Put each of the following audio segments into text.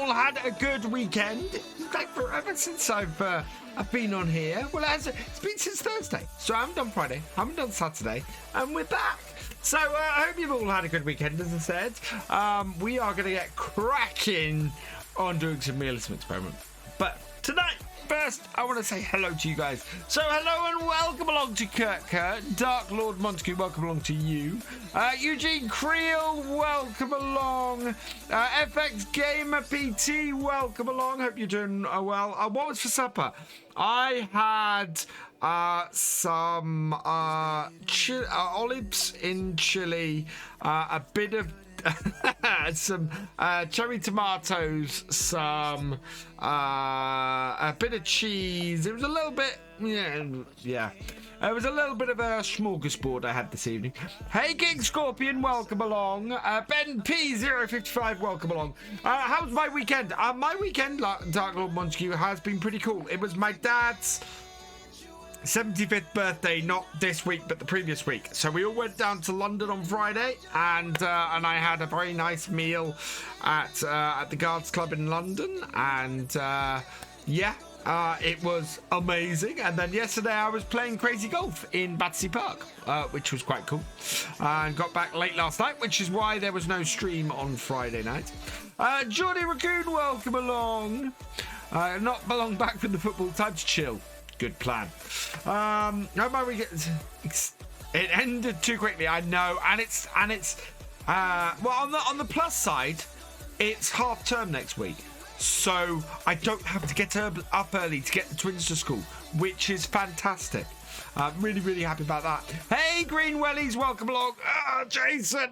all had a good weekend? It's like forever since I've been on here. Well, it's been since Thursday, so I haven't done Friday, haven't done Saturday, and we're back. So I hope you've all had a good weekend, as I said. We are going to get cracking on doing some realism experiment. But tonight, first, I want to say hello to you guys. So hello and welcome along to Kurt, Dark Lord Montague, welcome along to you. Eugene Creel, welcome along. FX Gamer PT, welcome along. Hope you're doing well. What was for supper? I had some olives in chili, a bit of some cherry tomatoes, some a bit of cheese. It was a little bit, yeah. It was a little bit of a smorgasbord I had this evening. Hey, King Scorpion, welcome along. Ben P055, welcome along. How's my weekend? My weekend, Dark Lord Montague, has been pretty cool. It was my dad's 75th birthday, not this week but the previous week, so we all went down to London on Friday, and I had a very nice meal at the Guards Club in London, and it was amazing. And then yesterday I was playing crazy golf in Battersea Park, which was quite cool, and got back late last night, which is why there was no stream on Friday night. Johnny Raccoon, welcome along. Not long back from the football, time to chill. Good plan. It ended too quickly, I know, and it's well, on the plus side, it's half term next week, so I don't have to get up early to get the twins to school, which is fantastic. I'm really, really happy about that. Hey, Green Wellies, welcome along. Jason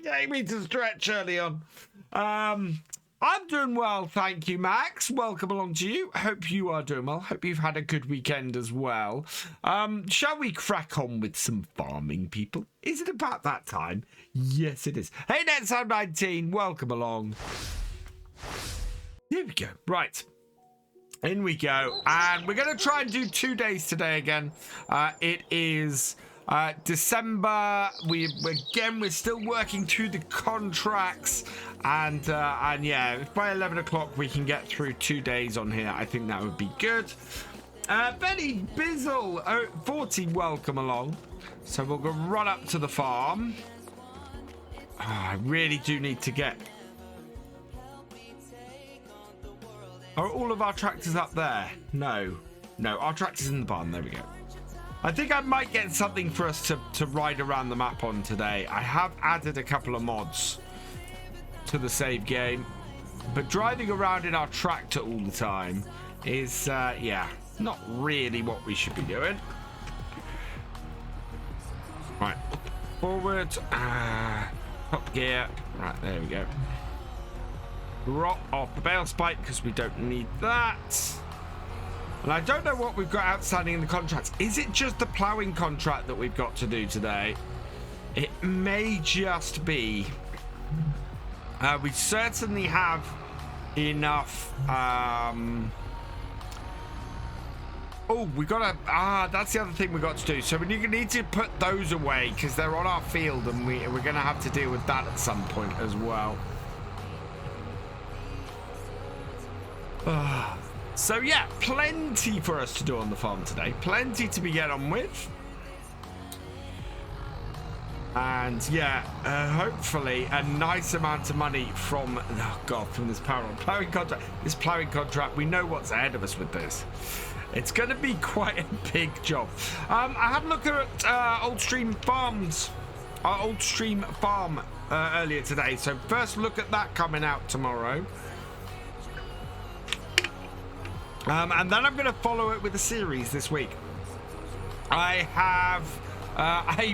gave me to stretch early on. I'm doing well, thank you, Max. Welcome along to you. Hope you are doing well. Hope you've had a good weekend as well. Shall we crack on with some farming, people? Is it about that time? Yes, it is. Hey, NetSound19, welcome along. Here we go. Right. In we go. And we're going to try and do 2 days today again. It is December. We're still working through the contracts, and yeah, if by 11 o'clock we can get through 2 days on here, I think that would be good. Benny Bizzle 40, welcome along. So we'll go run up to the farm. I really do need to get. Are all of our tractors up there? No, our tractor's in the barn. There we go. I think I might get something for us to ride around the map on today. I have added a couple of mods to the save game, but driving around in our tractor all the time is, not really what we should be doing. Right, forward, top gear. Right, there we go. Drop off the bale spike because we don't need that. And I don't know what we've got outstanding in the contracts. Is it just the ploughing contract that we've got to do today? It may just be. We certainly have enough. We got to. That's the other thing we got to do. So we need to put those away because they're on our field, and we're going to have to deal with that at some point as well. So yeah, plenty for us to do on the farm today. Plenty to be get on with. And yeah, hopefully a nice amount of money from this ploughing contract. This ploughing contract, we know what's ahead of us with this. It's going to be quite a big job. I had a look at Oldstream Farm earlier today. So first look at that coming out tomorrow. And then I'm going to follow it with a series this week. I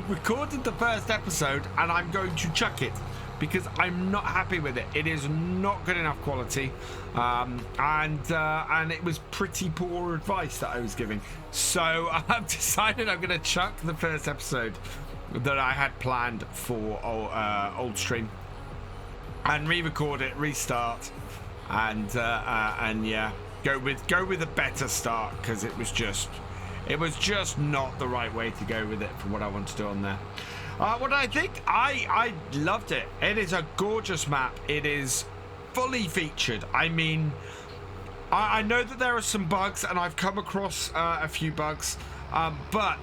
recorded the first episode and I'm going to chuck it because I'm not happy with it. It is not good enough quality, and it was pretty poor advice that I was giving. So I've decided I'm going to chuck the first episode that I had planned for Oldstream and re-record it, restart, and yeah. Go with a better start because it was just not the right way to go with it for what I want to do on there. What I think, I loved it. It is a gorgeous map. It is fully featured. I mean, I know that there are some bugs, and I've come across a few bugs, but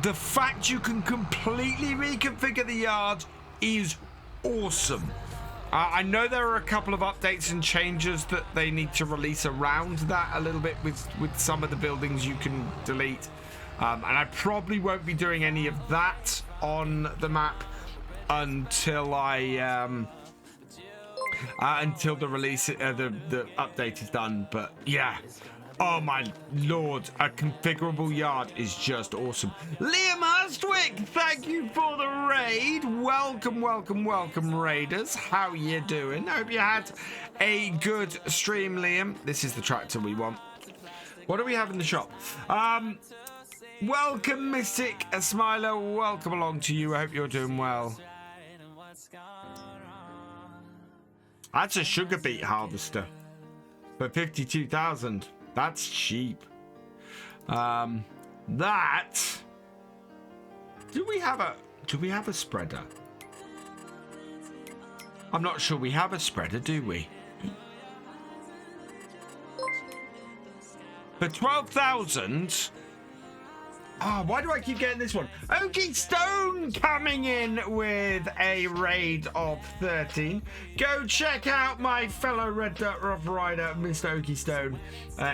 the fact you can completely reconfigure the yard is awesome. I know there are a couple of updates and changes that they need to release around that a little bit with some of the buildings you can delete. And I probably won't be doing any of that on the map until until the release, the update is done. But yeah, oh my lord, a configurable yard is just awesome. Liam Hustwick, thank you for the raid. Welcome, welcome, welcome, raiders. How you doing? Hope you had a good stream, Liam. This is the tractor we want. What do we have in the shop? Welcome, Mystic Smiler. Welcome along to you. I hope you're doing well. That's a sugar beet harvester for 52,000. That's cheap. That. Do we have a spreader? I'm not sure we have a spreader, do we? For 12,000. Oh, why do I keep getting this one? Okie Stone coming in with a raid of 13. Go check out my fellow Red Dirt Rough Rider, Mr. Okie Stone.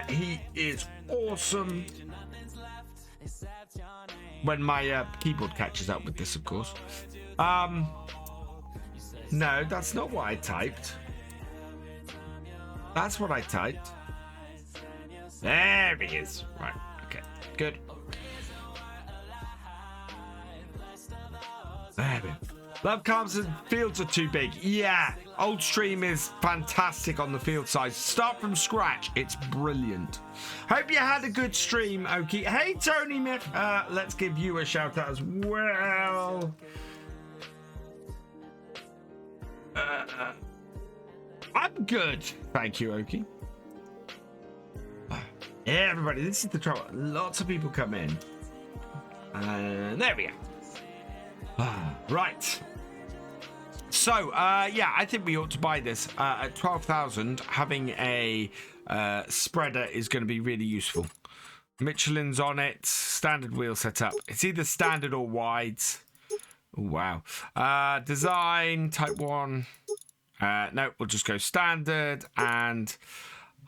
He is awesome. When my keyboard catches up with this, of course. No, that's not what I typed. That's what I typed. There he is. Right, okay, good. Love Calmsden fields are too big. Yeah, old stream is fantastic on the field size. Start from scratch. It's brilliant. Hope you had a good stream, Okie. Hey, Tony Mick. Let's give you a shout out as well. I'm good. Thank you, Okie. Yeah, everybody, this is the trouble. Lots of people come in. And there we go. Right. So, yeah, I think we ought to buy this. At 12,000, having a spreader is going to be really useful. Michelin's on it. Standard wheel setup. It's either standard or wides. Oh, wow. Design, type 1. No, we'll just go standard. And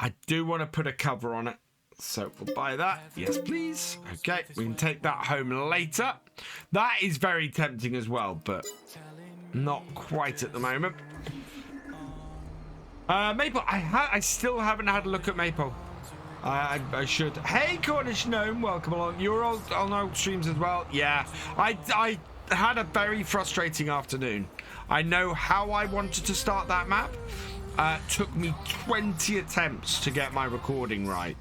I do want to put a cover on it. So we'll buy that. Yes, please. Okay, we can take that home later. That is very tempting as well, but not quite at the moment. Maple, I still haven't had a look at Maple. I should. Hey, Cornish Gnome, welcome along. You're all on old streams as well. Yeah, I had a very frustrating afternoon. I know how I wanted to start that map. Took me 20 attempts to get my recording right.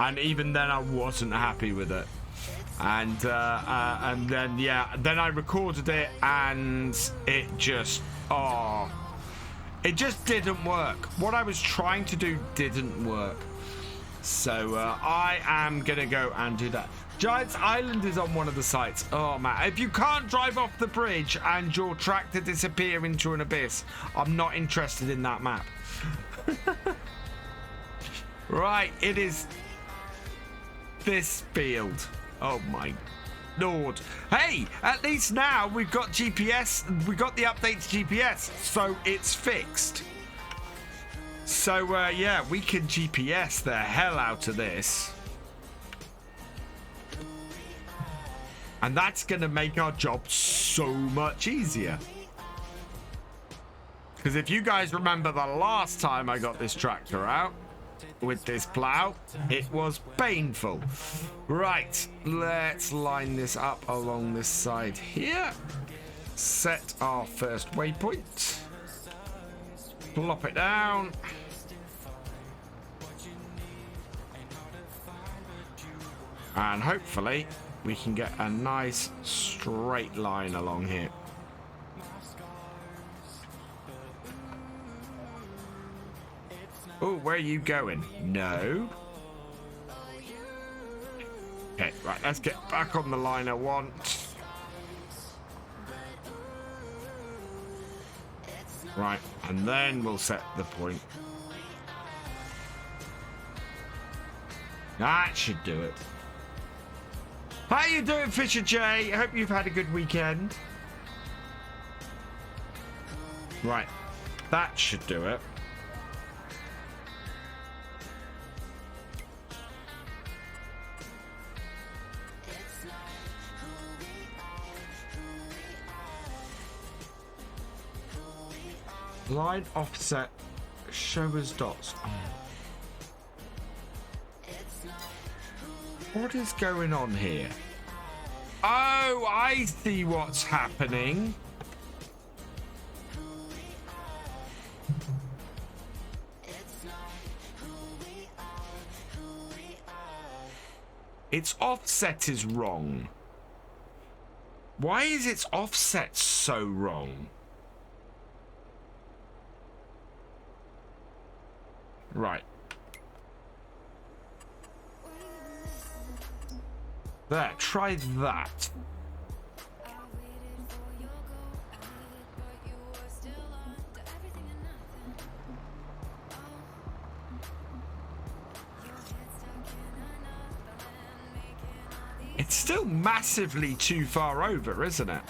And even then, I wasn't happy with it. And then, yeah, then I recorded it, and it just didn't work. What I was trying to do didn't work. So I am going to go and do that. Giants Island is on one of the sites. Oh, man. If you can't drive off the bridge and your tractor disappear into an abyss, I'm not interested in that map. Right, it is this field. Oh my lord. Hey, at least now we've got GPS. We got the update to GPS, so it's fixed. So yeah, we can GPS the hell out of this, and that's gonna make our job so much easier. Because if you guys remember the last time I got this tractor out with this plow, it was painful. Right, let's line this up along this side here. Set our first waypoint. Plop it down. And hopefully we can get a nice straight line along here. Oh, where are you going? No. Okay, right, let's get back on the line I want. Right, And then we'll set the point. That should do it. How you doing, Fisherj? I hope you've had a good weekend. Right. That should do it. Line offset, show us dots. Oh. What is going on here? Oh, I see what's happening. Its offset is wrong. Why is its offset so wrong? Right. There, try that. It's still massively too far over, isn't it?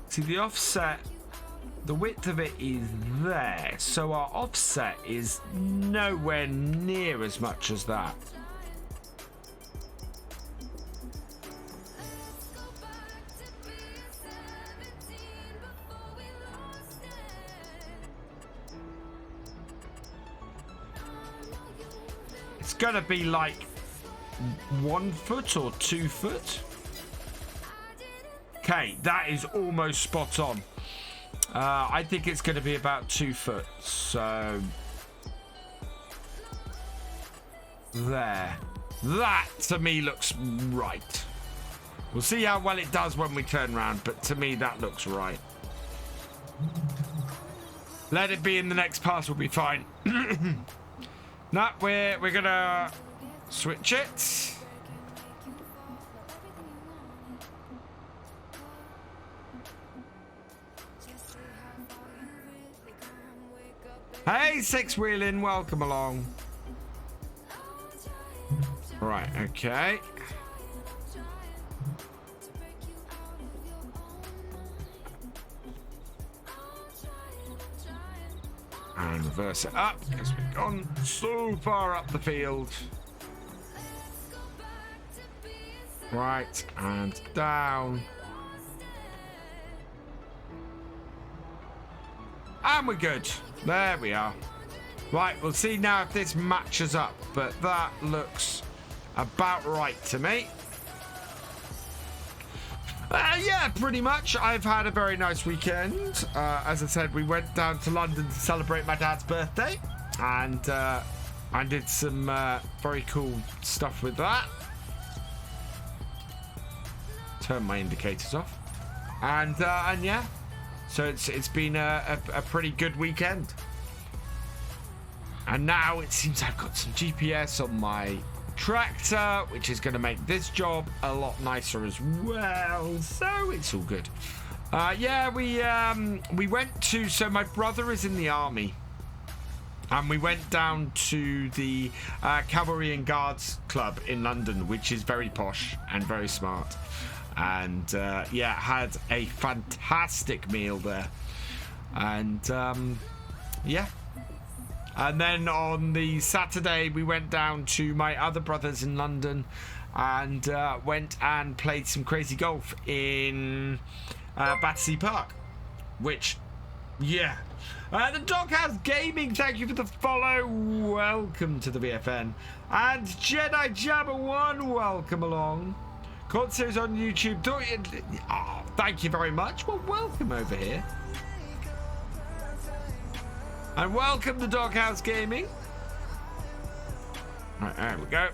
See, the offset, the width of it is there, so our offset is nowhere near as much as that. It's gonna be like 1 foot or 2 foot. Okay, that is almost spot on. I think it's going to be about 2 foot. So there. That to me looks right. We'll see how well it does when we turn around, but to me that looks right. Let it be in the next pass, will be fine. No, we're gonna switch it. Hey, Six Wheeling, welcome along. Right, okay. And reverse it up because we've gone so far up the field. Right, and down. And we're good. There we are. Right, we'll see now if this matches up, but that looks about right to me. Yeah, pretty much. I've had a very nice weekend. As I said, we went down to London to celebrate my dad's birthday, and I did some very cool stuff with that. Turn my indicators off, and yeah. So it's been a pretty good weekend. And now it seems I've got some GPS on my tractor, which is going to make this job a lot nicer as well. So it's all good. Yeah, we went to... So my brother is in the army. And we went down to the Cavalry and Guards Club in London, which is very posh and very smart. And yeah, had a fantastic meal there. And yeah. And then on the Saturday, we went down to my other brother's in London and went and played some crazy golf in Battersea Park, which, yeah. The Doghouse Gaming, thank you for the follow. Welcome to the VFN. And Jedi Jabber 1, welcome along. Concerts on YouTube. Oh, thank you very much. Well, welcome over here. And welcome to Doghouse Gaming. Right, there we go.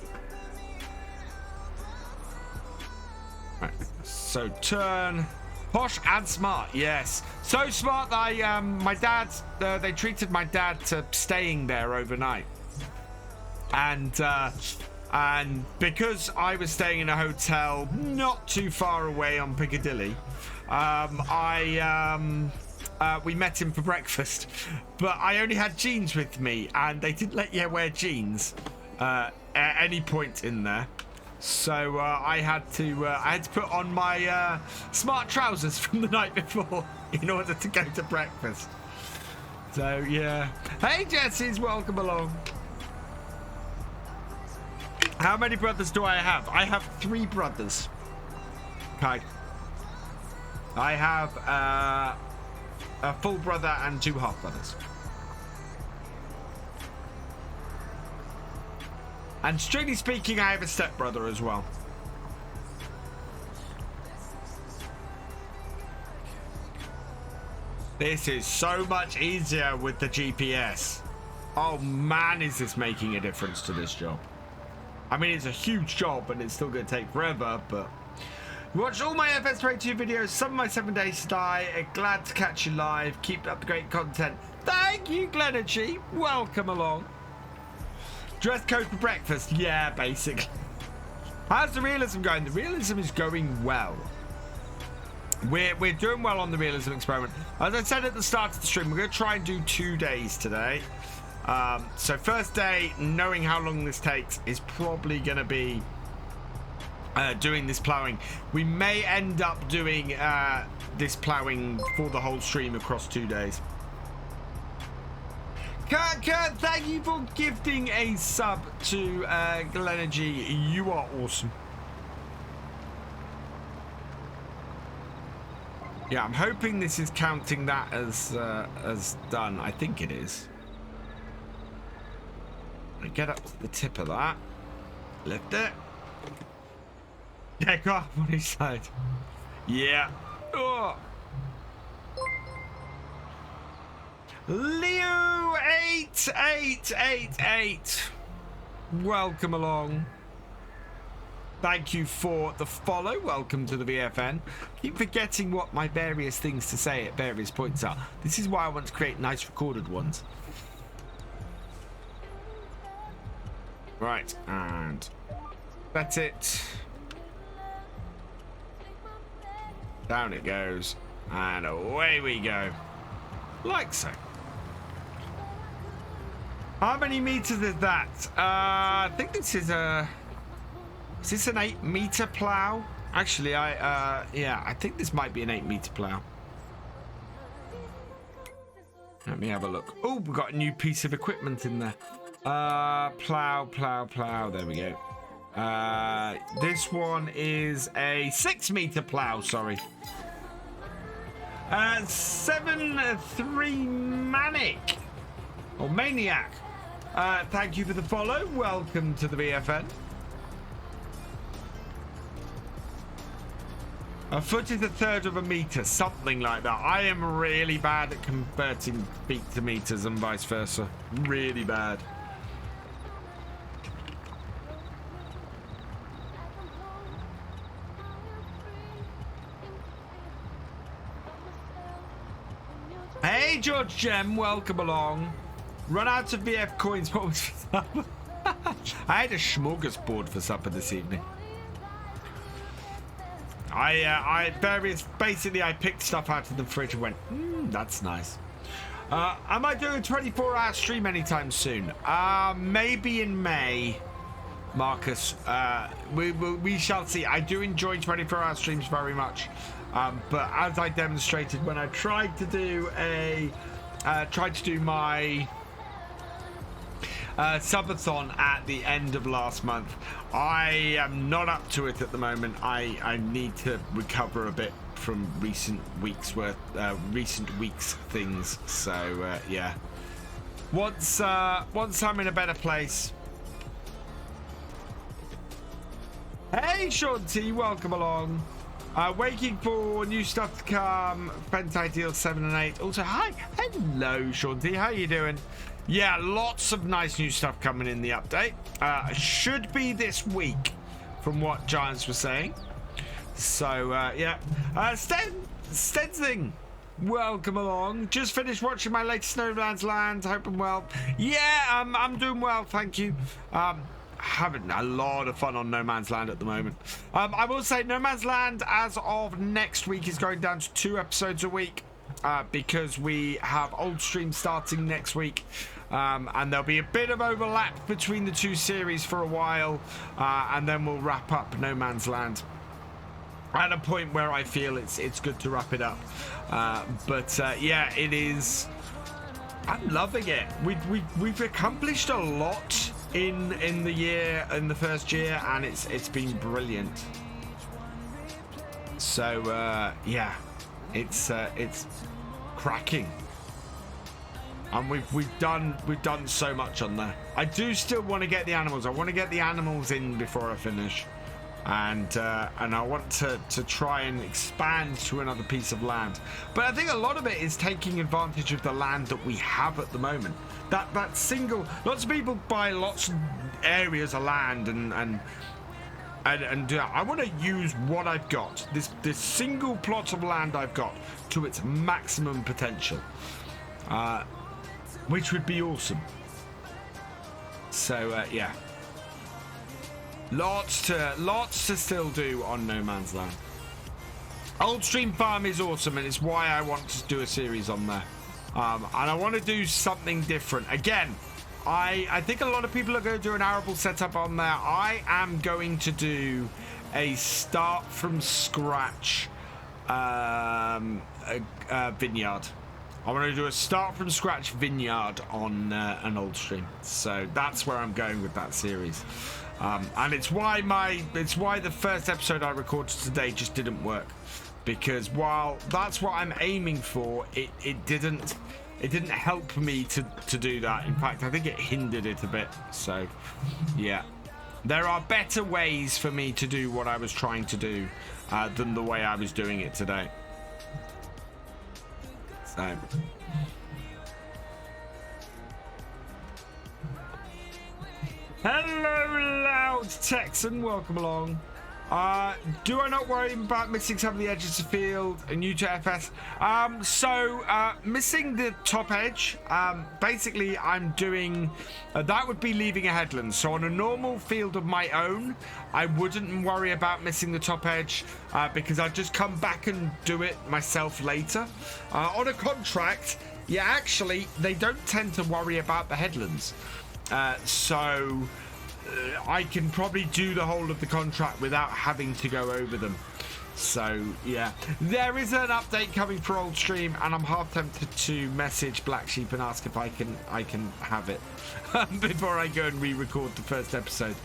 Right, so turn. Posh and smart, yes. So smart that my dad's, they treated my dad to staying there overnight. And because I was staying in a hotel not too far away on Piccadilly, we met him for breakfast, but I only had jeans with me, and they didn't let you wear jeans at any point in there. So I had to put on my smart trousers from the night before in order to go to breakfast. So yeah. Hey Jessies, welcome along. How many brothers do I have? I have 3 brothers. Okay. I have a full brother and 2 half brothers. And strictly speaking, I have a stepbrother as well. This is so much easier with the GPS. Oh man, is this making a difference to this job. I mean, it's a huge job and it's still going to take forever, but... Watch all my FS22 videos, some of my 7 Days to Die. Glad to catch you live. Keep up the great content. Thank you, Glenergy. Welcome along. Dress code for breakfast. Yeah, basically. How's the realism going? The realism is going well. We're doing well on the realism experiment. As I said at the start of the stream, we're going to try and do 2 days today. So first day, knowing how long this takes, is probably going to be doing this ploughing. We may end up doing this ploughing for the whole stream across 2 days. Kurt, thank you for gifting a sub to Glenergy. You are awesome. Yeah, I'm hoping this is counting that as done. I think it is. I get up to the tip of that. Lift it. Yeah, go up on his side. Yeah. Oh. Leo 8888. Welcome along. Thank you for the follow. Welcome to the VFN. Keep forgetting what my various things to say at various points are. This is why I want to create nice recorded ones. Right, and that's it. Down it goes, and away we go. Like so. How many meters is that? I think this is a... Is this an 8 meter plow? Actually, yeah, I think this might be an 8 meter plow. Let me have a look. Oh, we've got a new piece of equipment in there. Plow. There we go. This one is a 6 meter plow, sorry. 7-3 Manic. Or Maniac. Thank you for the follow. Welcome to the VFN. A foot is a third of a meter, something like that. I am really bad at converting feet to meters and vice versa. Really bad. Hey, George Gem, welcome along. Run out of VF coins. What was for supper? I had a smorgasbord for supper this evening. Basically I picked stuff out of the fridge and went, that's nice. Am I doing a 24-hour stream anytime soon? Maybe in May, Marcus. We shall see. I do enjoy 24-hour streams very much. But as I demonstrated when I tried to do my subathon at the end of last month, I am not up to it at the moment. I need to recover a bit from recent weeks things. So yeah, once I'm in a better place. Hey Sean T, welcome along. Waiting for new stuff to come. Fentai Deal 7 and 8. Also, hi, hello Sean T, how you doing? Yeah, lots of nice new stuff coming in the update. Should be this week, from what Giants were saying. So, yeah. Stedzing, welcome along. Just finished watching my latest Snowlands Lands. Hoping well. Yeah, I'm doing well, thank you. having a lot of fun on No Man's Land at the moment. I will say No Man's Land as of next week is going down to 2 episodes a week because we have Old Stream starting next week. And there'll be a bit of overlap between the 2 series for a while, and then we'll wrap up No Man's Land at a point where I feel it's good to wrap it up. Yeah, it is. I'm loving it. We've accomplished a lot in the first year, and it's been brilliant. So yeah, it's cracking. And we've done so much on there. I do still want to get the animals. I want to get the animals in before I finish, and I want to try and expand to another piece of land. But I think a lot of it is taking advantage of the land that we have at the moment. That single. Lots of people buy lots of areas of land and I want to use what I've got. This single plot of land I've got to its maximum potential. Which would be awesome. So yeah, lots to still do on No Man's Land. Old Stream Farm is awesome, and it's why I want to do a series on there. And I want to do something different. Again, I think a lot of people are going to do an arable setup on there. I am going to do a start from scratch vineyard. I want to do a start from scratch vineyard on an Old Stream, so that's where I'm going with that series, and it's why the first episode I recorded today just didn't work, because while that's what I'm aiming for, it didn't help me to do that. In fact, I think it hindered it a bit. So yeah, there are better ways for me to do what I was trying to do than the way I was doing it today. So hello, Loud Texan, welcome along. Do I not worry about missing some of the edges of the field and new to FS? Missing the top edge, basically I'm doing, that would be leaving a headland. So on a normal field of my own, I wouldn't worry about missing the top edge because I'd just come back and do it myself later. On a contract, yeah, actually, they don't tend to worry about the headlands. I can probably do the whole of the contract without having to go over them. So yeah, there is an update coming for Old Stream, and I'm half tempted to message Black Sheep and ask if I can have it before I go and re-record the first episode,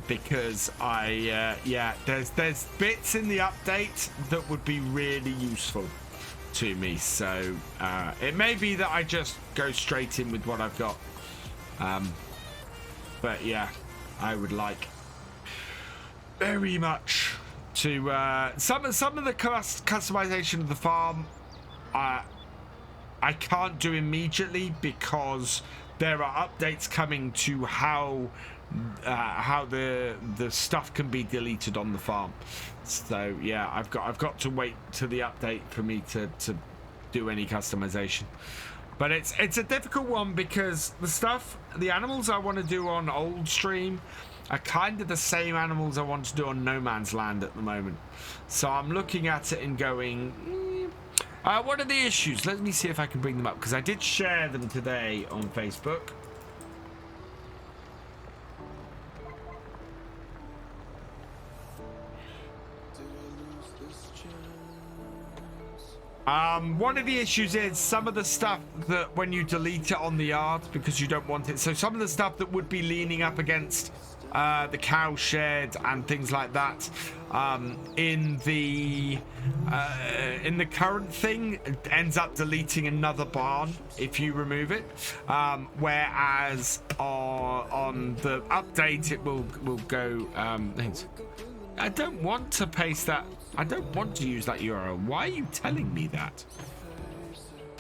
because there's bits in the update that would be really useful to me. So it may be that I just go straight in with what I've got. But yeah, I would like very much to some of the customization of the farm. I can't do immediately because there are updates coming to how the stuff can be deleted on the farm. So yeah, I've got to wait to the update for me to do any customization. But it's a difficult one because the animals I want to do on Old Stream are kind of the same animals I want to do on No Man's Land at the moment. So I'm looking at it and going, what are the issues? Let me see if I can bring them up, because I did share them today on Facebook. One of the issues is some of the stuff that when you delete it on the yard because you don't want it. So some of the stuff that would be leaning up against the cow shed and things like that, in the current thing, it ends up deleting another barn if you remove it. Whereas on the update, it will go. I don't want to paste that. I don't want to use that URL. Why are you telling me that?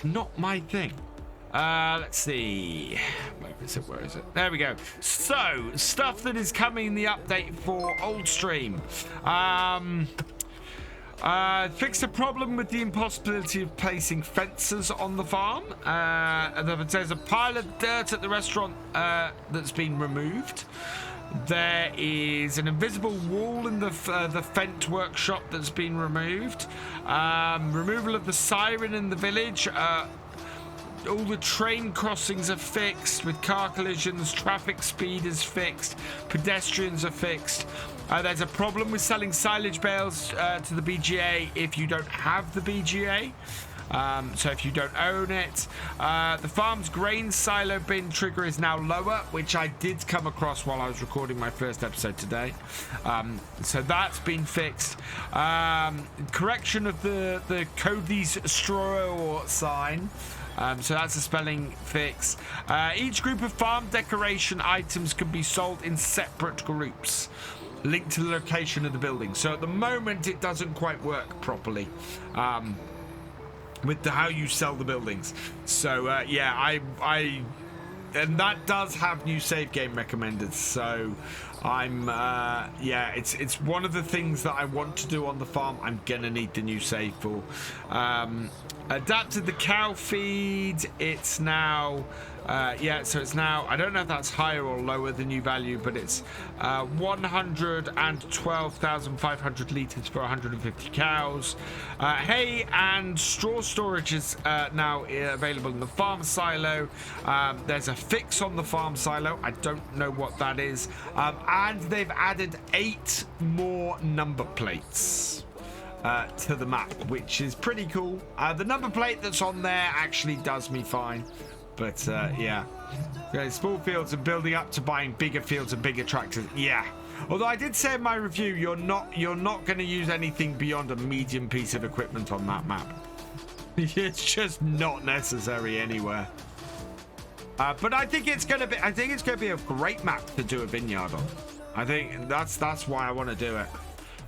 Not my thing. Let's see. Where is it? There we go. So, stuff that is coming in the update for Old Stream. Fix the problem with the impossibility of placing fences on the farm. There's a pile of dirt at the restaurant that's been removed. There is an invisible wall in the Fent workshop that's been removed. Removal of the siren in the village. All the train crossings are fixed with car collisions. Traffic speed is fixed. Pedestrians are fixed. There's a problem with selling silage bales to the BGA if you don't have the BGA. So if you don't own it. The farm's grain silo bin trigger is now lower, which I did come across while I was recording my first episode today. So that's been fixed. Correction of the Cody's straw sign. So that's a spelling fix. Each group of farm decoration items can be sold in separate groups, linked to the location of the building. So at the moment, it doesn't quite work properly with how you sell the buildings. So yeah, and that does have new save game recommended. So I'm yeah, it's one of the things that I want to do on the farm. I'm gonna need the new save for. Adapted the cow feed. It's now yeah, so it's now, I don't know if that's higher or lower the new value, but it's 112,500 litres for 150 cows. Hay and straw storage is now available in the farm silo. There's a fix on the farm silo. I don't know what that is. And they've added 8 more number plates to the map, which is pretty cool. The number plate that's on there actually does me fine. But yeah, small fields and building up to buying bigger fields and bigger tractors. Yeah, although I did say in my review, you're not going to use anything beyond a medium piece of equipment on that map. It's just not necessary anywhere. But I think it's going to be. I think it's going to be a great map to do a vineyard on. I think that's why I want to do it.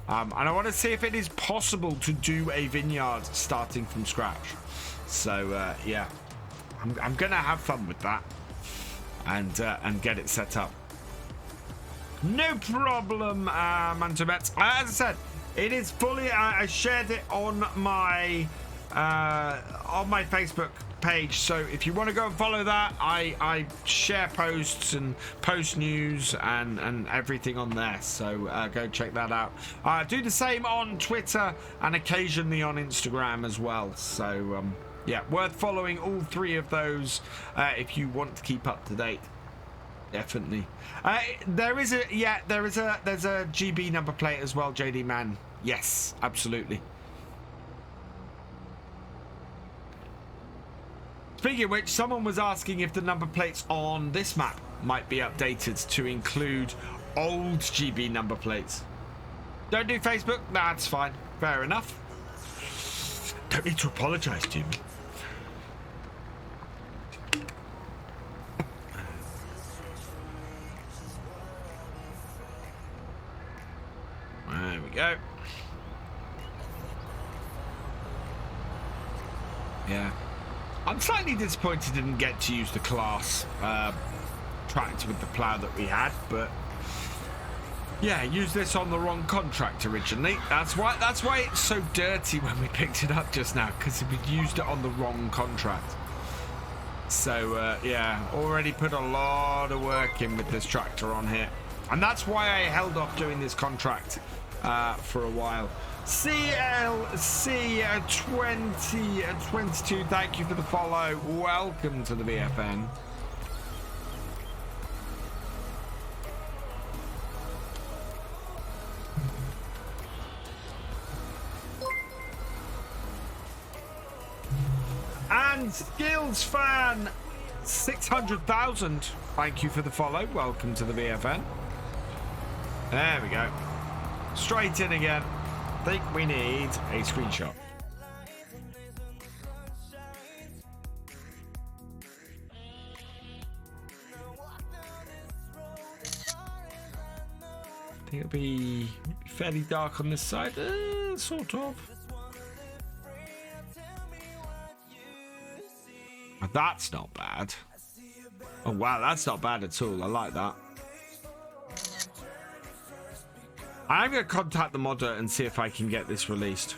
And I want to see if it is possible to do a vineyard starting from scratch. So yeah. I'm gonna have fun with that and get it set up. No problem, Mantomet. As I said, it is fully. I shared it on my Facebook page. So if you want to go and follow that, I share posts and post news and everything on there. So go check that out. Do the same on Twitter and occasionally on Instagram as well. So. Yeah, worth following all 3 of those if you want to keep up to date. Definitely. There's a GB number plate as well, JD Man. Yes, absolutely. Speaking of which, someone was asking if the number plates on this map might be updated to include old GB number plates. Don't do Facebook? That's fine. Fair enough. Don't need to apologize to me. There we go. Yeah. I'm slightly disappointed I didn't get to use the class tractor with the plough that we had, but yeah, use this on the wrong contract originally. That's why it's so dirty when we picked it up just now, because we used it on the wrong contract. So yeah, already put a lot of work in with this tractor on here, and that's why I held off doing this contract for a while. CLC2022, thank you for the follow. Welcome to the BFN. And Skills Fan 600,000, thank you for the follow. Welcome to the BFN. There we go. Straight in again. Think we need a screenshot. I think it'll be fairly dark on this side, sort of. That's not bad. Oh wow, that's not bad at all. I like that. I'm going to contact the modder and see if I can get this released.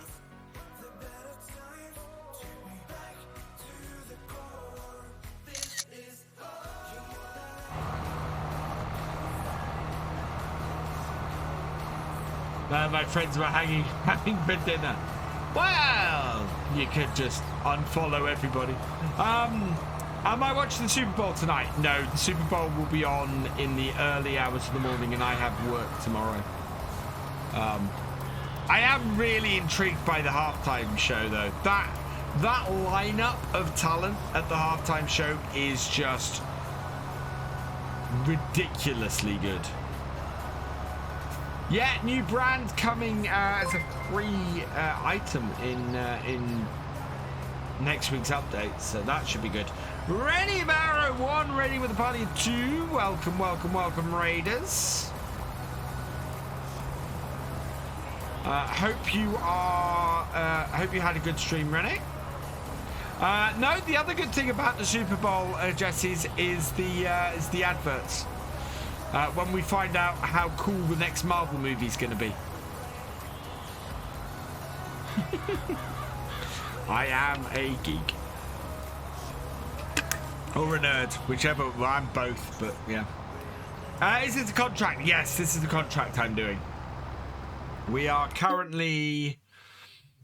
My friends were having for dinner. Well, you could just unfollow everybody. Am I watching the Super Bowl tonight? No, the Super Bowl will be on in the early hours of the morning, and I have work tomorrow. I am really intrigued by the halftime show, though. That lineup of talent at the halftime show is just ridiculously good. Yeah, new brand coming as a free item in next week's update, so that should be good. Ready, Barrow 1, ready with a party of 2. Welcome, welcome, welcome, Raiders. Hope you had a good stream, Rennie. No, the other good thing about the Super Bowl, Jessies, is the adverts. When we find out how cool the next Marvel movie is going to be. I am a geek. Or a nerd, whichever. Well, I'm both, but yeah. Is this a contract? Yes, this is the contract I'm doing. We are currently...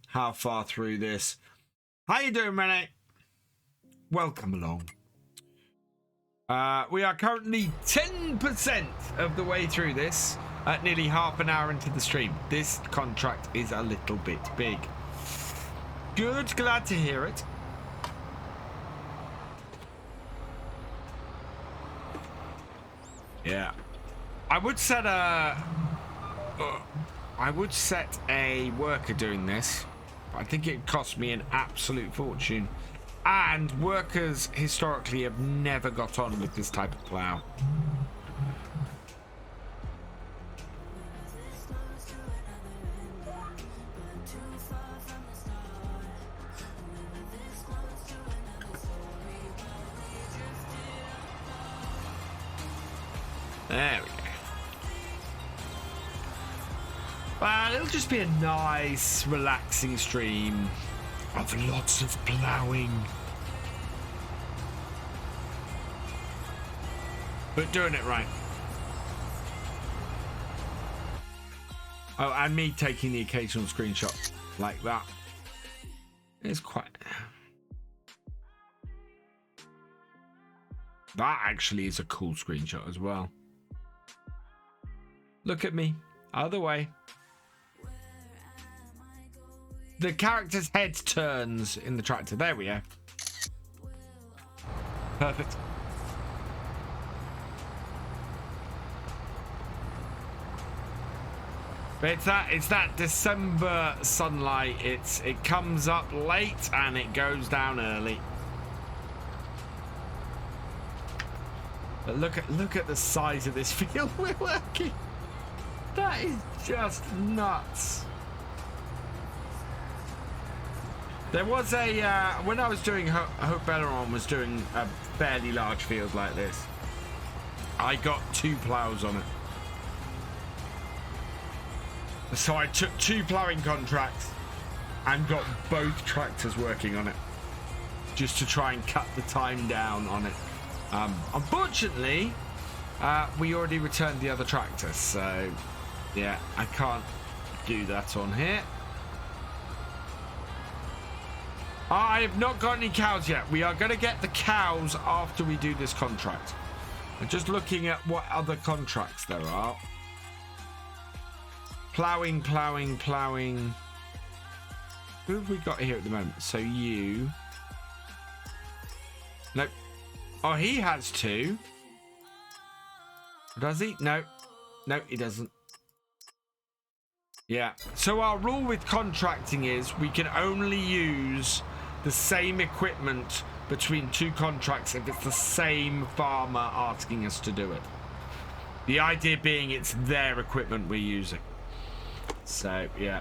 How far through this? How you doing, Renee? Welcome along. We are currently 10% of the way through this, at nearly half an hour into the stream. This contract is a little bit big. Good, glad to hear it. Yeah. I would set a worker doing this. I think it cost me an absolute fortune. And workers historically have never got on with this type of plough. There we go. Well, it'll just be a nice, relaxing stream of lots of ploughing. But doing it right. Oh, and me taking the occasional screenshot like that. It's quite... That actually is a cool screenshot as well. Look at me. Other way. The character's head turns in the tractor. There we go. Perfect. But it's that December sunlight. It comes up late and it goes down early. But look at the size of this field we're working. That is just nuts. There was a when I was doing Hope Belleron was doing a fairly large field like this. I got 2 ploughs on it. So I took 2 ploughing contracts and got both tractors working on it, just to try and cut the time down on it. Unfortunately, we already returned the other tractor, so yeah, I can't do that on here. I have not got any cows yet. We are going to get the cows after we do this contract. I'm just looking at what other contracts there are. Plowing. Who have we got here at the moment? So you... Nope. Oh, he has 2. Does he? No. No, he doesn't. Yeah. So our rule with contracting is we can only use the same equipment between 2 contracts if it's the same farmer asking us to do it. The idea being it's their equipment we're using. So, yeah.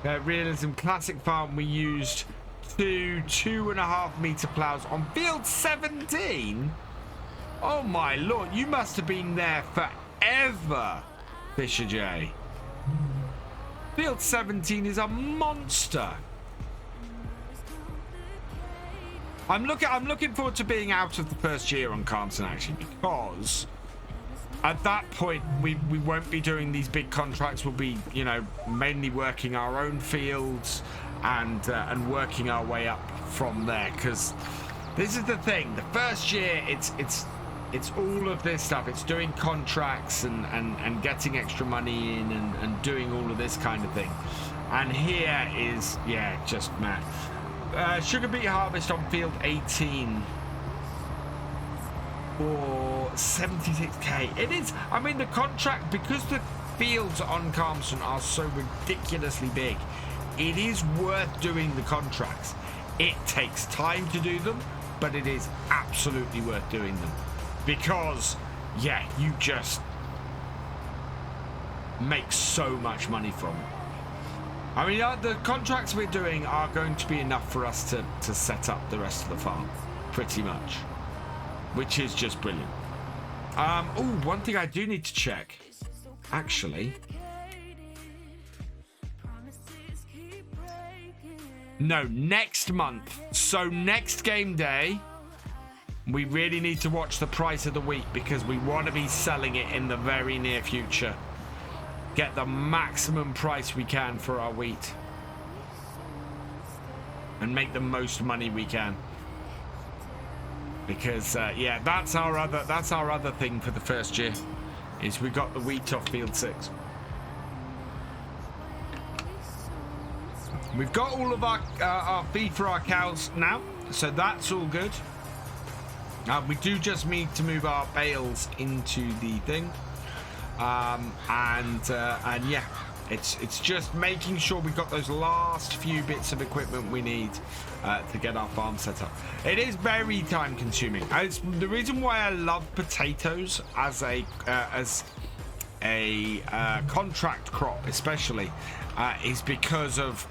Realism Classic Farm, we used 2 2.5 meter plows on field 17. Oh my lord, you must have been there forever. Thefisherj. Field 17 is a monster. I'm looking forward to being out of the first year on Calmsden, actually, because at that point we won't be doing these big contracts. We'll be, you know, mainly working our own fields and working our way up from there. Because this is the thing: the first year, it's all of this stuff. It's doing contracts and getting extra money in and doing all of this kind of thing. And here is, yeah, just mad. Sugar beet harvest on field 18 for 76k. It is, I mean, the contract, because the fields on Calmsden are so ridiculously big, it is worth doing the contracts. It takes time to do them, but it is absolutely worth doing them, because yeah, you just make so much money from it. I mean, the contracts we're doing are going to be enough for us to set up the rest of the farm, pretty much, which is just brilliant. Oh, one thing I do need to check, actually. No, next month. So next game day, we really need to watch the price of the wheat, because we want to be selling it in the very near future. Get the maximum price we can for our wheat and make the most money we can, because yeah, that's our other thing for the first year, is we got the wheat off field 6. We've got all of our feed for our cows now, so that's all good. We do just need to move our bales into the thing. And yeah, it's just making sure we've got those last few bits of equipment we need to get our farm set up. It is very time consuming. It's the reason why I love potatoes as a contract crop, especially, is because of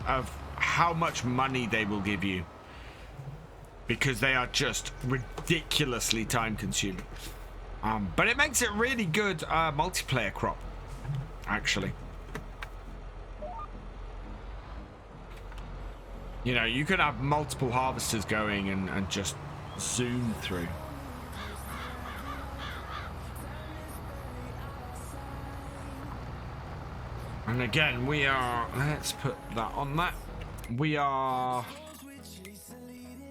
how much money they will give you, because they are just ridiculously time consuming. But it makes it really good multiplayer crop, actually. You know, you could have multiple harvesters going and just zoom through. And again, we are, let's put that on that. We are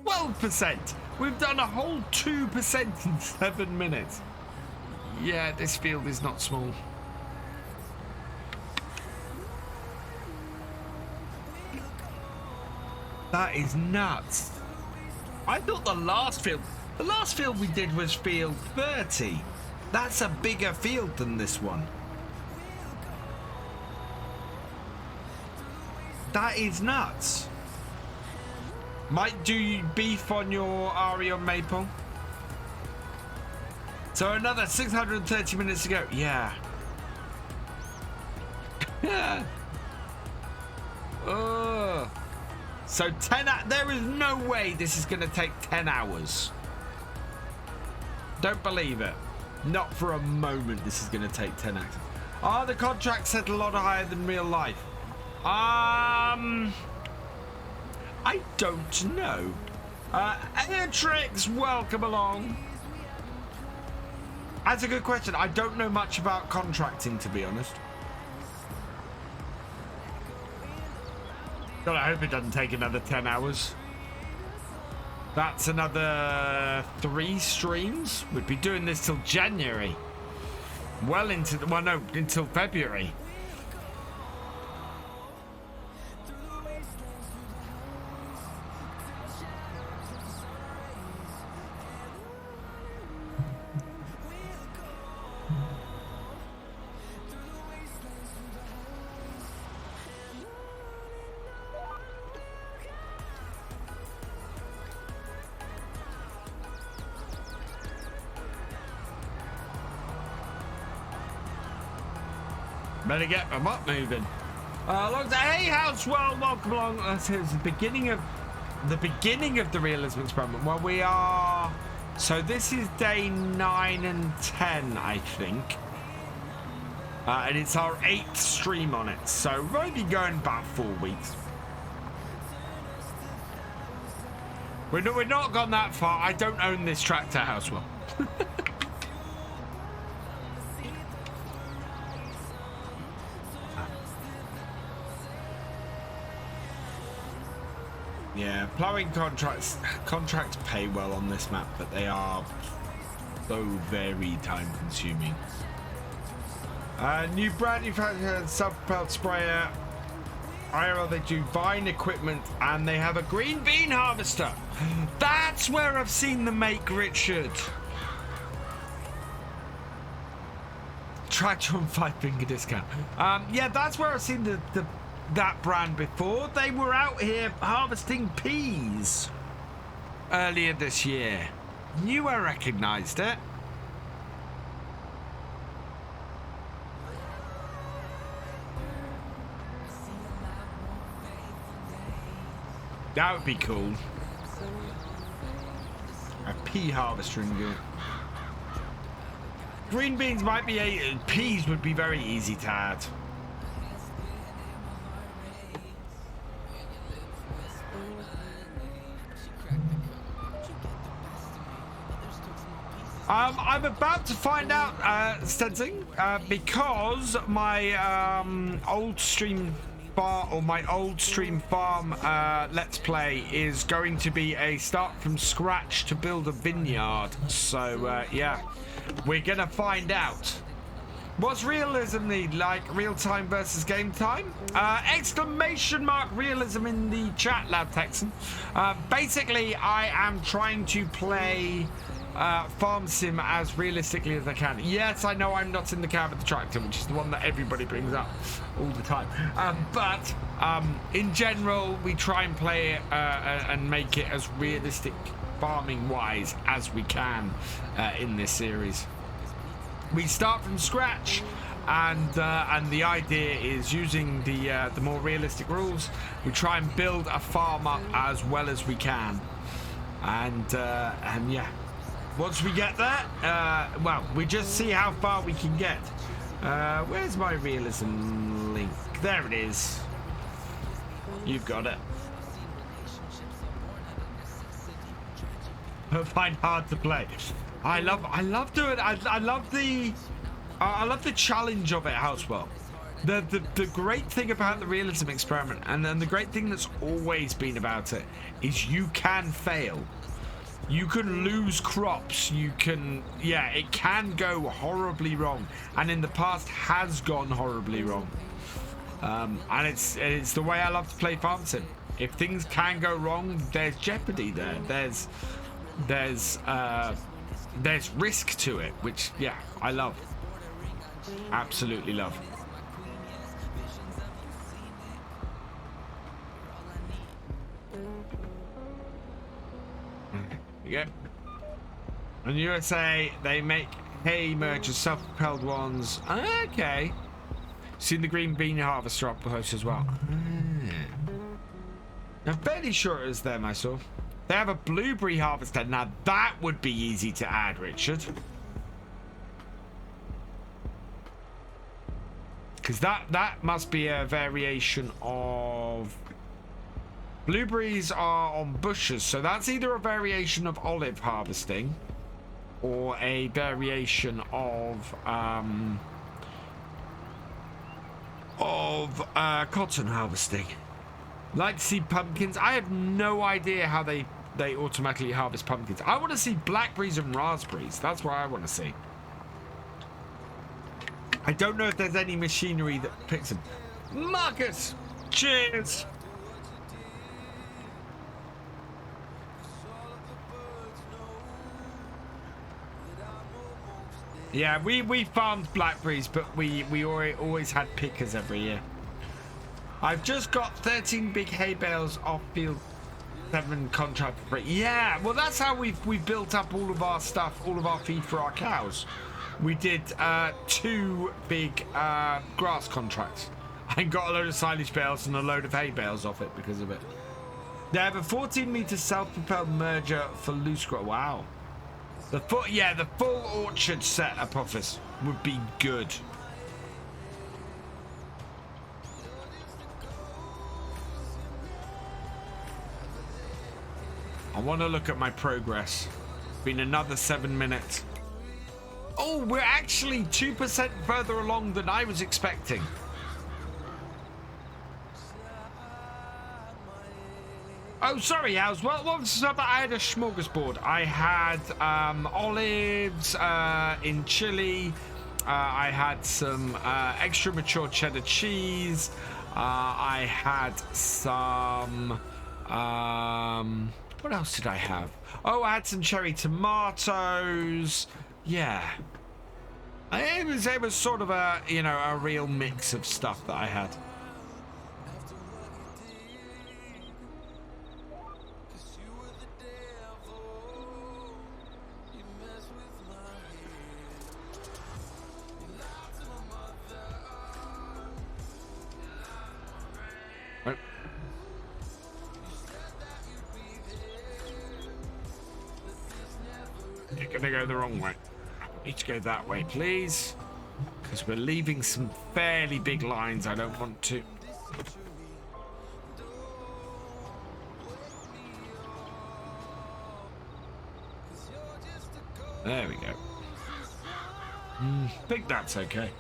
12%. We've done a whole 2% in 7 minutes. Yeah, this field is not small. That is nuts. I thought the last field we did was field 30. That's a bigger field than this one. That is nuts. Might do you beef on your Arion Maple? So another 630 minutes to go. Yeah. Yeah. So 10 hours. There is no way this is going to take 10 hours. Don't believe it. Not for a moment this is going to take 10 hours. Are the contracts set a lot higher than real life? I don't know. Airtrix, welcome along. That's a good question. I don't know much about contracting, to be honest. God, I hope it doesn't take another 10 hours. That's another 3 streams. We'd be doing this till January. Well into the, well, no, until February. Better get them up moving. Hey, how's well? Welcome along. It's the beginning of the Realism experiment. Well, we are. So this is day 9 and 10, I think. And it's our 8th stream on it, so we've only been going about 4 weeks. We're not gone that far. I don't own this tractor house, well. Yeah, ploughing contracts pay well on this map, but they are so very time consuming. New brand new self-propelled sprayer. IRL, they do Vine equipment and they have a green bean harvester. That's where I've seen them make, Richard. Tractor on 5-finger discount. Yeah, that's where I've seen that brand before. They were out here harvesting peas earlier this year. Knew I recognized it. That would be cool. A pea harvester. Green beans might be peas would be very easy to add. I'm about to find out, Stensing, because my old stream farm let's play is going to be a start from scratch to build a vineyard. So yeah, we're gonna find out. What's realism need? Like real time versus game time? Exclamation mark realism in the chat, Lad Texan. Basically, I am trying to play farm sim as realistically as I can. Yes, I know I'm not in the cab of the tractor, which is the one that everybody brings up all the time. But in general, we try and play it and make it as realistic farming wise as we can in this series. We start from scratch, and the idea is using the more realistic rules. We try and build a farm up as well as we can, and yeah. Once we get there, well, we just see how far we can get. Where's my realism link? There it is. You've got it. I find hard to play. I love doing. I love the challenge of it, Housewell. The great thing about the realism experiment, and then the great thing that's always been about it, is you can fail. You can lose crops. You can, yeah, it can go horribly wrong, and in the past has gone horribly wrong. And it's the way I love to play farm sim. If things can go wrong, there's jeopardy there. There's risk to it, which, yeah, I love. Absolutely love. Yeah. In USA, they make hay mergers, self-propelled ones. Okay. Seen the green bean harvester up close as well. I'm fairly sure it was them I saw. They have a blueberry harvester. Now that would be easy to add, Richard. Because that must be a variation of... Blueberries are on bushes, so that's either a variation of olive harvesting or a variation of cotton harvesting. Like to see pumpkins. I have no idea how they automatically harvest pumpkins. I want to see blackberries and raspberries. That's what I want to see. I don't know if there's any machinery that picks them. Marcus, cheers. Yeah, we farmed blackberries, but we always had pickers every year. I've just got 13 big hay bales off field, 7 contract for free. Yeah, well that's how we've built up all of our stuff, all of our feed for our cows. We did 2 big grass contracts. I got a load of silage bales and a load of hay bales off it because of it. They have a 14-meter self-propelled merger for loose grass. Wow. The full orchard setup office would be good. I want to look at my progress. Been another 7 minutes. Oh, we're actually 2% further along than I was expecting. Oh, sorry, House. Well, what was up? I had a smorgasbord. I had olives in chili. I had some extra mature cheddar cheese. I had some... what else did I have? Oh, I had some cherry tomatoes. Yeah. It was sort of a, you know, a real mix of stuff that I had. You're gonna go the wrong way. Need to go that way, please, because we're leaving some fairly big lines. I don't want to. There we go. I think that's okay.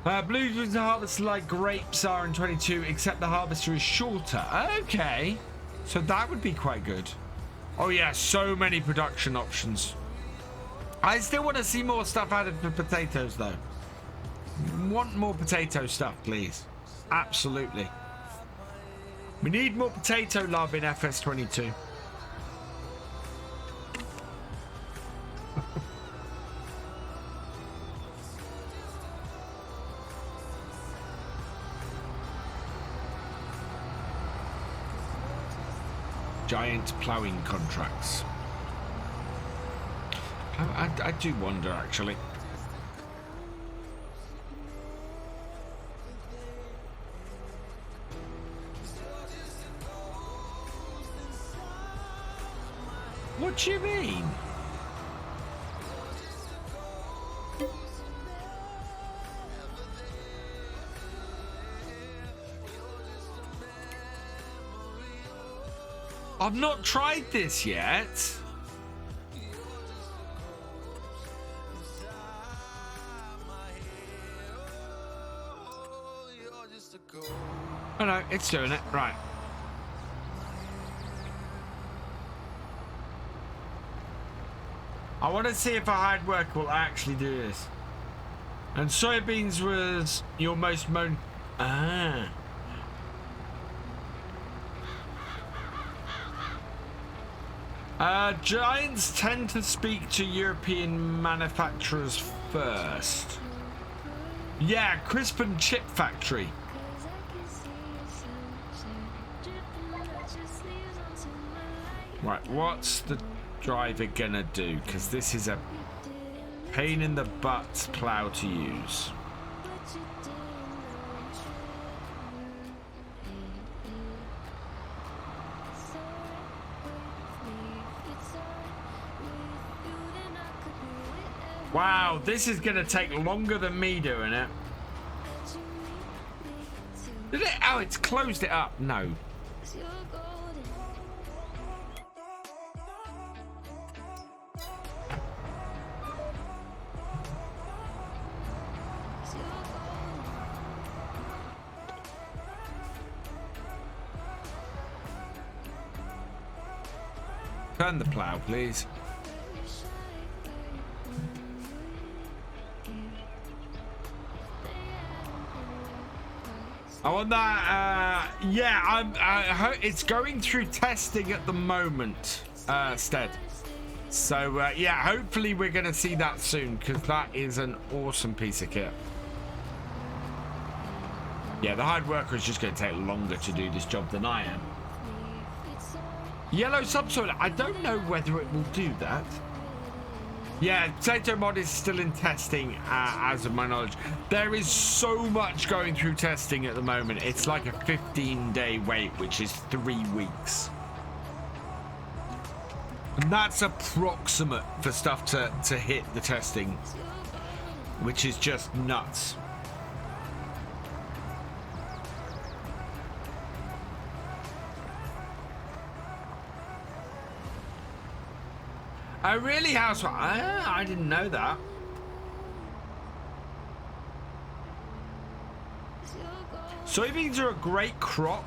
Blueberries harvest like grapes are in 22, except the harvester is shorter. Okay, so that would be quite good. Oh yeah, so many production options. I still want to see more stuff added for potatoes, though. Want more potato stuff, please. Absolutely. We need more potato love in FS22. Giant ploughing contracts. I do wonder, actually. What do you mean? I've not tried this yet. Oh no, it's doing it. Right. I want to see if a hard work will actually do this. And soybeans was your most moan. Giants tend to speak to European manufacturers first. Yeah, crisp and chip factory. Right, what's the driver gonna do? Because this is a pain in the butt plow to use. Wow, this is gonna take longer than me doing it. Did it? Oh, it's closed it up. No. Turn the plow, please. I want that. Yeah, it's going through testing at the moment, Stead. So yeah, hopefully we're going to see that soon, because that is an awesome piece of kit. Yeah, the hard worker is just going to take longer to do this job than I am. Yellow subsoil. I don't know whether it will do that. Yeah, potato mod is still in testing, as of my knowledge. There is so much going through testing at the moment. It's like a 15-day wait, which is 3 weeks. And that's approximate for stuff to hit the testing, which is just nuts. Oh, really, housewife? I didn't know that. Soybeans are a great crop,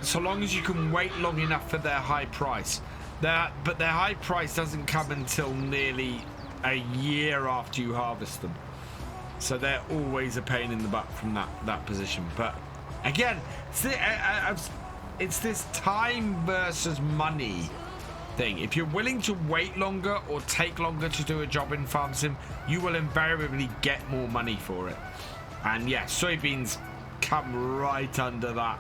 so long as you can wait long enough for their high price. But their high price doesn't come until nearly a year after you harvest them. So they're always a pain in the butt from that position. But again, it's this time versus money thing. If you're willing to wait longer or take longer to do a job in Farm Sim, you will invariably get more money for it. And yeah, soybeans come right under that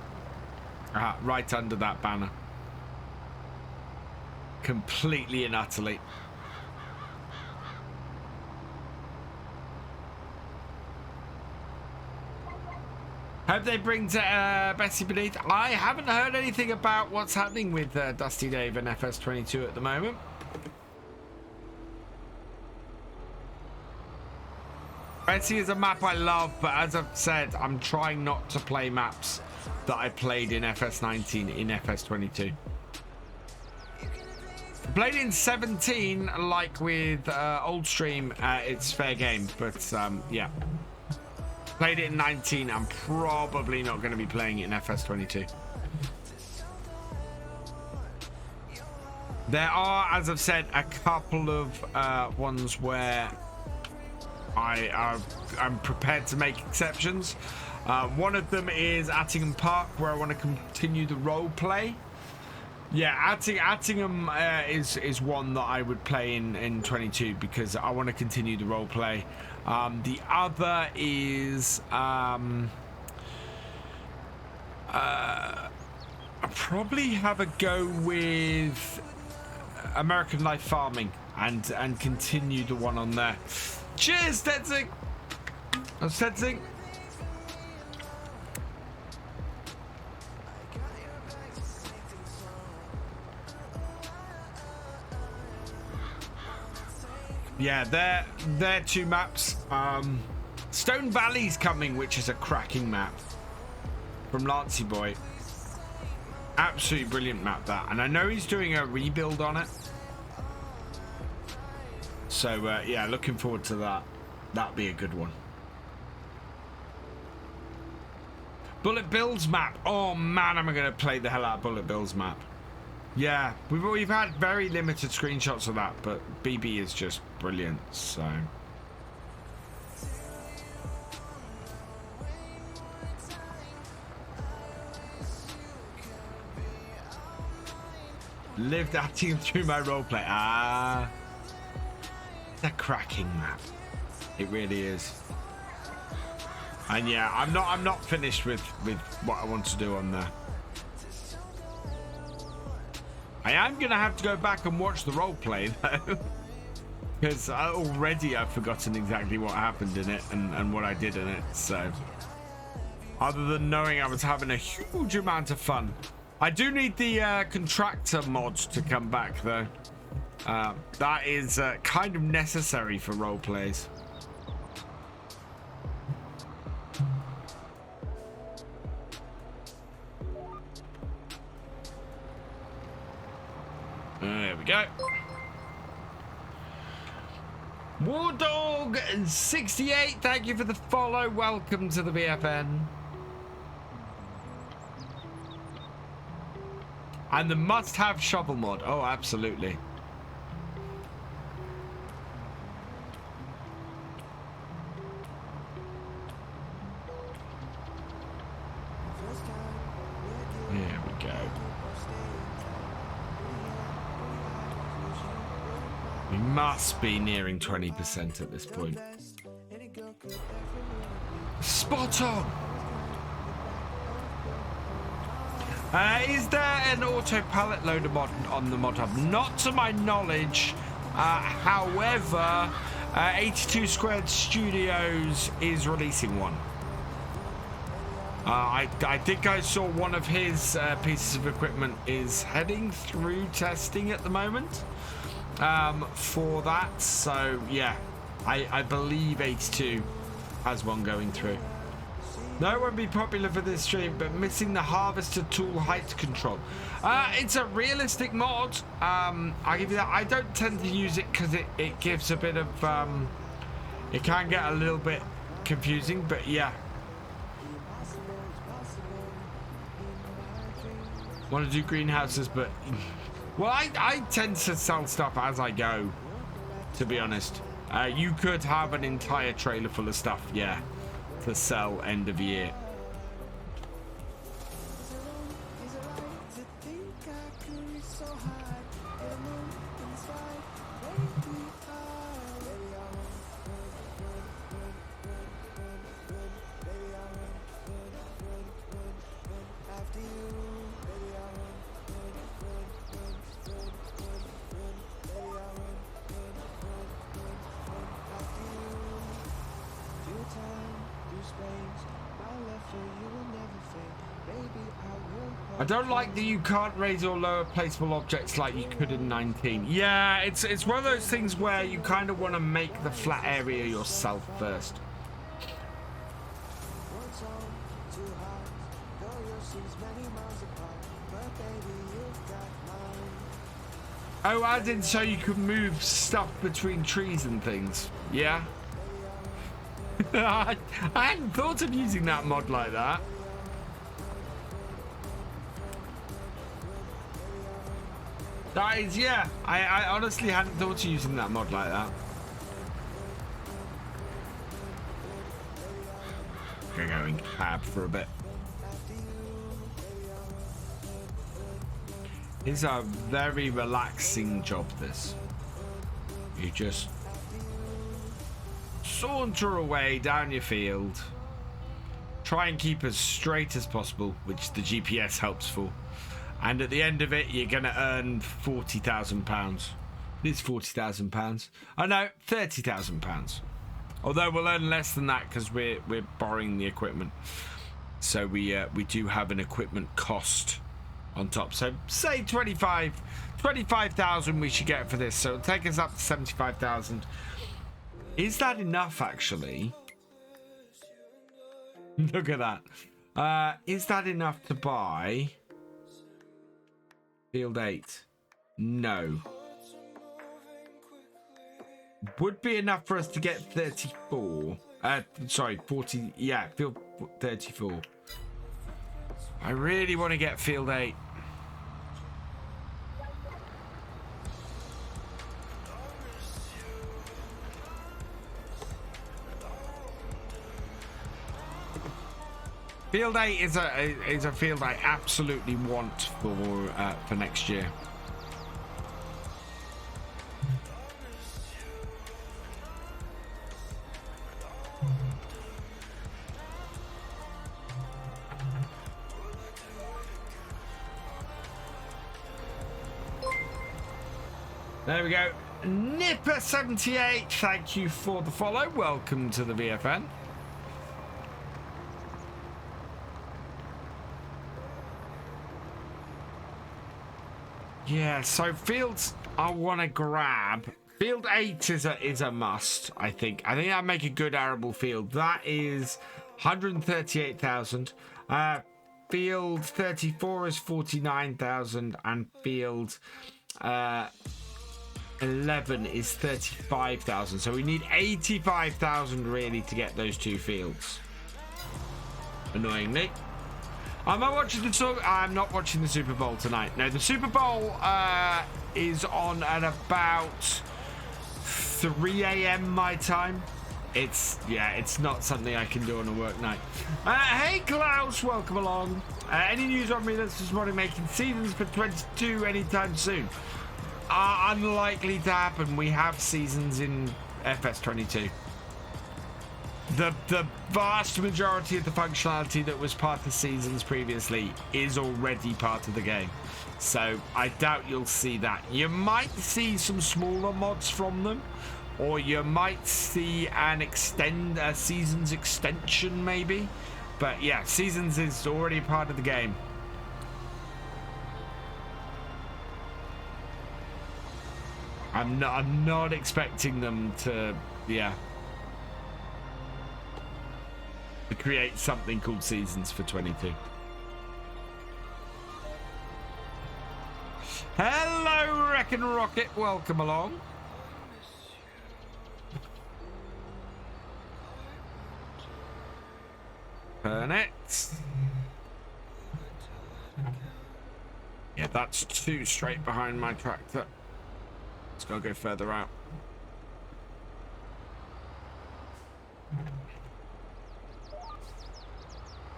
banner, completely and utterly. Hope they bring Bessie Beneath. I haven't heard anything about what's happening with Dusty Dave and FS22 at the moment. Bessie is a map I love, but as I've said, I'm trying not to play maps that I played in FS19 in FS22. Played in 17, like with Old Stream, it's fair game, but yeah. Played it in 19. I'm probably not going to be playing it in FS22. There are, as I've said, a couple of ones where I'm prepared to make exceptions. One of them is Attingham Park, where I want to continue the role play. Yeah, Attingham is one that I would play in 22 because I want to continue the role play. The other is I'll probably have a go with American Life Farming and continue the one on there. Cheers, Stedzing! Stedzing. Yeah, they're two maps. Stone Valley's coming, which is a cracking map from Lancy Boy. Absolutely brilliant map, that. And I know he's doing a rebuild on it. So, yeah, looking forward to that. That'd be a good one. Bullet Bill's map. Oh, man, am I going to play the hell out of Bullet Bill's map. Yeah, we've had very limited screenshots of that, but BB is just brilliant, so... Lived acting through my roleplay. Ah, it's a cracking map. It really is. And yeah, I'm not finished with what I want to do on there. I am gonna have to go back and watch the roleplay though, because already I've forgotten exactly what happened in it and what I did in it. So, other than knowing I was having a huge amount of fun. I do need the contractor mod to come back though. That is kind of necessary for role plays. There we go. Wardog68, thank you for the follow. Welcome to the BFN. And the must-have shovel mod. Oh, absolutely. There we go. We must be nearing 20% at this point. Spot on! Is there an auto pallet loader mod on the mod hub? Not to my knowledge. However, 82 Squared Studios is releasing one. I think I saw one of his pieces of equipment is heading through testing at the moment for that. So yeah, I believe 82 has one going through. No, it won't be popular for this stream, but missing the harvester tool height control. It's a realistic mod. I'll give you that. I don't tend to use it because it gives a bit of... it can get a little bit confusing, but yeah. Want to do greenhouses, but... Well, I tend to sell stuff as I go, to be honest. You could have an entire trailer full of stuff, yeah, to sell end of year. I don't like that you can't raise or lower placeable objects like you could in 19. Yeah, it's one of those things where you kind of want to make the flat area yourself first. Oh, as in so you could move stuff between trees and things. Yeah. I hadn't thought of using that mod like that. That is, yeah. I honestly hadn't thought of using that mod like that. Gonna go in cab for a bit. It's a very relaxing job, this. You just saunter away down your field. Try and keep as straight as possible, which the GPS helps for. And at the end of it, you're going to earn £40,000. It is £40,000. Oh no, £30,000. Although we'll earn less than that because we're borrowing the equipment. So we do have an equipment cost on top. So say 25,000 we should get for this. So it'll take us up to 75,000. Is that enough actually? Look at that. Is that enough to buy Field 8? No. Would be enough for us to get 34. Sorry, 40. Yeah, Field 34. I really want to get Field 8. Field 8 is a field I absolutely want for next year. There we go. Nipper78, thank you for the follow. Welcome to the VFN. Yeah, so fields I want to grab. Field 8 is a must, I think. I think that'd make a good arable field. That is 138,000. Field 34 is 49,000, and field 11 is 35,000. So we need 85,000 really to get those two fields. Annoyingly. I'm not watching the Super Bowl tonight. No, the Super Bowl is on at about 3 a.m. my time. It's not something I can do on a work night. Hey Klaus, welcome along. Any news on Realism modding making seasons for 22 anytime soon? Unlikely to happen. We have seasons in FS22. The vast majority of the functionality that was part of seasons previously is already part of the game. So I doubt you'll see that. You might see some smaller mods from them, or you might see a seasons extension maybe. But yeah, seasons is already part of the game. I'm not expecting them to, yeah. to create something called seasons for 22. Hello, Wreckin' Rocket. Welcome along. Burnett. Yeah, that's 2 straight behind my tractor. Let's go further out.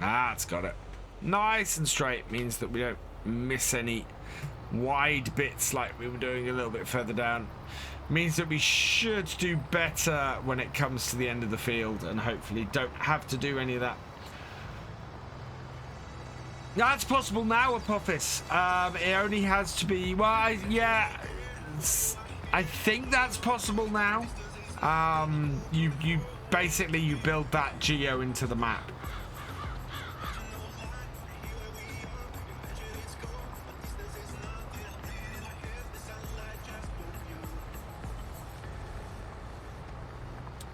Ah, it's got it. Nice and straight means that we don't miss any wide bits like we were doing a little bit further down. Means that we should do better when it comes to the end of the field and hopefully don't have to do any of that. That's possible now, Apophis. It only has to be, well, yeah, I think that's possible now. You basically you build that geo into the map.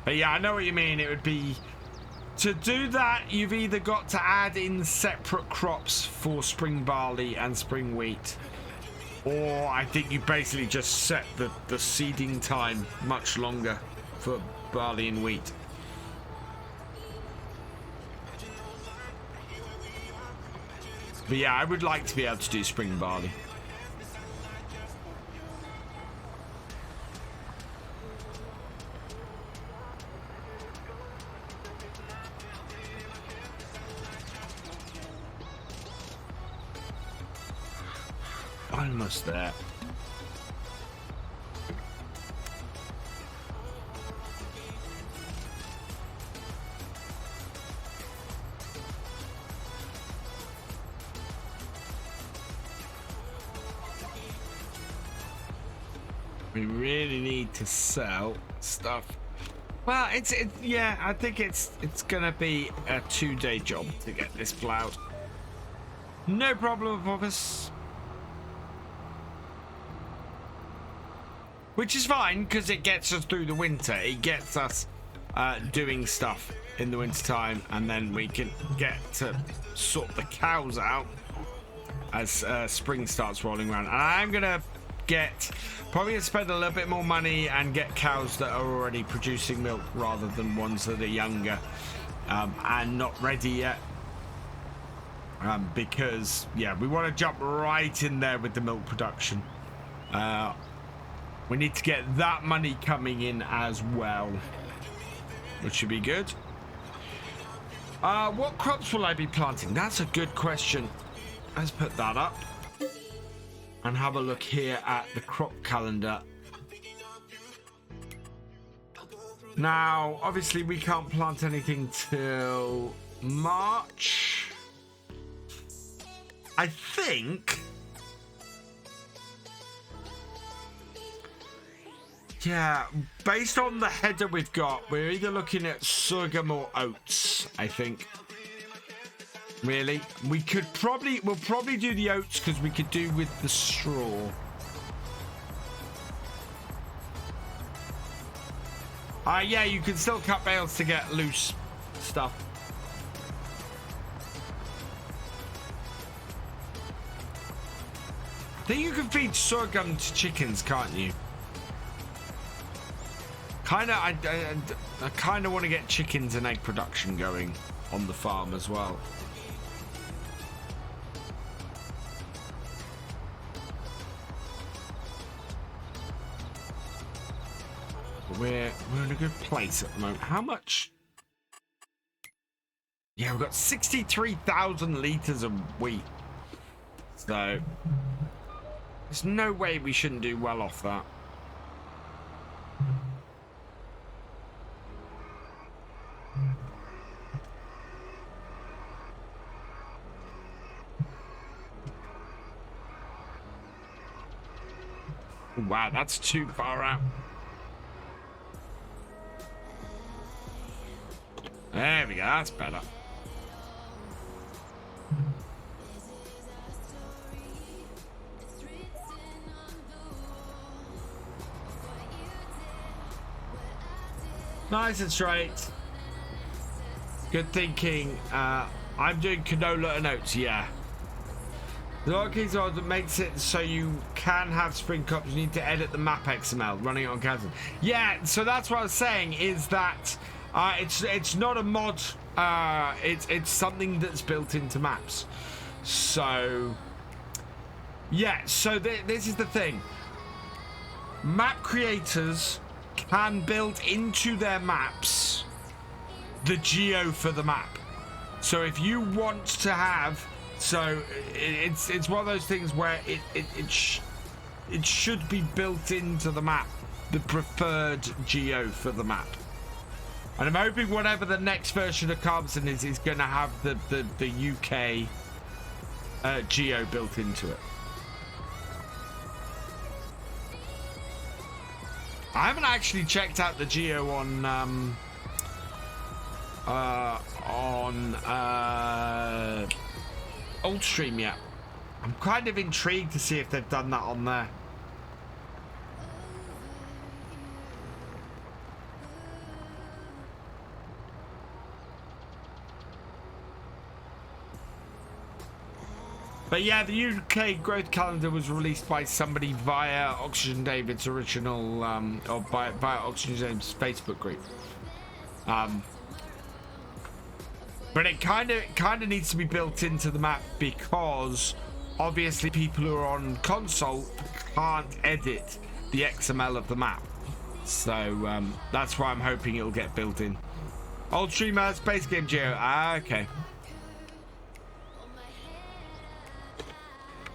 But yeah, I know what you mean. It would be, to do that, you've either got to add in separate crops for spring barley and spring wheat, or I think you basically just set the seeding time much longer for barley and wheat. But yeah, I would like to be able to do spring barley. Almost there. We really need to sell stuff. Well, yeah, I think it's gonna be a 2-day job to get this plowed. No problem with us. Which is fine, because it gets us through the winter. It gets us doing stuff in the winter time, and then we can get to sort the cows out as spring starts rolling around. And I'm gonna probably spend a little bit more money and get cows that are already producing milk rather than ones that are younger and not ready yet. Because yeah, we want to jump right in there with the milk production. We need to get that money coming in as well, which should be good. What crops will I be planting? That's a good question. Let's put that up and have a look here at the crop calendar. Now, obviously, we can't plant anything till March. I think. Yeah, based on the header we've got, we're either looking at sorghum or oats, I think. Really? We'll probably do the oats because we could do with the straw. Yeah, you can still cut bales to get loose stuff. I think you can feed sorghum to chickens, can't you? I kind of want to get chickens and egg production going on the farm as well. We're in a good place at the moment. How much? Yeah, we've got 63,000 litres of wheat. So there's no way we shouldn't do well off that. Wow, that's too far out. There we go, that's better. Nice and straight. Good thinking. I'm doing canola and oats, yeah. The Logitech order makes it so you can have spring crops. You need to edit the map XML running it on Calmsden. Yeah, so that's what I was saying, is that it's not a mod. It's something that's built into maps. So yeah, so this is the thing. Map creators can build into their maps the geo for the map. So if you want to have, so it's one of those things where it should be built into the map, the preferred geo for the map. And I'm hoping whatever the next version of Calmsden is going to have the UK geo built into it. I haven't actually checked out the geo on Oldstream yet. I'm kind of intrigued to see if they've done that on there. But yeah, the UK growth calendar was released by somebody via Oxygen David's original, or via Oxygen David's Facebook group. But it kind of needs to be built into the map, because obviously people who are on console can't edit the XML of the map. So that's why I'm hoping it'll get built in. Old streamer, Space Game Geo. Ah, okay.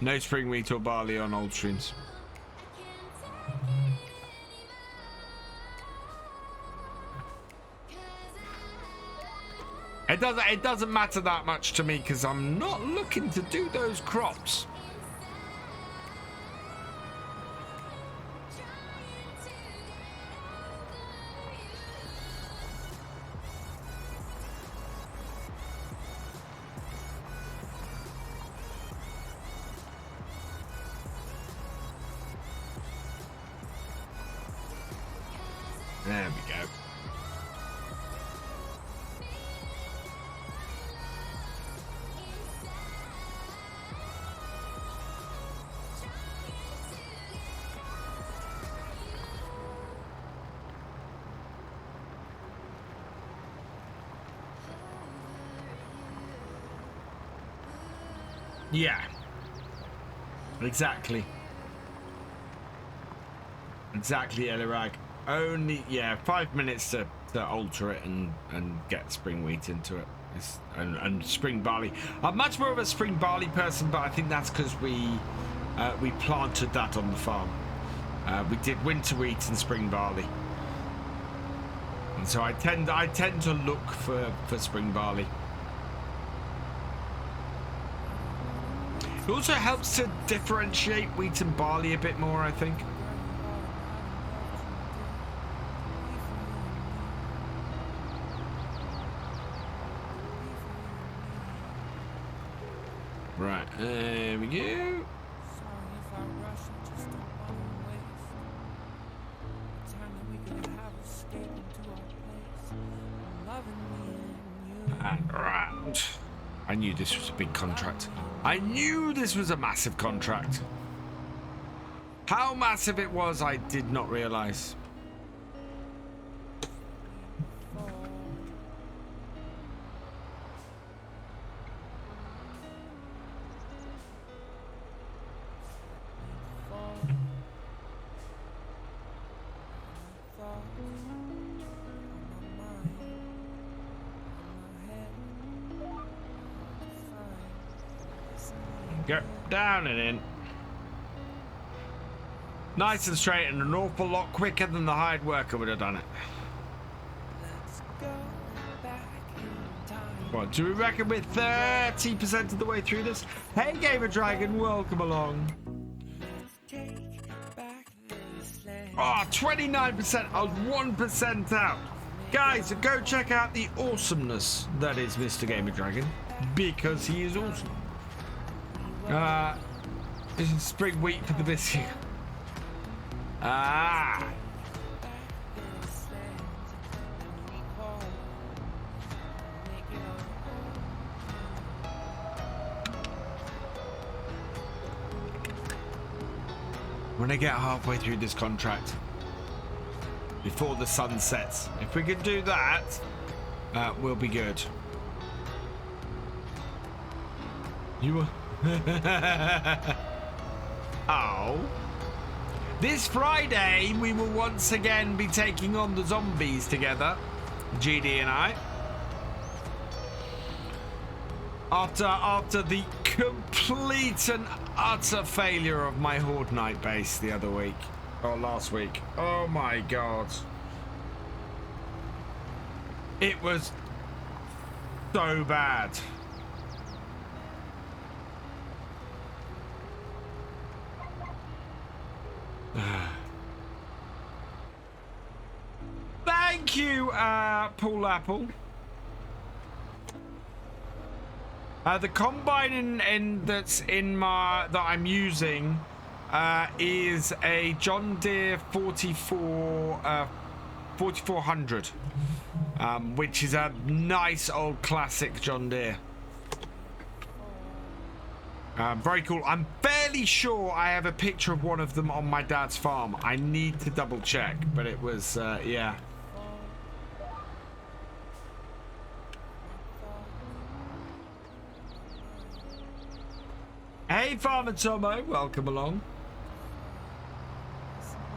No spring wheat or barley on old streams. It doesn't matter that much to me, because I'm not looking to do those crops. There we go. Yeah. Exactly. Exactly, Elirag. Only, yeah, 5 minutes to alter it and get spring wheat into it. And spring barley. I'm much more of a spring barley person, but I think that's because we planted that on the farm. We did winter wheat and spring barley, and so I tend to look for spring barley. It also helps to differentiate wheat and barley a bit more, I think. Right, there we go. And round. I knew this was a big contract. I knew this was a massive contract. How massive it was, I did not realize. Go down and in. Nice and straight, and an awful lot quicker than the hired worker would have done it. What, do we reckon we're 30% of the way through this? Hey Gamer Dragon, welcome along. Oh, 29%, I was 1% out. Guys, go check out the awesomeness that is Mr. Gamer Dragon, because he is awesome. This is spring wheat for the biscuit. Ah. want to get halfway through this contract before the sun sets. If we can do that, we'll be good. You Oh. This Friday, we will once again be taking on the zombies together, GD and I. After the complete and utter failure of my Horde Night base the other week. Or last week. Oh my god. It was so bad. Thank you, Paul Apple. The combine that I'm using is a John Deere 4400, which is a nice old classic John Deere. Very cool. I'm fairly sure I have a picture of one of them on my dad's farm. I need to double check, but it was yeah. Hey, Farmer Tomo, welcome along.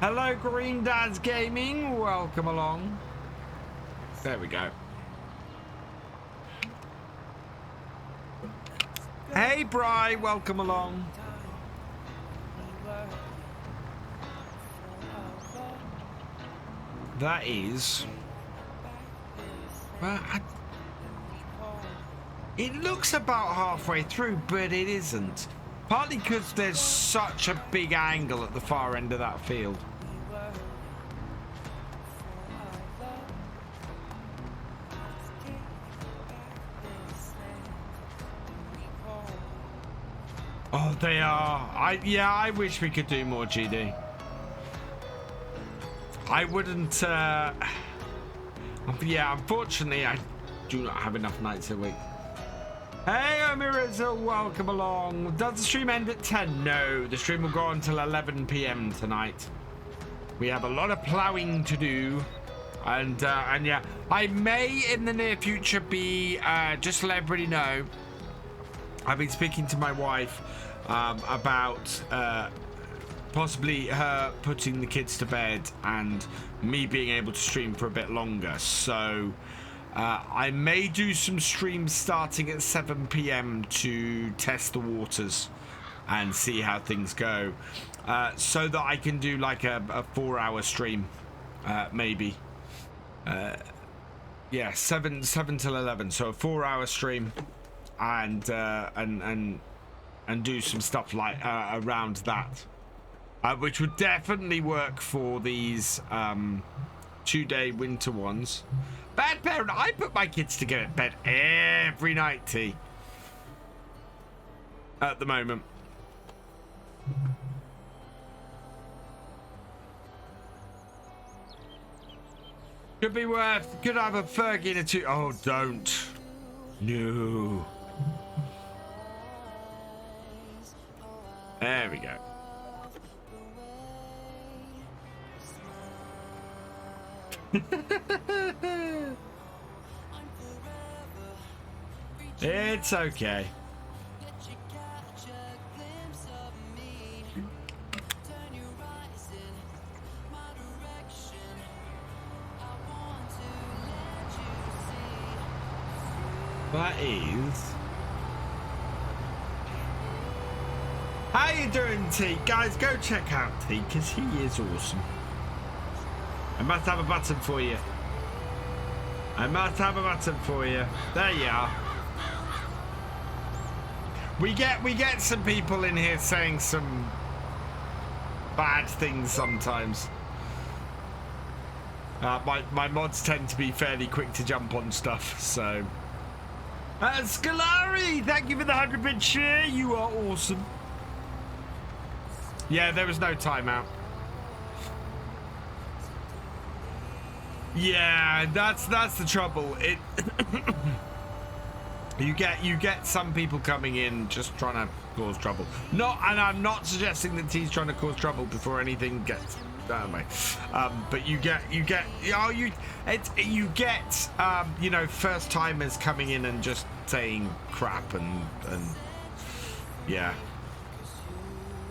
Hello, Green Dad's Gaming, welcome along. There we go. Hey, Bri, welcome along. That is... Well, it looks about halfway through, but it isn't. Partly because there's such a big angle at the far end of that field. Oh, they are. I wish we could do more, GD. I wouldn't, yeah, unfortunately, I do not have enough nights a week. Hey, Omiriza, welcome along. Does the stream end at 10? No, the stream will go on until 11 p.m. tonight. We have a lot of plowing to do. And yeah, I may in the near future be, just to let everybody know, I've been speaking to my wife about possibly her putting the kids to bed and me being able to stream for a bit longer. So I may do some streams starting at 7 p.m. to test the waters and see how things go, so that I can do like a 4-hour stream, maybe. Yeah, 7 till 11, so a 4-hour stream. And do some stuff like around that, which would definitely work for these 2-day winter ones. Bad parent, I put my kids to get to bed every night, T. At the moment. Could be worth, could have a Fergie in a two. Oh, don't. No. There we go. It's okay. That is... How you doing, T? Guys, go check out T, because he is awesome. I must have a button for you. I must have a button for you. There you are. We get some people in here saying some bad things sometimes. My mods tend to be fairly quick to jump on stuff, so... Scolari, thank you for the 100-bit share. You are awesome. Yeah, there was no timeout. Yeah, that's the trouble. It you get some people coming in just trying to cause trouble. Not, and I'm not suggesting that he's trying to cause trouble before anything gets way. But you get you get first timers coming in and just saying crap and yeah.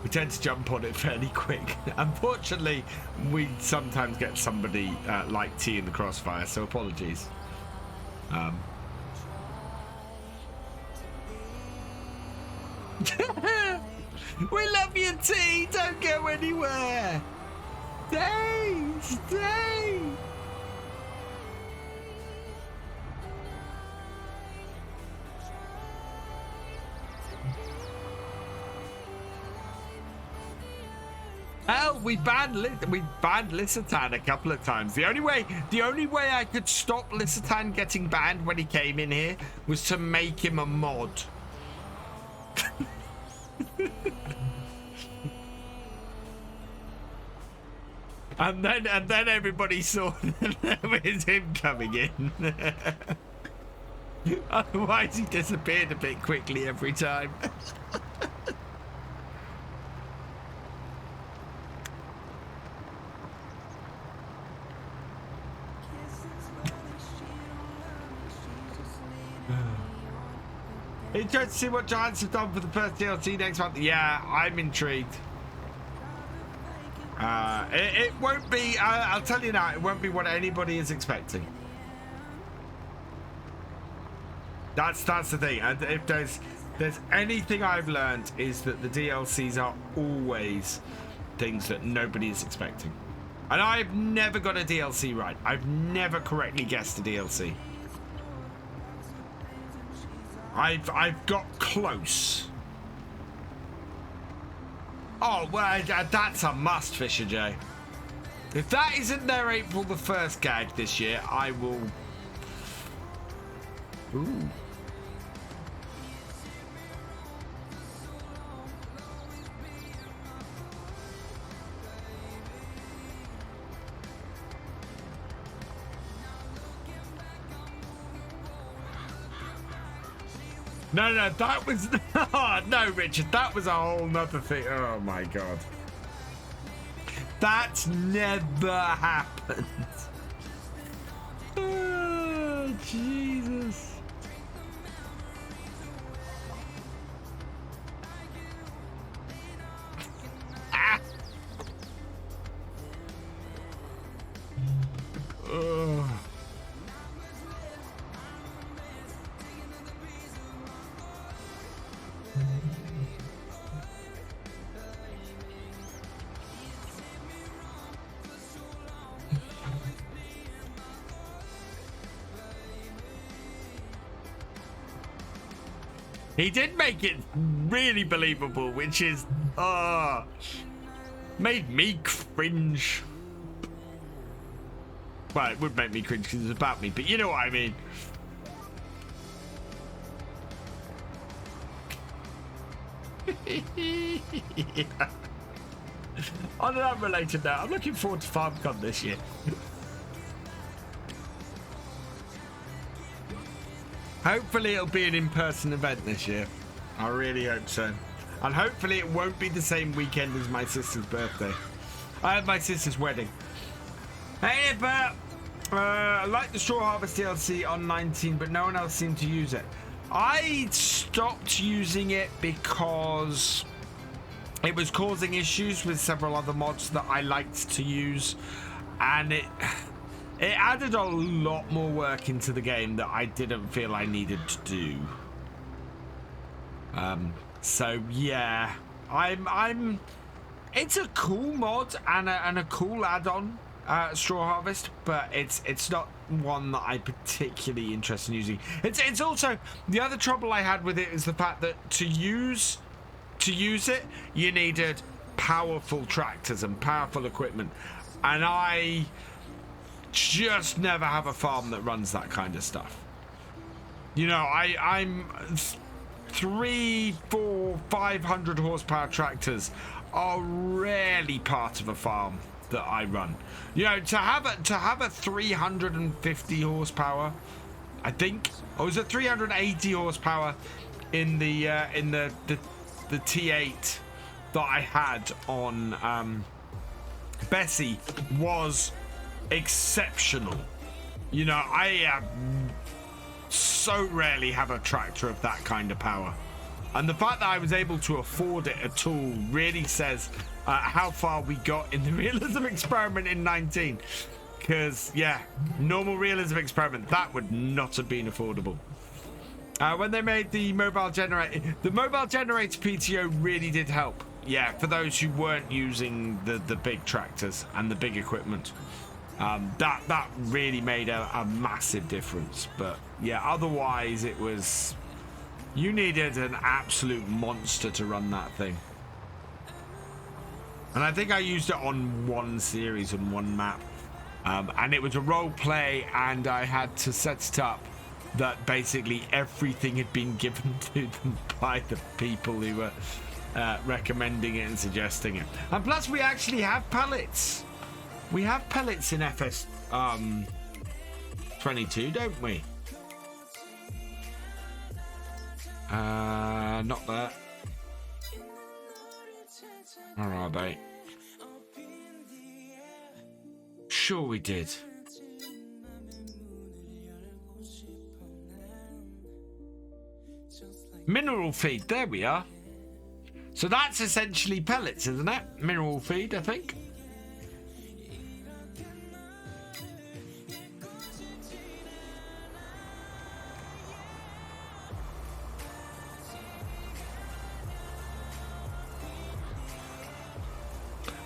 We tend to jump on it fairly quick. Unfortunately, we sometimes get somebody like T in the crossfire, so apologies. We love you, T. Don't go anywhere. Stay, stay. Hell, we banned Lissatan a couple of times. The only way I could stop Lissatan getting banned when he came in here was to make him a mod. and then everybody saw that there was him coming in. Otherwise, he disappeared a bit quickly every time. Interested to see what Giants have done for the first DLC next month. Yeah, I'm intrigued. It won't be, I'll tell you now, it won't be what anybody is expecting. That's the thing. And if there's anything I've learned is that the DLCs are always things that nobody is expecting. And I've never got a DLC right. I've never correctly guessed a DLC. I've got close. Oh, well, that's a must, Thefisherj. If that isn't their April the 1st gag this year, I will... Ooh. No, that was... Oh, no, Richard, that was a whole nother thing. Oh, my God. That's never happened. Oh, Jesus. Ah. Oh. He did make it really believable, which is, made me cringe. Well, it would make me cringe because it's about me, but you know what I mean. Yeah. On an unrelated note, I'm looking forward to FarmCon this year. Hopefully it'll be an in-person event this year. I really hope so. And hopefully it won't be the same weekend as my sister's birthday. I had my sister's wedding. Hey, but I like the Straw Harvest DLC on 19, but no one else seemed to use it. I stopped using it because it was causing issues with several other mods that I liked to use, and it added a lot more work into the game that I didn't feel I needed to do. So yeah, it's a cool mod and a cool add-on, Straw Harvest, but it's not one that I'm particularly interested in using. It's also, the other trouble I had with it is the fact that to use it, you needed powerful tractors and powerful equipment, and I just never have a farm that runs that kind of stuff. You know, I'm 300, 400, 500 horsepower tractors are rarely part of a farm that I run. You know, to have a 350 horsepower, I think, or was it 380 horsepower in the the T8 that I had on Bessie was exceptional. You know, I so rarely have a tractor of that kind of power. And the fact that I was able to afford it at all really says how far we got in the realism experiment in 19. Because, yeah, normal realism experiment, that would not have been affordable. When they made the mobile generator PTO really did help. Yeah, for those who weren't using the big tractors and the big equipment. That really made a massive difference. But, yeah, otherwise it was... You needed an absolute monster to run that thing. And I think I used it on one series and one map. And it was a role play, and I had to set it up that basically everything had been given to them by the people who were recommending it and suggesting it. And plus we actually have pellets. We have pellets in FS 22, don't we? Not that. Where are they? Sure we did. Mineral feed, there we are. So that's essentially pellets, isn't it? Mineral feed, I think.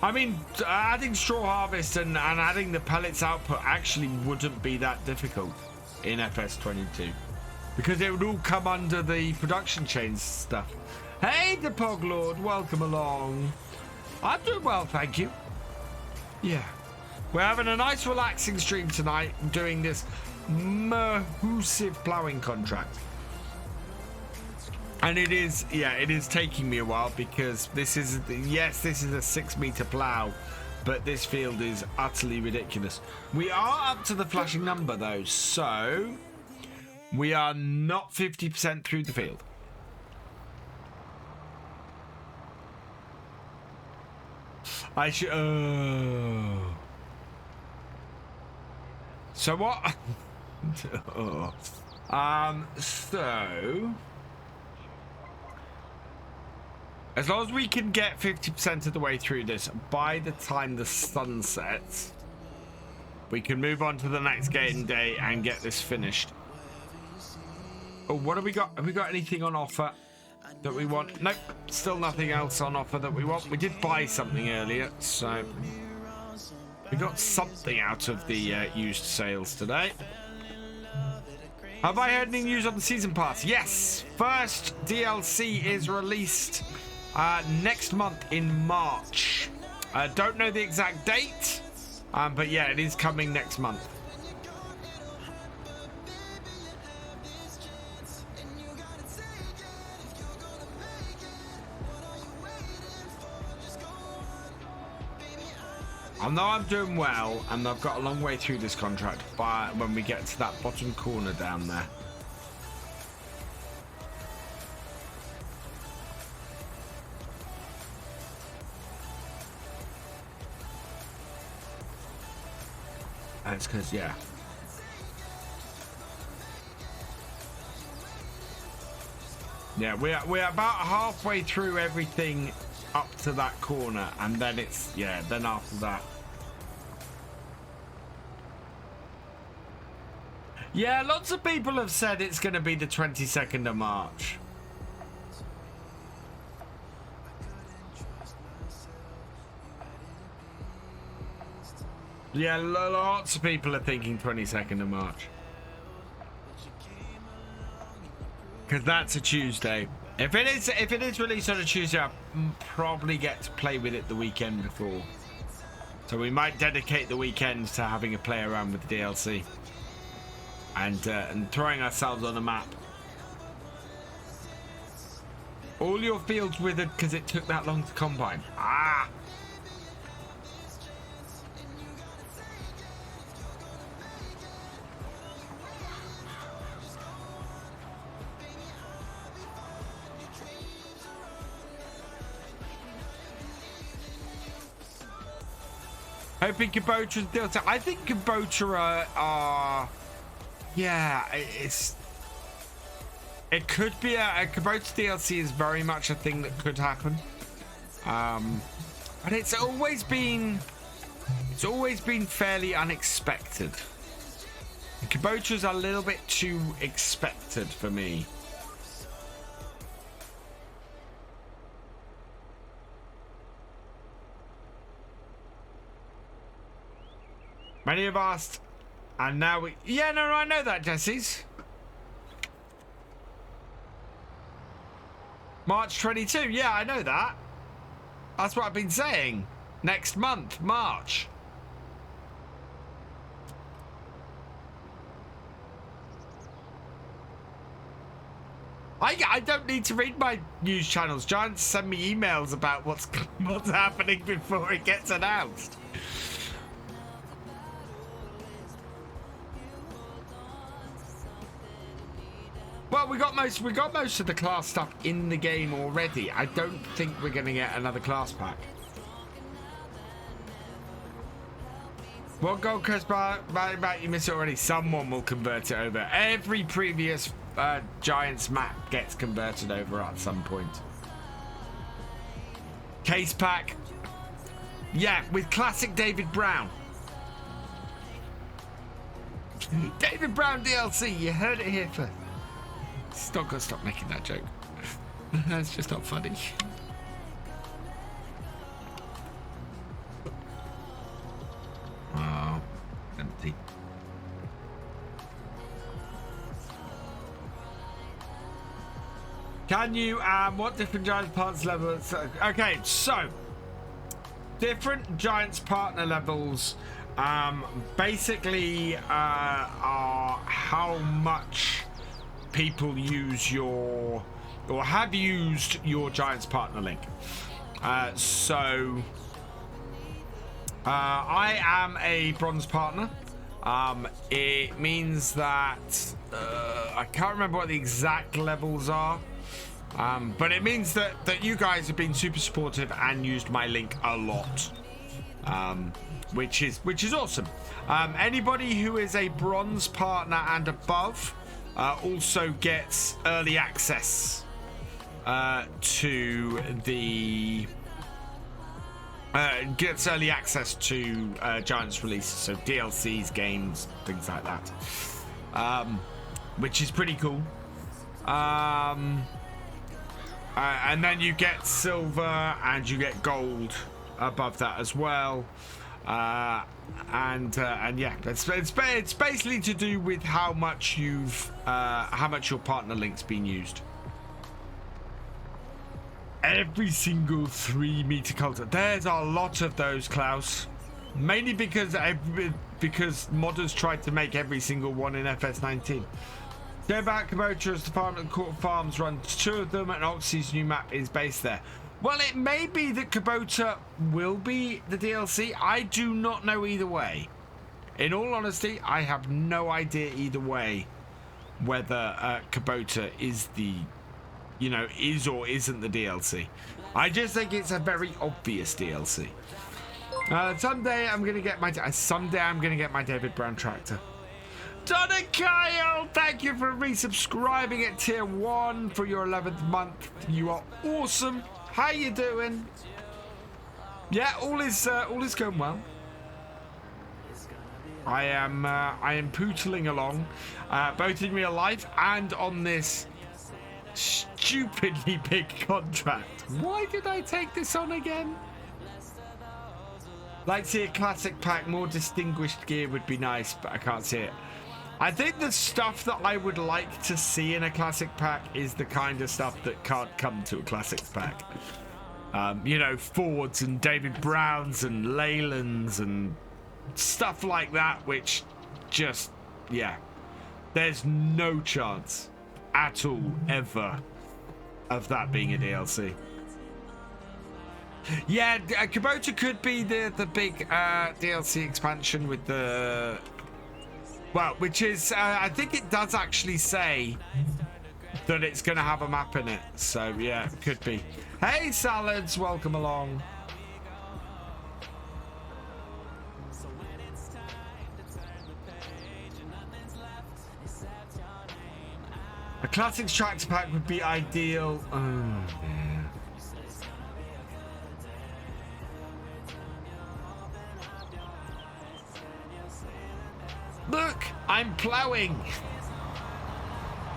I mean, adding straw harvest and adding the pellets output actually wouldn't be that difficult in FS22 because it would all come under the production chains stuff. Hey, the Pog Lord, welcome along. I'm doing well, thank you. Yeah, we're having a nice relaxing stream tonight doing this massive ploughing contract. And it is, yeah, it is taking me a while because this is, yes, this is a 6-meter plough, but this field is utterly ridiculous. We are up to the flashing number though, so we are not 50% through the field. I should, so what? So as long as we can get 50% of the way through this, by the time the sun sets, we can move on to the next game day and get this finished. Oh, what have we got? Have we got anything on offer that we want? Nope, still nothing else on offer that we want. We did buy something earlier, so we got something out of the used sales today. Have I heard any news on the season pass? Yes, first DLC is released next month in March. Don't know the exact date, but yeah, it is coming next month. I know I'm doing well, and I've got a long way through this contract by when we get to that bottom corner down there. That's because, yeah. Yeah, we're about halfway through everything up to that corner, and then it's, yeah, then after that. Yeah, lots of people have said it's going to be the 22nd of March. Yeah, lots of people are thinking 22nd of March. Because that's a Tuesday. If it is released on a Tuesday, I'll probably get to play with it the weekend before. So we might dedicate the weekend to having a play around with the DLC. And throwing ourselves on a map. All your fields withered because it took that long to combine. Ah! Hoping Kubota's DLC. I think Kubota are yeah, it could be a Kubota DLC is very much a thing that could happen. But it's always been fairly unexpected. Kubota's a little bit too expected for me. Many have asked, and now we... Yeah, no, I know that, Jesse's. March 22, yeah, I know that. That's what I've been saying. Next month, March. I don't need to read my news channels. Giants send me emails about what's happening before it gets announced. Well, we got most of the class stuff in the game already. I don't think we're going to get another class pack. What gold cost back you missed it already? Someone will convert it over. Every previous Giants map gets converted over at some point. Case pack. Yeah, with classic David Brown. David Brown DLC. You heard it here first. Not gonna stop making that joke. That's just not funny. Oh, empty. Can you what different Giants parts levels? Okay, so different Giants partner levels basically are how much people use your or have used your Giants partner link. So I am a bronze partner. It means that I can't remember what the exact levels are, but it means that you guys have been super supportive and used my link a lot, which is awesome. Anybody who is a bronze partner and above also gets early access to the Giants releases, so DLCs, games, things like that, which is pretty cool. And then you get silver and you get gold above that as well. And yeah, it's basically to do with how much your partner link's been used. Every single 3 meter coulter. There's a lot of those, Klaus. Mainly because modders tried to make every single one in FS19. Go back, Kubota, as the farm at Court Farms runs 2 of them, and Oxy's new map is based there. Well, it may be that Kubota will be the DLC. I do not know either way. In all honesty, I have no idea either way whether Kubota is the, is or isn't the DLC. I just think it's a very obvious DLC. Someday I'm gonna get my David Brown tractor. Donna Kyle, thank you for resubscribing at tier 1 for your 11th month. You are awesome. How you doing? Yeah, all is going well. I am pootling along, both in real life and on this stupidly big contract. Why did I take this on again? Like to see a classic pack, more distinguished gear would be nice, but I can't see it. I think the stuff that I would like to see in a classic pack is the kind of stuff that can't come to a classic pack. Fords and David Browns and Leylands and stuff like that, which just, yeah, there's no chance at all ever of that being a DLC. Yeah, Kubota could be the big DLC expansion with the, well, which is I think it does actually say that it's going to have a map in it, so yeah, it could be. Hey Salads, welcome along. A classics tractor pack would be ideal. Oh, yeah. Look, I'm plowing.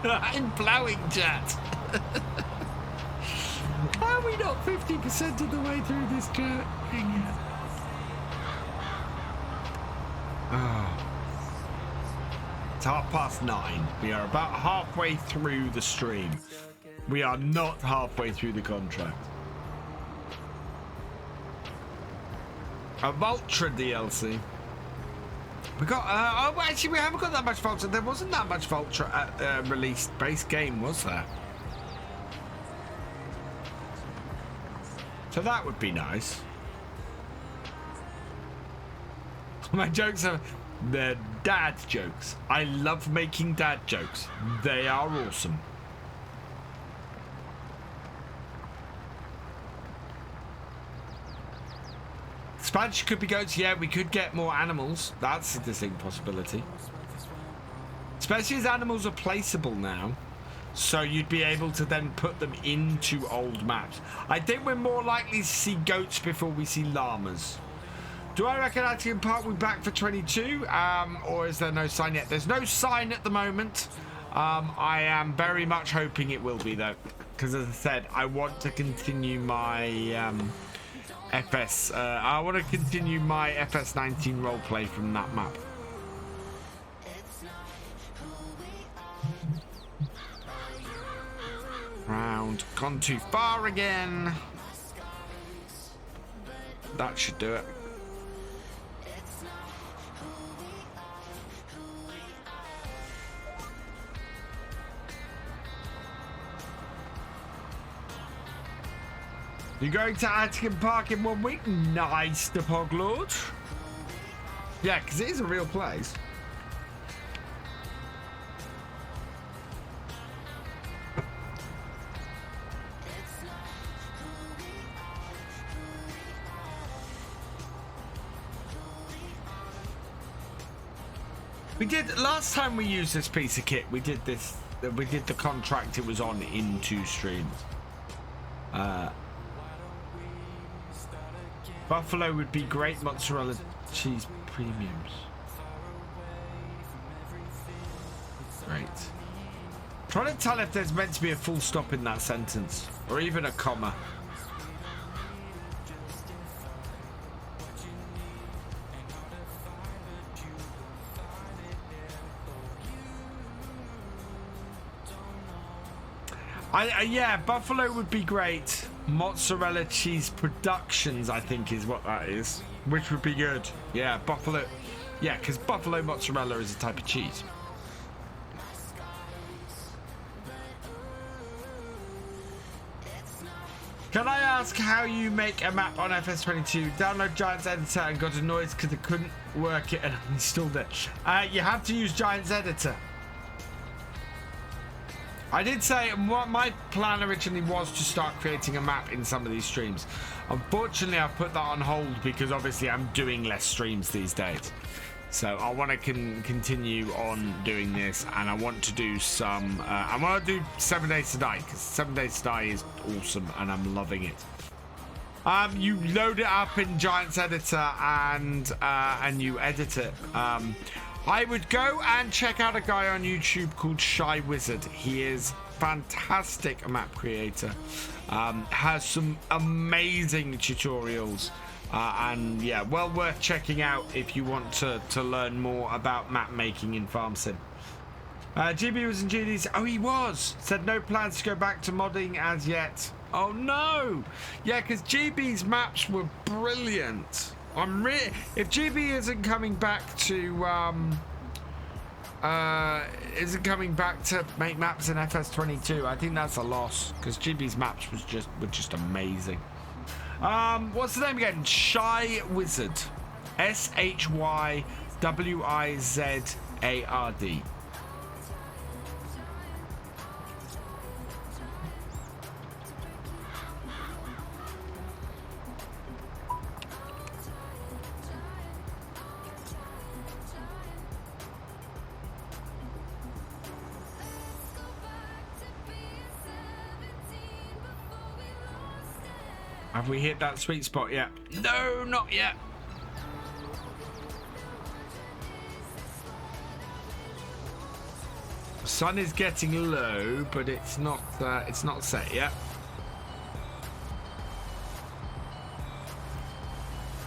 I'm plowing, chat. Are we not 50% of the way through this chat? Oh. It's 9:30. We are about halfway through the stream. We are not halfway through the contract. A Vultra DLC. We got, oh, actually, we haven't got that much Vultra. There wasn't that much Vultra at released base game, was there? So that would be nice. My jokes are the dad jokes. I love making dad jokes. They are awesome. Expansion could be goats. Yeah, we could get more animals. That's a distinct possibility. Especially as animals are placeable now. So you'd be able to then put them into old maps. I think we're more likely to see goats before we see llamas. Do I reckon Atkinson Park will be back for 22? Or is there no sign yet? There's no sign at the moment. I am very much hoping it will be, though. Because as I said, I want to continue my I want to continue my FS19 roleplay from that map. Round. Gone too far again. That should do it. You're going to Atkinson Park in 1 week? Nice, the Poglord. Yeah, because it is a real place. We did, last time we used this piece of kit, we did this, we did the contract it was on in 2 streams. Buffalo would be great mozzarella cheese premiums. Great. Trying to tell if there's meant to be a full stop in that sentence, or even a comma. Yeah, Buffalo would be great. Mozzarella cheese productions, I think, is what that is, which would be good. Yeah, Buffalo. Yeah, because Buffalo mozzarella is a type of cheese. Can I ask how you make a map on FS22? Download Giants Editor and got annoyed because I couldn't work it and installed it. You have to use Giants Editor. I did say what my plan originally was to start creating a map in some of these streams. Unfortunately, I've put that on hold because obviously I'm doing less streams these days. So I want to continue on doing this, and I want to do some. I want to do 7 Days to Die because 7 Days to Die is awesome and I'm loving it. You load it up in Giants Editor and you edit it. I would go and check out a guy on YouTube called Shy Wizard. He is fantastic map creator. Has some amazing tutorials. And yeah, well worth checking out if you want to learn more about map making in FarmSim. GB was in GD's. Oh, he was. Said no plans to go back to modding as yet. Oh no. Yeah, because GB's maps were brilliant. If GB isn't coming back to make maps in FS22, I think that's a loss because GB's maps were just amazing. What's the name again? Shy Wizard. SHYWIZARD. Have we hit that sweet spot yet? No, not yet. The sun is getting low, but it's not set yet.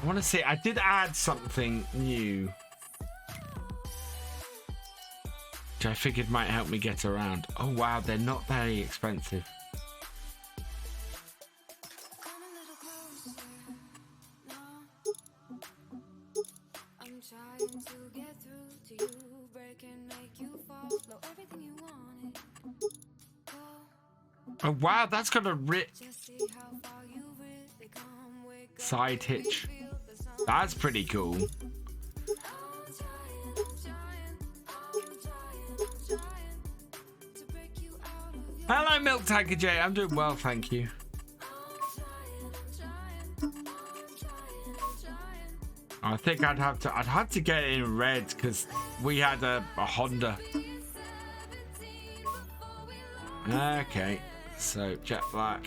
I want to see. I did add something new, which I figured might help me get around. Oh wow, they're not very expensive. Oh wow, that's got a side hitch. That's pretty cool. Hello, FarmCatGR. I'm doing well, thank you. I think I'd have to get it in red because we had a Honda. Okay, so jet black.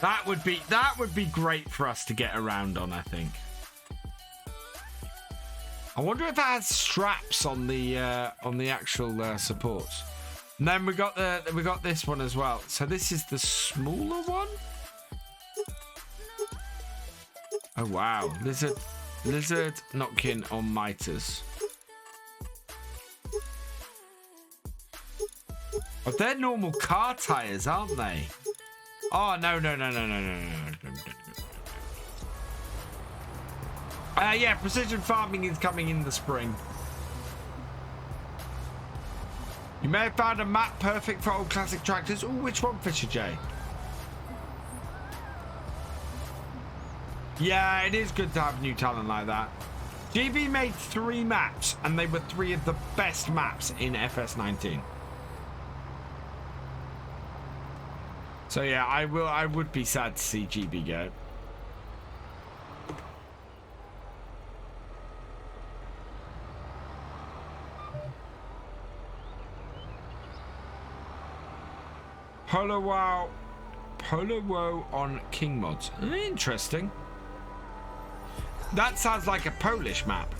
That would be great for us to get around on, I think. I wonder if it has straps on the actual supports. And then we got this one as well. So this is the smaller one. Oh wow, lizard knocking on miters. Oh, they're normal car tires, aren't they? Oh no. Yeah, precision farming is coming in the spring. You may have found a map perfect for old classic tractors. Oh, which one, Thefisherj? Yeah, it is good to have new talent like that. GB made 3 maps, and they were 3 of the best maps in FS19. So yeah, I would be sad to see GB go. Polo Woe on King mods. Interesting. That sounds like a Polish map.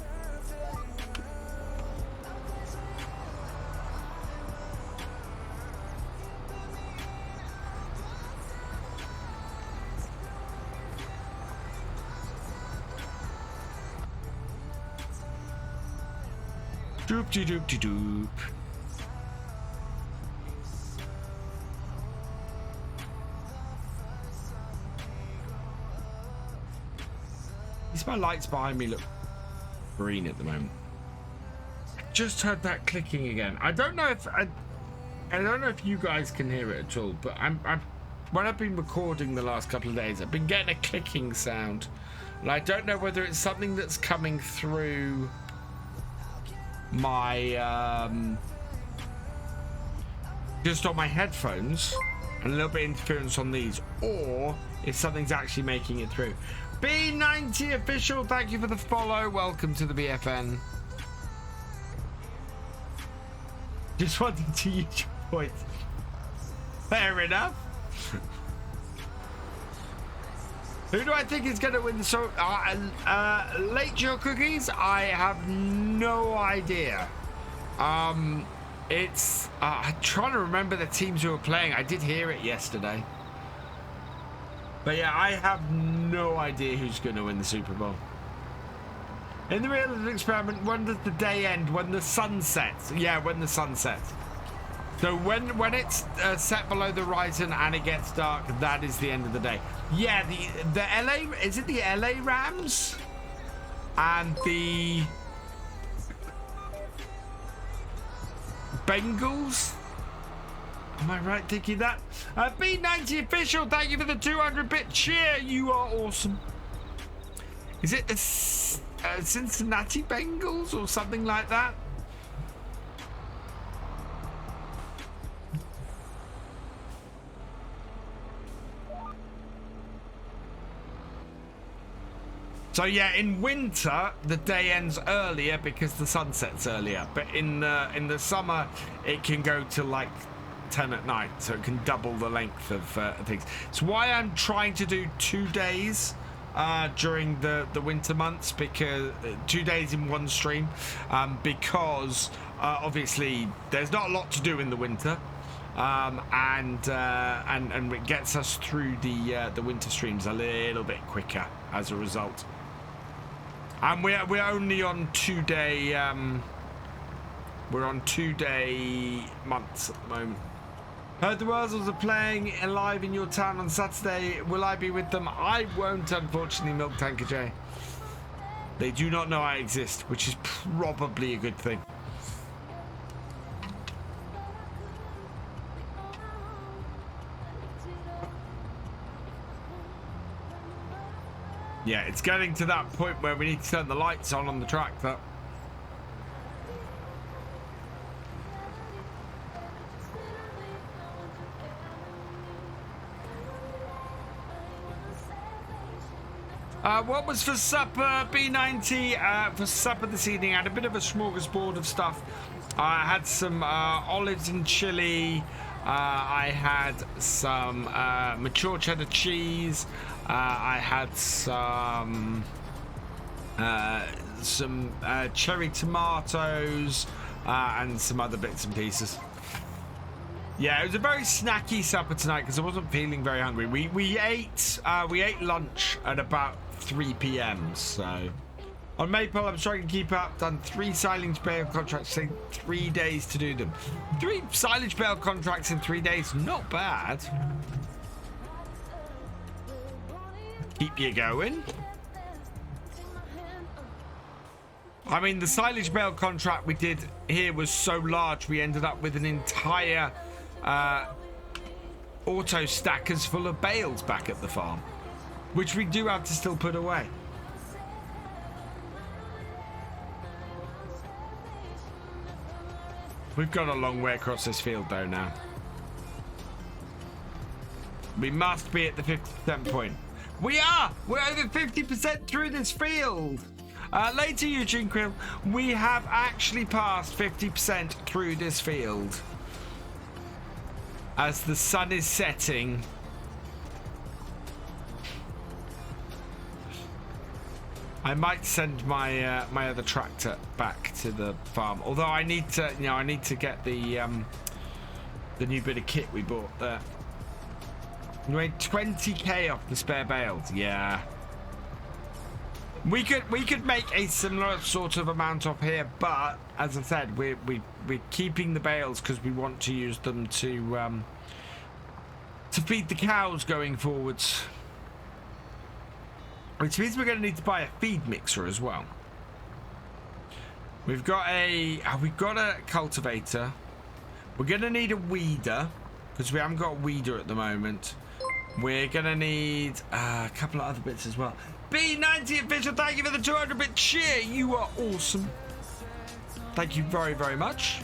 Doop-de-doop-de-doop. These my lights behind me look green at the moment. Just heard that clicking again. I don't know if you guys can hear it at all, but when I've been recording the last couple of days, I've been getting a clicking sound, and I don't know whether it's something that's coming through my just on my headphones and a little bit of interference on these, or if something's actually making it through. B90 official, thank you for the follow. Welcome to the BFN. Just wanted to use your points. Fair enough. Who do I think is going to win? So, late your cookies? I have no idea. It's I'm trying to remember the teams who were playing. I did hear it yesterday. But yeah, I have no idea who's going to win the Super Bowl. In the Realism experiment, when does the day end? When the sun sets. Yeah, when the sun sets. So when it's set below the horizon and it gets dark, that is the end of the day. Yeah, the LA, is it the LA Rams? And the Bengals? Am I right thinking that? B90 official, thank you for the 200-bit cheer. You are awesome. Is it the Cincinnati Bengals or something like that? So yeah, in winter the day ends earlier because the sun sets earlier, but in the summer it can go to like 10 at night, so it can double the length of things. It's why I'm trying to do 2 days during the winter months, because 2 days in one stream, because obviously there's not a lot to do in the winter, and it gets us through the winter streams a little bit quicker as a result. And we're only on 2 day we're on 2 day months at the moment. Heard the Wurzels are playing live in your town on Saturday. Will I be with them? I won't, unfortunately, Milk Tanker J. They do not know I exist, which is probably a good thing. Yeah, it's getting to that point where we need to turn the lights on the tractor. What was for supper, B90? For supper this evening, I had a bit of a smorgasbord of stuff. I had some olives and chili. I had some mature cheddar cheese. I had some cherry tomatoes and some other bits and pieces. Yeah, it was a very snacky supper tonight because I wasn't feeling very hungry. We ate lunch at about 3 p.m. So on Maple, I'm trying to keep up. Done 3 silage bale contracts, taking 3 days to do them. 3 silage bale contracts in 3 days, not bad. Keep you going. I mean, the silage bale contract we did here was so large, we ended up with an entire auto stackers full of bales back at the farm, which we do have to still put away. We've got a long way across this field though now. We must be at the 50% point. We are! We're over 50% through this field! Later, Eugene Krill, we have actually passed 50% through this field. As the sun is setting. I might send my my other tractor back to the farm. Although I need to, you know, I need to get the new bit of kit we bought there. We made 20k off the spare bales. Yeah. We could make a similar sort of amount off here, but as I said, we're keeping the bales because we want to use them to feed the cows going forwards. Which means we're going to need to buy a feed mixer as well. We've got a cultivator. We're going to need a weeder because we haven't got a weeder at the moment. We're going to need a couple of other bits as well. B90 official, thank you for the 200-bit cheer. You are awesome. Thank you very, very much.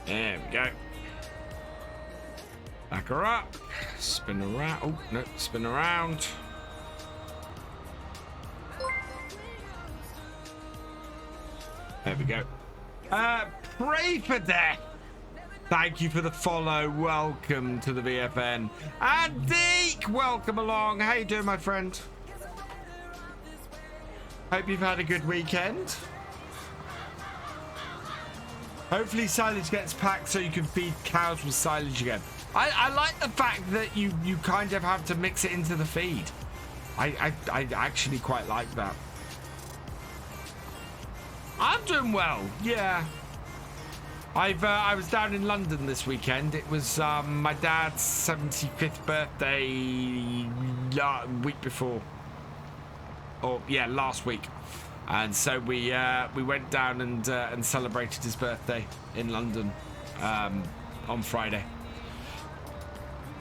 There we go. Back her up. Spin around. Oh, no, spin around. There we go. Pray for death. Thank you for the follow. Welcome to the VFN. And Deke, welcome along. How you doing, my friend? Hope you've had a good weekend. Hopefully silage gets packed so you can feed cows with silage again. I like the fact that you kind of have to mix it into the feed. I actually quite like that. I'm doing well, yeah. I was down in London this weekend. It was my dad's 75th birthday week before. Or yeah, last week. And so we went down and celebrated his birthday in London on Friday.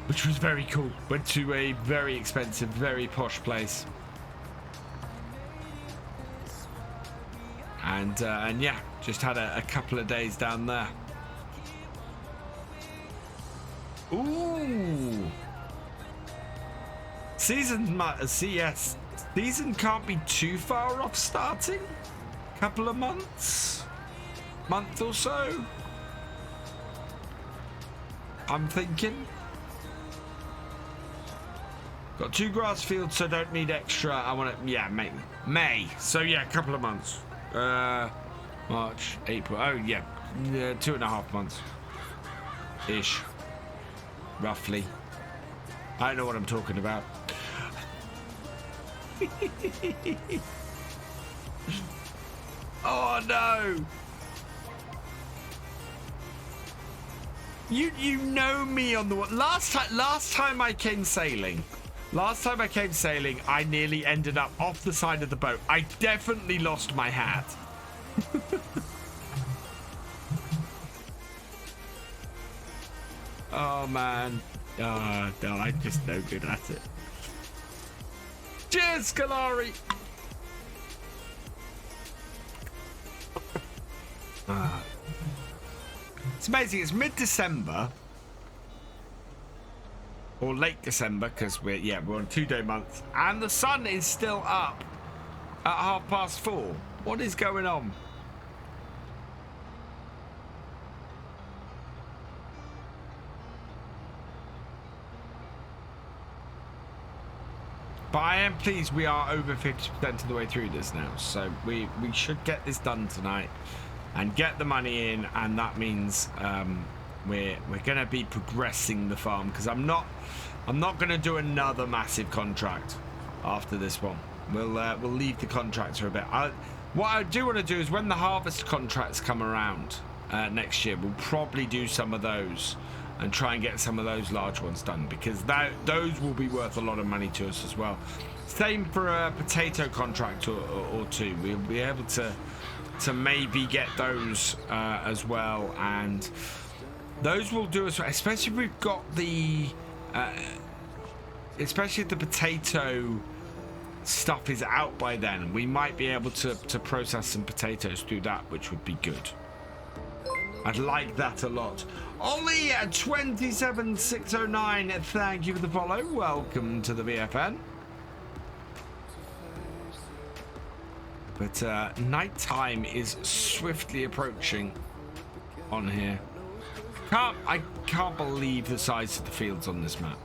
which was very cool. Went to a very expensive, very posh place. And yeah, just had a couple of days down there. Ooh. Season can't be too far off starting. Couple of month or so. I'm thinking. Got 2 grass fields, so don't need extra. I want to, yeah, May. So yeah, a couple of months. March, April. Oh yeah, 2.5 months ish, roughly. I don't know what I'm talking about. Oh no! You know me on the last time I came sailing. I nearly ended up off the side of the boat. I definitely lost my hat. Oh man. Oh no, I'm just no good at it. Cheers, Scolari! It's amazing. It's mid-December. Or late December, because we're on a 2-day month. And the sun is still up at 4:30. What is going on? But I am pleased we are over 50% of the way through this now. So we should get this done tonight and get the money in, and that means we're going to be progressing the farm, because I'm not going to do another massive contract after this one. We'll leave the contracts for a bit. What I do want to do is, when the harvest contracts come around next year, we'll probably do some of those and try and get some of those large ones done, because those will be worth a lot of money to us as well. Same for a potato contract or two. We'll be able to maybe get those as well, and those will do us, especially if we've got the especially if the potato stuff is out by then. We might be able to process some potatoes through that, which would be good. I'd like that a lot. Ollie at 27609, thank you for the follow. Welcome to the VFN. But nighttime is swiftly approaching on here. I can't believe the size of the fields on this map.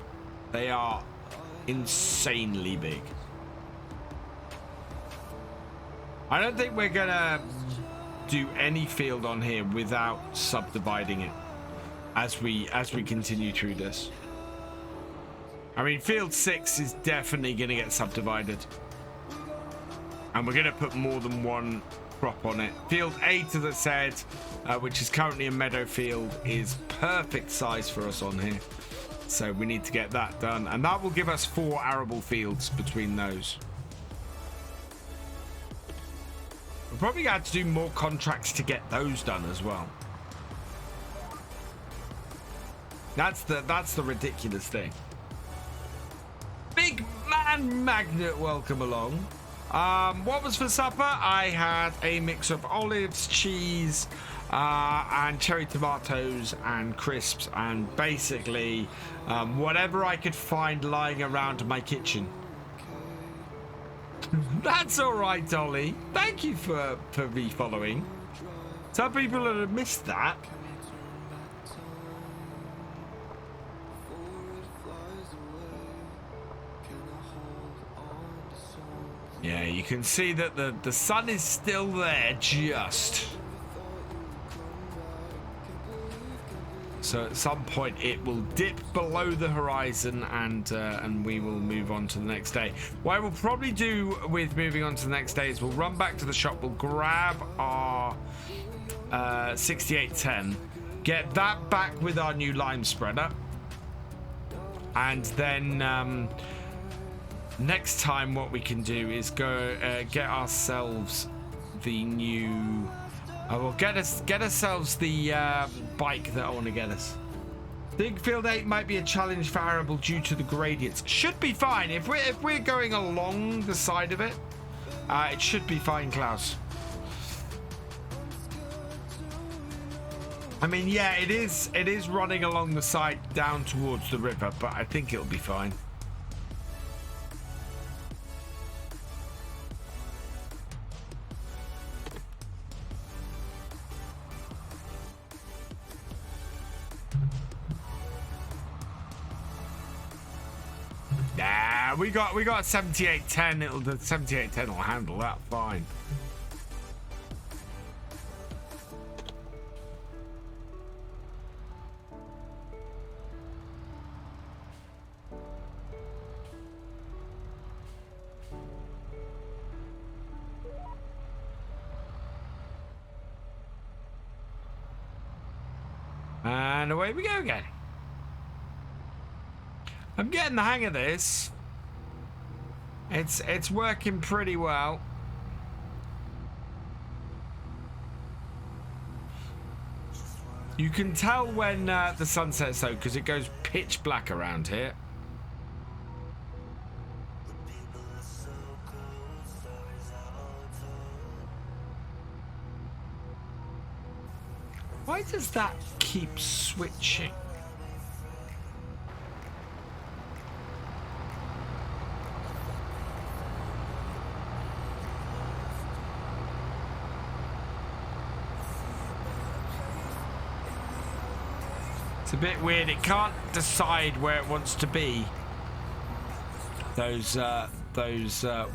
They are insanely big. I don't think we're gonna do any field on here without subdividing it as we continue through this. I mean, field 6 is definitely gonna get subdivided, and we're gonna put more than one crop on it. Field 8, as I said, which is currently a meadow field, is perfect size for us on here, so we need to get that done, and that will give us 4 arable fields between those. We're probably going to have to do more contracts to get those done as well. That's the ridiculous thing. Big Man Magnet, welcome along. What was for supper? I had a mix of olives, cheese, and cherry tomatoes and crisps, and basically whatever I could find lying around my kitchen. That's all right, Ollie. Thank you for re-following. Some people have missed that. Yeah, you can see that the sun is still there, just. So at some point it will dip below the horizon, and we will move on to the next day. What I will probably do with moving on to the next day is we'll run back to the shop, we'll grab our 6810, get that back with our new lime spreader, and then next time what we can do is go get ourselves the new... we'll get ourselves the bike that I want to get us. Think field 8 might be a challenge for arable due to the gradients. Should be fine if we're going along the side of it. It should be fine, Klaus. I mean, yeah, it is running along the side down towards the river, but I think it'll be fine. Nah, we got a 7810. The 7810 will handle that fine. And away we go again. I'm getting the hang of this. It's working pretty well. You can tell when the sun sets though, because it goes pitch black around here. Why does that keep switching? It's a bit weird. It can't decide where it wants to be. Those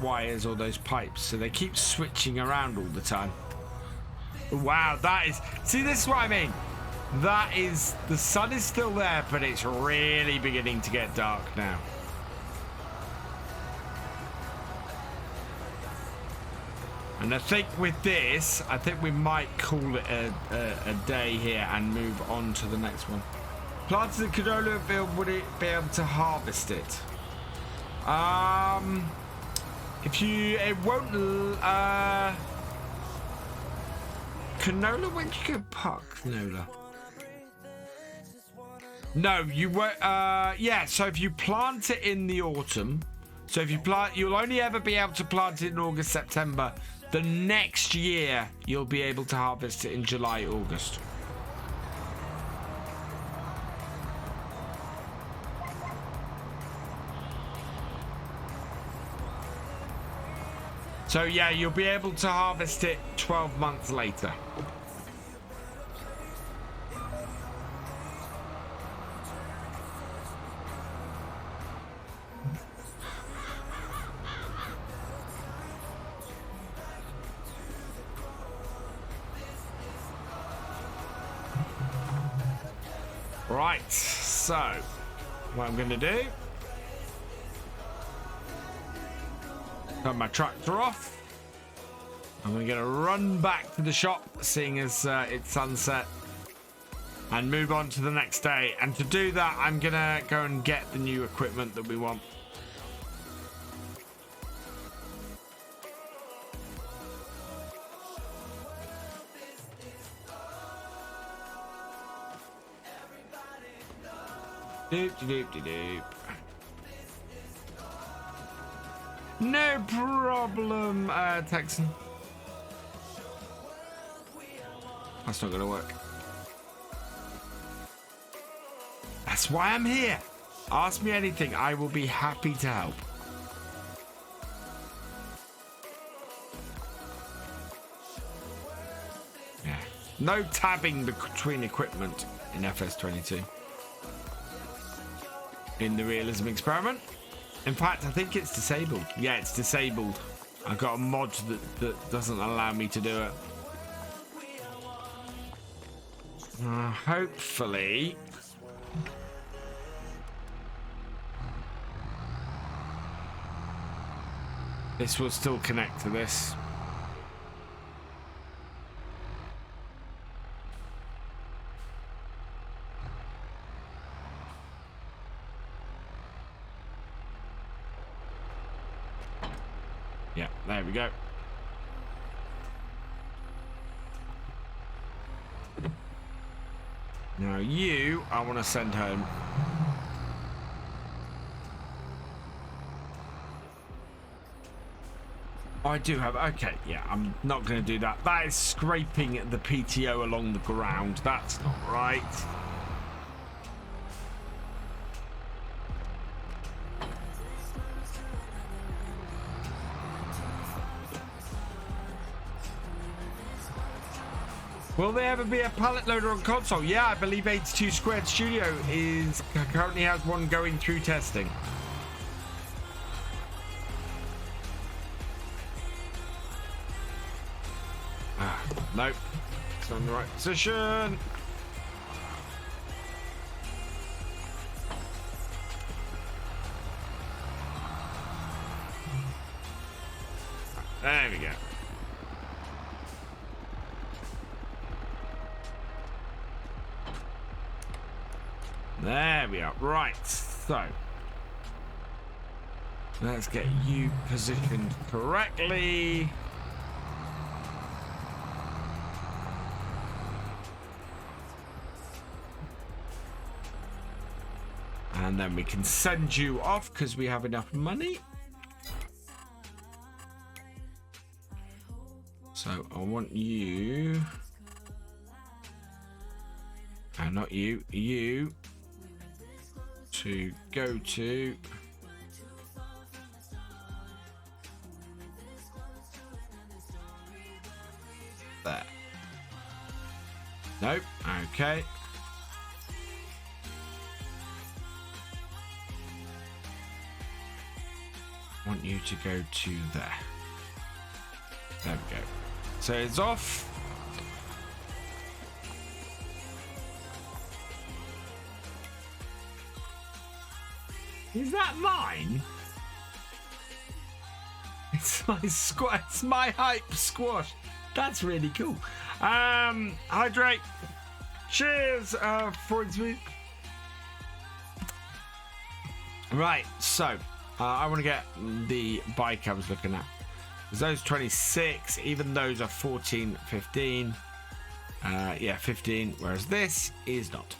wires or those pipes, so they keep switching around all the time. Wow, that is... See, this is what I mean. That is... The sun is still there, but it's really beginning to get dark now. And I think with this, I think we might call it a day here and move on to the next one. Planted the canola field, would it be able to harvest it? If you... It won't... Canola? When did you go park canola? No, you won't. Yeah, so if you plant it in the autumn, so if you plant, you'll only ever be able to plant it in August, September. The next year, you'll be able to harvest it in July, August. So yeah, you'll be able to harvest it 12 months later. Right, so what I'm going to do, turn my tractor off. I'm going to run back to the shop, seeing as it's sunset, and move on to the next day. And to do that, I'm going to go and get the new equipment that we want. Doop, doop, doop, doop. No problem, Texan. That's not gonna work. That's why I'm here. Ask me anything. I will be happy to help. Yeah. No tabbing between equipment in FS22. In the realism experiment. In fact, I think it's disabled. Yeah, it's disabled. I've got a mod that doesn't allow me to do it. Hopefully... this will still connect to this. Yeah, there we go. Now you, I want to send home. I do have, okay, yeah, I'm not going to do that. That is scraping the PTO along the ground. That's not right. Will there ever be a pallet loader on console? Yeah, I believe 82 Squared Studio currently has one going through testing. Nope, it's not in the right position. There we go. There we are. Right, so let's get you positioned correctly. And then we can send you off because we have enough money. So I want you, and not you, you to go to there. Nope. Okay. Want you to go to there. There we go. So it's off. Is that mine? It's my squash. It's my hype squash. That's really cool. Hydrate. Cheers, Freud's week. Right, so I want to get the bike I was looking at. Those 26, even those are 14, 15. Yeah, 15, whereas this is not.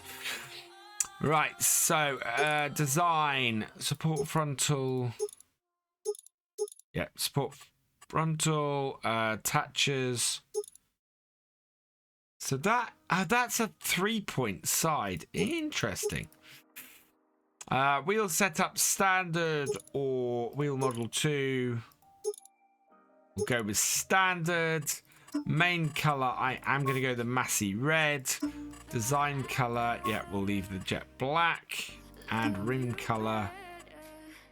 Right, so design, support frontal. Yeah, support frontal, attachers. So that's a 3-point side. Interesting. Wheel setup standard or wheel model 2. We'll go with standard. Main color, I am going to go the Massey red. Design color, yeah, we'll leave the jet black. And rim color,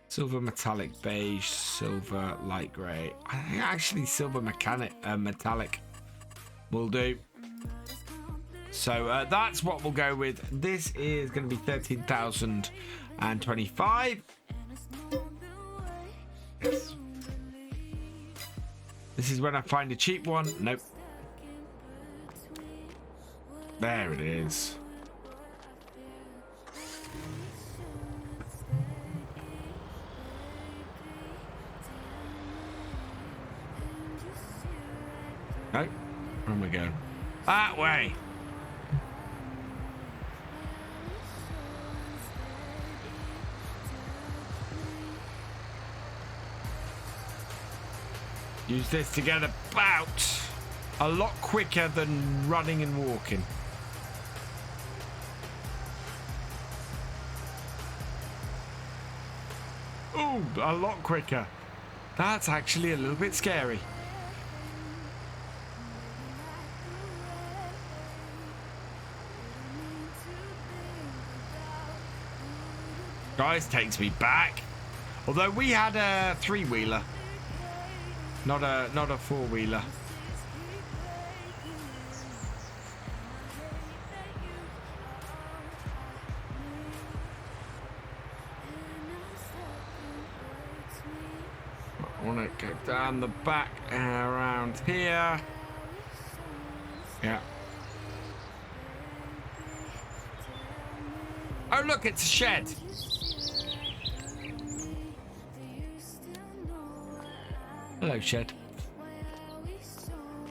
silver metallic beige, silver light gray. I think actually silver metallic will do. So that's what we'll go with. This is going to be 13,025. Yes. This is when I find a cheap one. Nope. There it is. Nope. Where am I going? That way. Use this to get about a lot quicker than running and walking. Ooh, a lot quicker. That's actually a little bit scary. Guys, takes me back. Although we had a 3-wheeler. Not a 4-wheeler. I want to go down the back and around here. Yeah. Oh look, it's a shed. Hello, shed.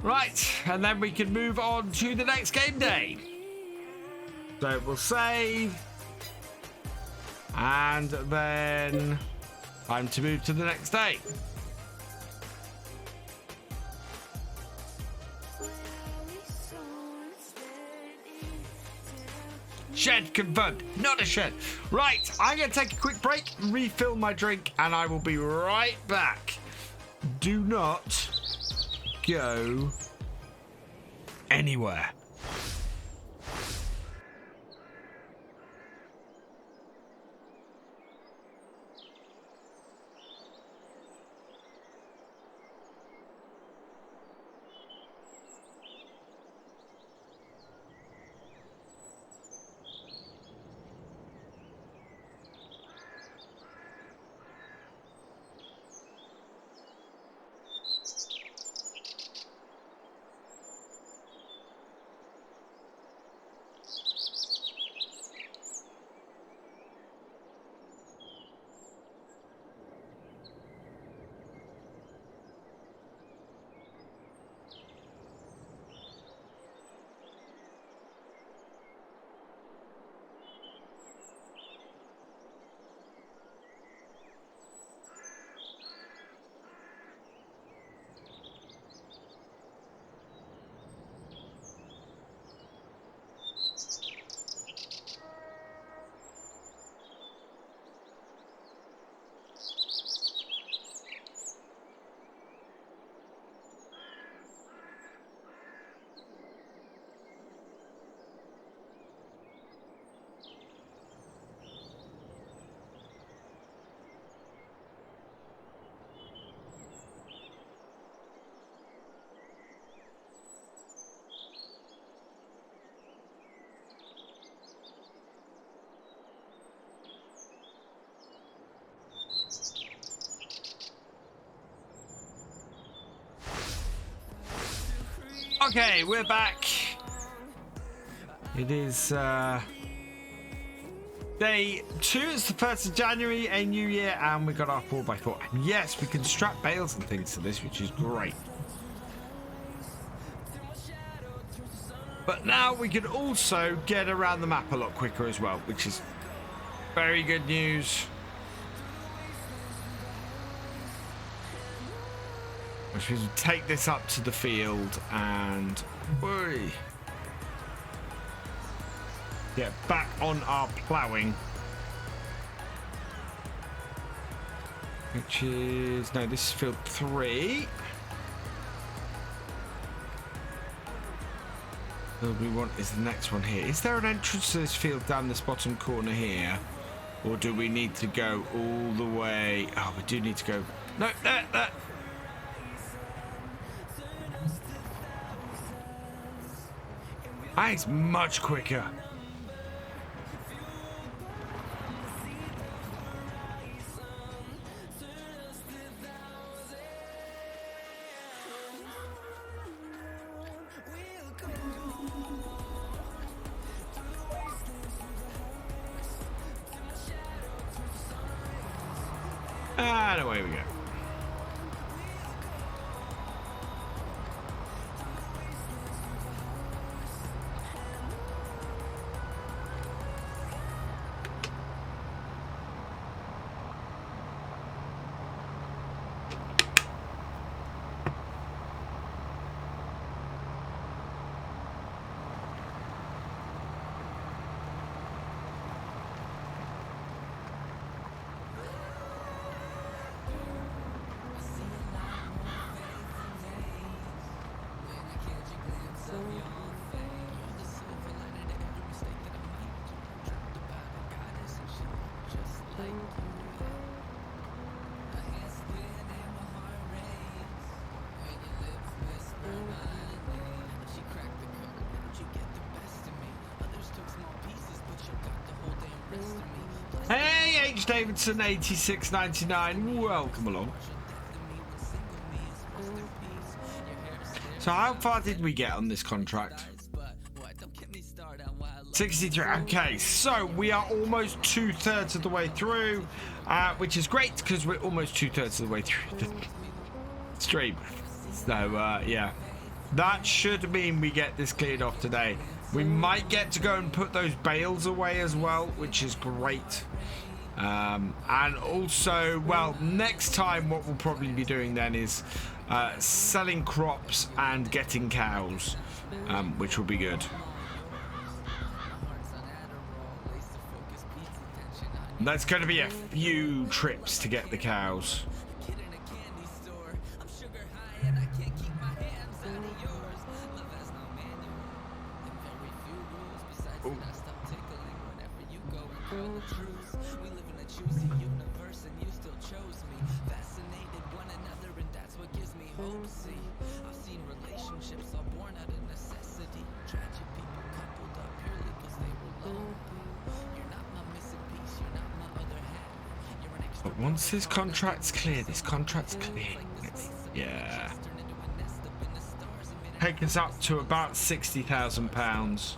Right, and then we can move on to the next game day. So we'll save. And then time to move to the next day. Shed confirmed, not a shed. Right, I'm going to take a quick break, refill my drink, and I will be right back. Do not go anywhere. Okay, we're back. It is day 2. It's the 1st of January, a new year, and we got our 4x4. And yes, we can strap bales and things to this, which is great. But now we can also get around the map a lot quicker as well, which is very good news. Which means we take this up to the field and get back on our ploughing. Which is, no, this is field 3. What we want is the next one here. Is there an entrance to this field down this bottom corner here? Or do we need to go all the way? Oh, we do need to go. No, there. It's much quicker. And away we go. Hey, H. Davidson 8699, welcome along. So how far did we get on this contract? 63. Okay, so we are almost 2/3 of the way through, which is great because we're almost 2/3 of the way through the stream. So yeah, that should mean we get this cleared off today. We might get to go and put those bales away as well, which is great. And also, well, next time what we'll probably be doing then is selling crops and getting cows, which will be good. That's going to be a few trips to get the cows. Ooh. But once this contract's clear, yeah. Take us up to about £60,000,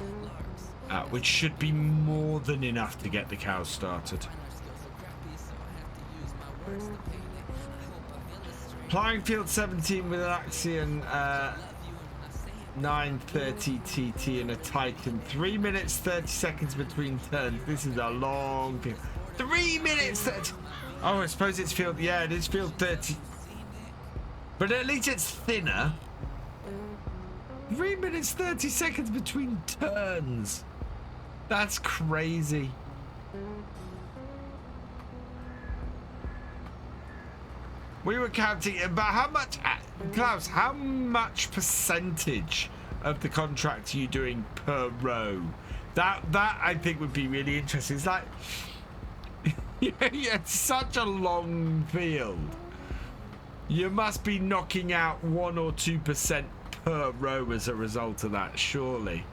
which should be more than enough to get the cows started. Plowing field 17 with an Axion 930 TT and a Titan. 3 minutes 30 seconds between turns. This is a long field. 3 minutes 30. Oh, I suppose it's field. Yeah, it is field 30. But at least it's thinner. 3 minutes 30 seconds between turns. That's crazy. We were counting about how much, Klaus, how much percentage of the contract are you doing per row? That I think would be really interesting. It's like, it's such a long field. You must be knocking out 1 or 2% per row as a result of that, surely.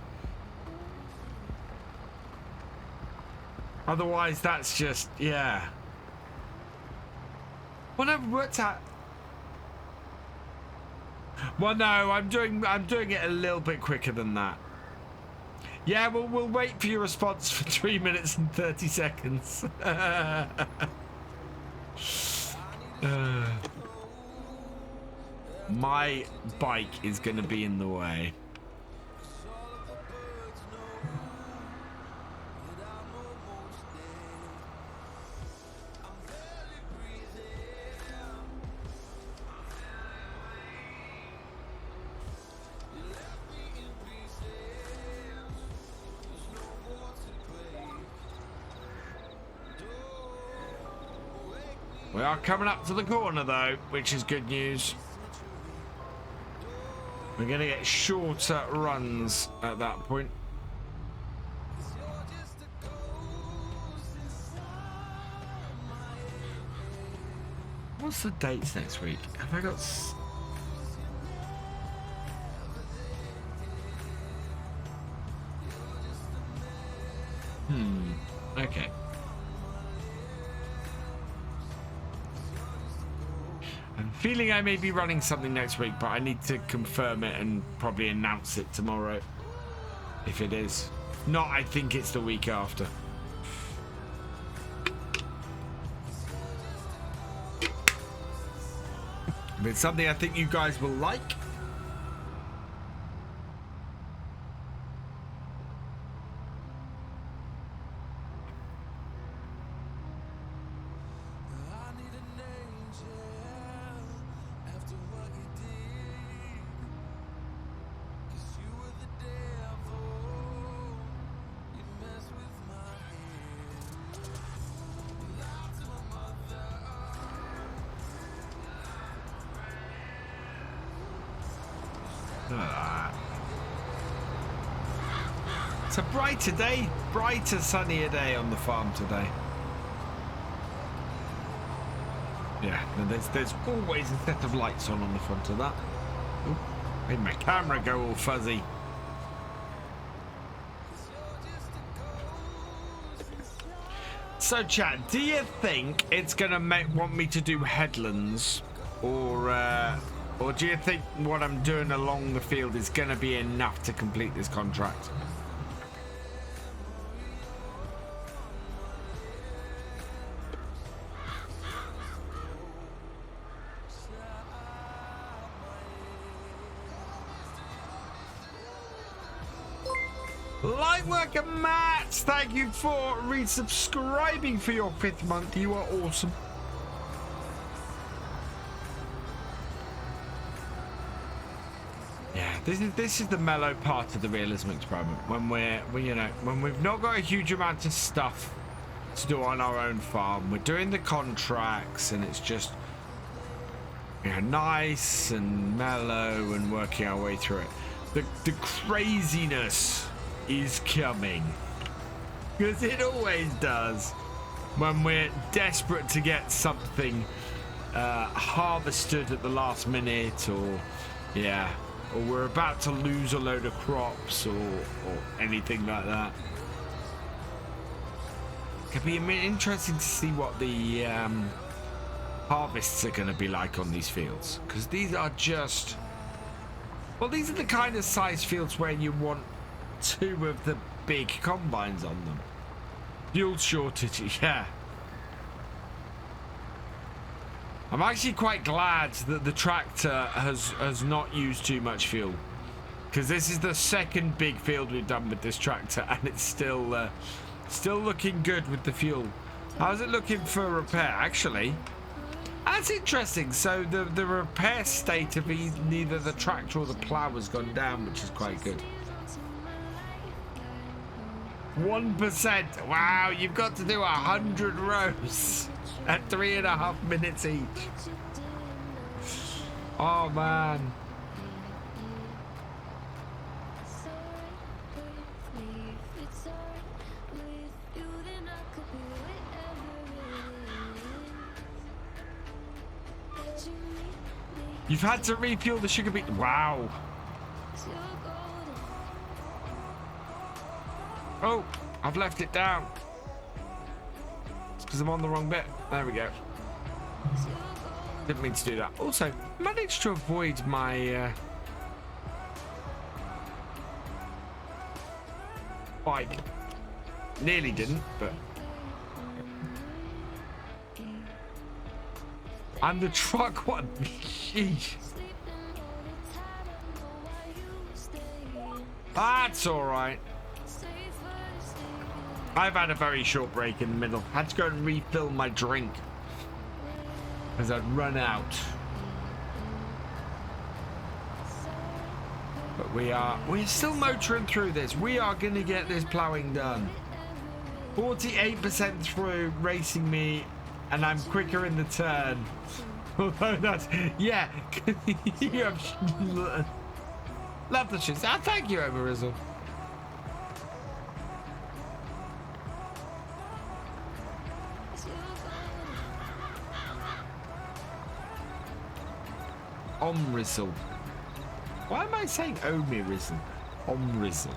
Otherwise, that's just, yeah. Well, never worked out. Well, no, I'm doing it a little bit quicker than that. Yeah, well, we'll wait for your response for 3 minutes and 30 seconds. My bike is going to be in the way. We are coming up to the corner though, which is good news. We're going to get shorter runs at that point. What's the dates next week? Have I got... Okay. I'm feeling I may be running something next week, but I need to confirm it and probably announce it tomorrow. If it is. If not, I think it's the week after. But it's something I think you guys will like. It's a brighter day, brighter, sunnier day on the farm today. Yeah, and there's always a set of lights on the front of that. Ooh, made my camera go all fuzzy. So, chat, do you think it's gonna want me to do headlands, or do you think what I'm doing along the field is gonna be enough to complete this contract? Lightworker Matt, thank you for resubscribing for your 5th month. You are awesome. Yeah, this is the mellow part of the realism experiment when when we've not got a huge amount of stuff to do on our own farm. We're doing the contracts and it's just nice and mellow and working our way through it. The craziness is coming, because it always does when we're desperate to get something harvested at the last minute, or we're about to lose a load of crops or anything like that. Could be interesting to see what the harvests are going to be like on these fields, because these are just, well, these are the kind of size fields where you want 2 of the big combines on them. Fuel shortage, yeah. I'm actually quite glad that the tractor has not used too much fuel, because this is the 2nd big field we've done with this tractor, and it's still looking good with the fuel. How's it looking for repair? Actually, that's interesting. So the repair state of neither the tractor or the plough has gone down, which is quite good. 1%. Wow, you've got to do 100 rows at 3.5 minutes each. Oh man. You've had to refuel the sugar beet. Wow. Oh, I've left it down. It's because I'm on the wrong bit. There we go. Didn't mean to do that. Also, managed to avoid my bike. Nearly didn't, but. And the truck, what? Sheesh. That's all right. I've had a very short break in the middle. Had to go and refill my drink because I'd run out. But we're still motoring through this. We are going to get this ploughing done. 48% through, racing me, and I'm quicker in the turn. Although that's, yeah. You have love the shit. Ah, thank you, Omarizzle. Omrizzle. Why am I saying Omirizzle? Omrizzle.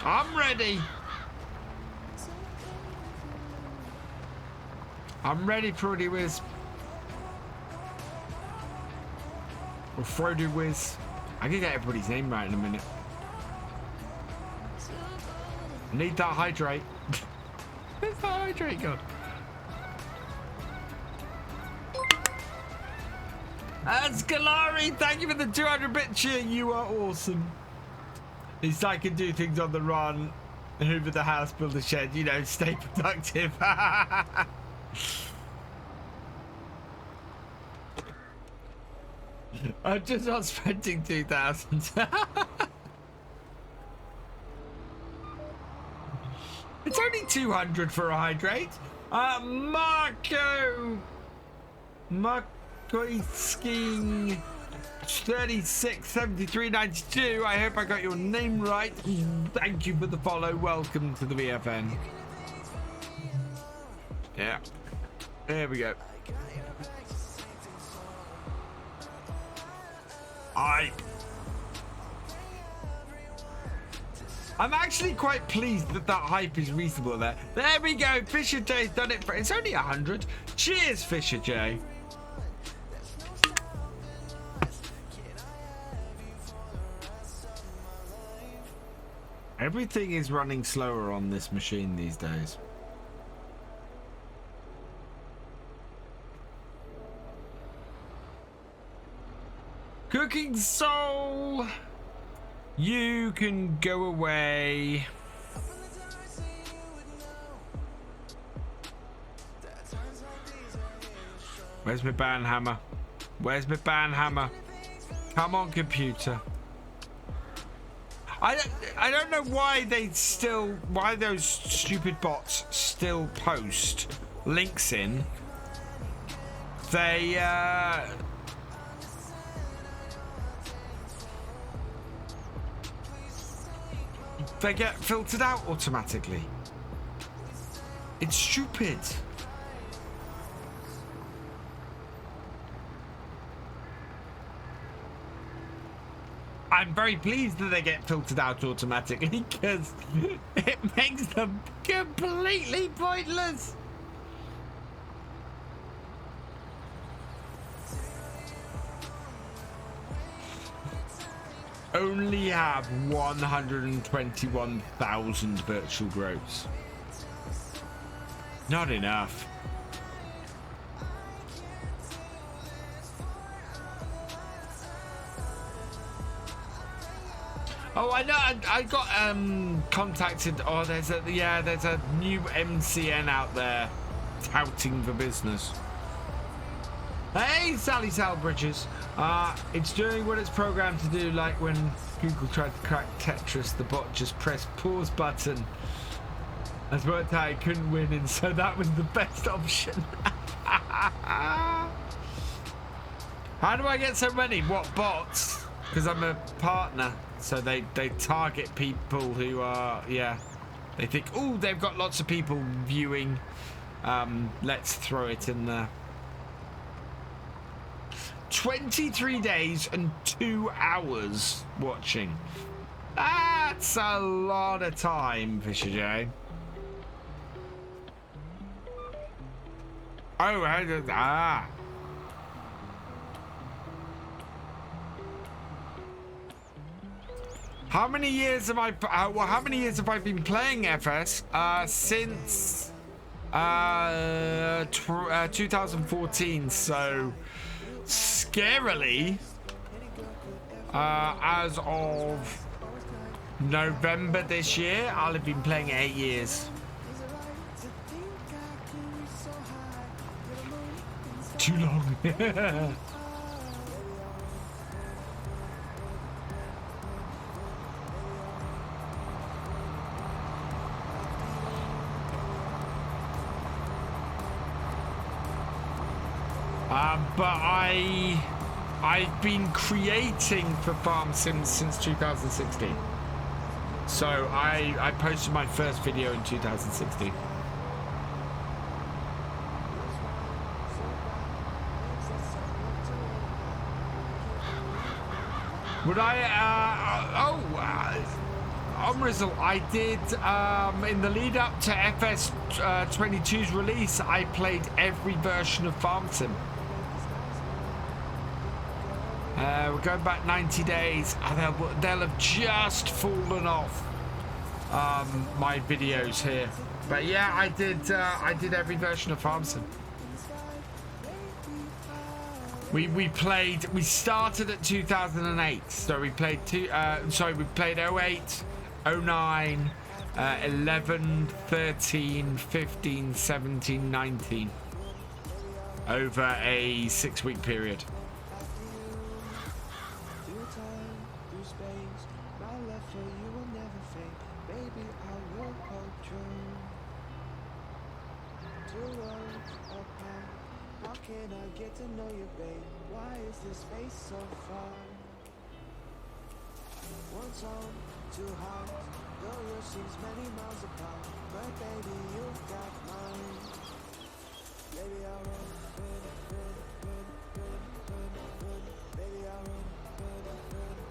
I'm ready. I'm ready, Freddy Whiz. Or Freddy Whiz. I can get everybody's name right in a minute. I need that hydrate. Where's that hydrate gone? And Scalari, thank you for the 200-bit cheer. You are awesome. At least I can do things on the run. Hoover the house, build a shed, you know, stay productive. I'm just not spending 2,000. It's only 200 for a hydrate. Marco Skiing 36 73 92. I hope I got your name right. Thank you for the follow. Welcome to the VFN. Yeah, there we go. I'm actually quite pleased that that hype is reasonable there. There we go. Thefisherj's done it for. It's only 100. Cheers, Thefisherj. Everything is running slower on this machine these days. Cooking Soul, you can go away. Where's my ban hammer? Where's my ban hammer? Come on, computer. I don't know why why those stupid bots still post links in. They get filtered out automatically. It's stupid. I'm very pleased that they get filtered out automatically because it makes them completely pointless. Only have 121,000 virtual growths. Not enough. Oh, I know. I got contacted. Oh, there's a new MCN out there touting for business. Hey, Sally Salbridges. It's doing what it's programmed to do, like when Google tried to crack Tetris, the bot just pressed pause button. That's worked out, I couldn't win, and so that was the best option. How do I get so many? What, bots? Because I'm a partner, so they target people who are, yeah. They think, oh, they've got lots of people viewing. Let's throw it in there. 23 days and 2 hours watching. That's a lot of time, Thefisherj. Oh, How many years have I? How many years have I been playing FS? Since 2014. So scarily, as of November this year, I'll have been playing 8 years. Too long. But I've been creating for Farm Sims since 2016. So I posted my first video in 2016. Would I? Omrizzle, I did in the lead up to FS 22's release. I played every version of Farm Sim. We're going back 90 days. They'll have just fallen off my videos here. But yeah, I did every version of Farm Sim. We started at 2008, so we played we played 08, 09, 11, 13, 15, 17, 19 over a 6-week period.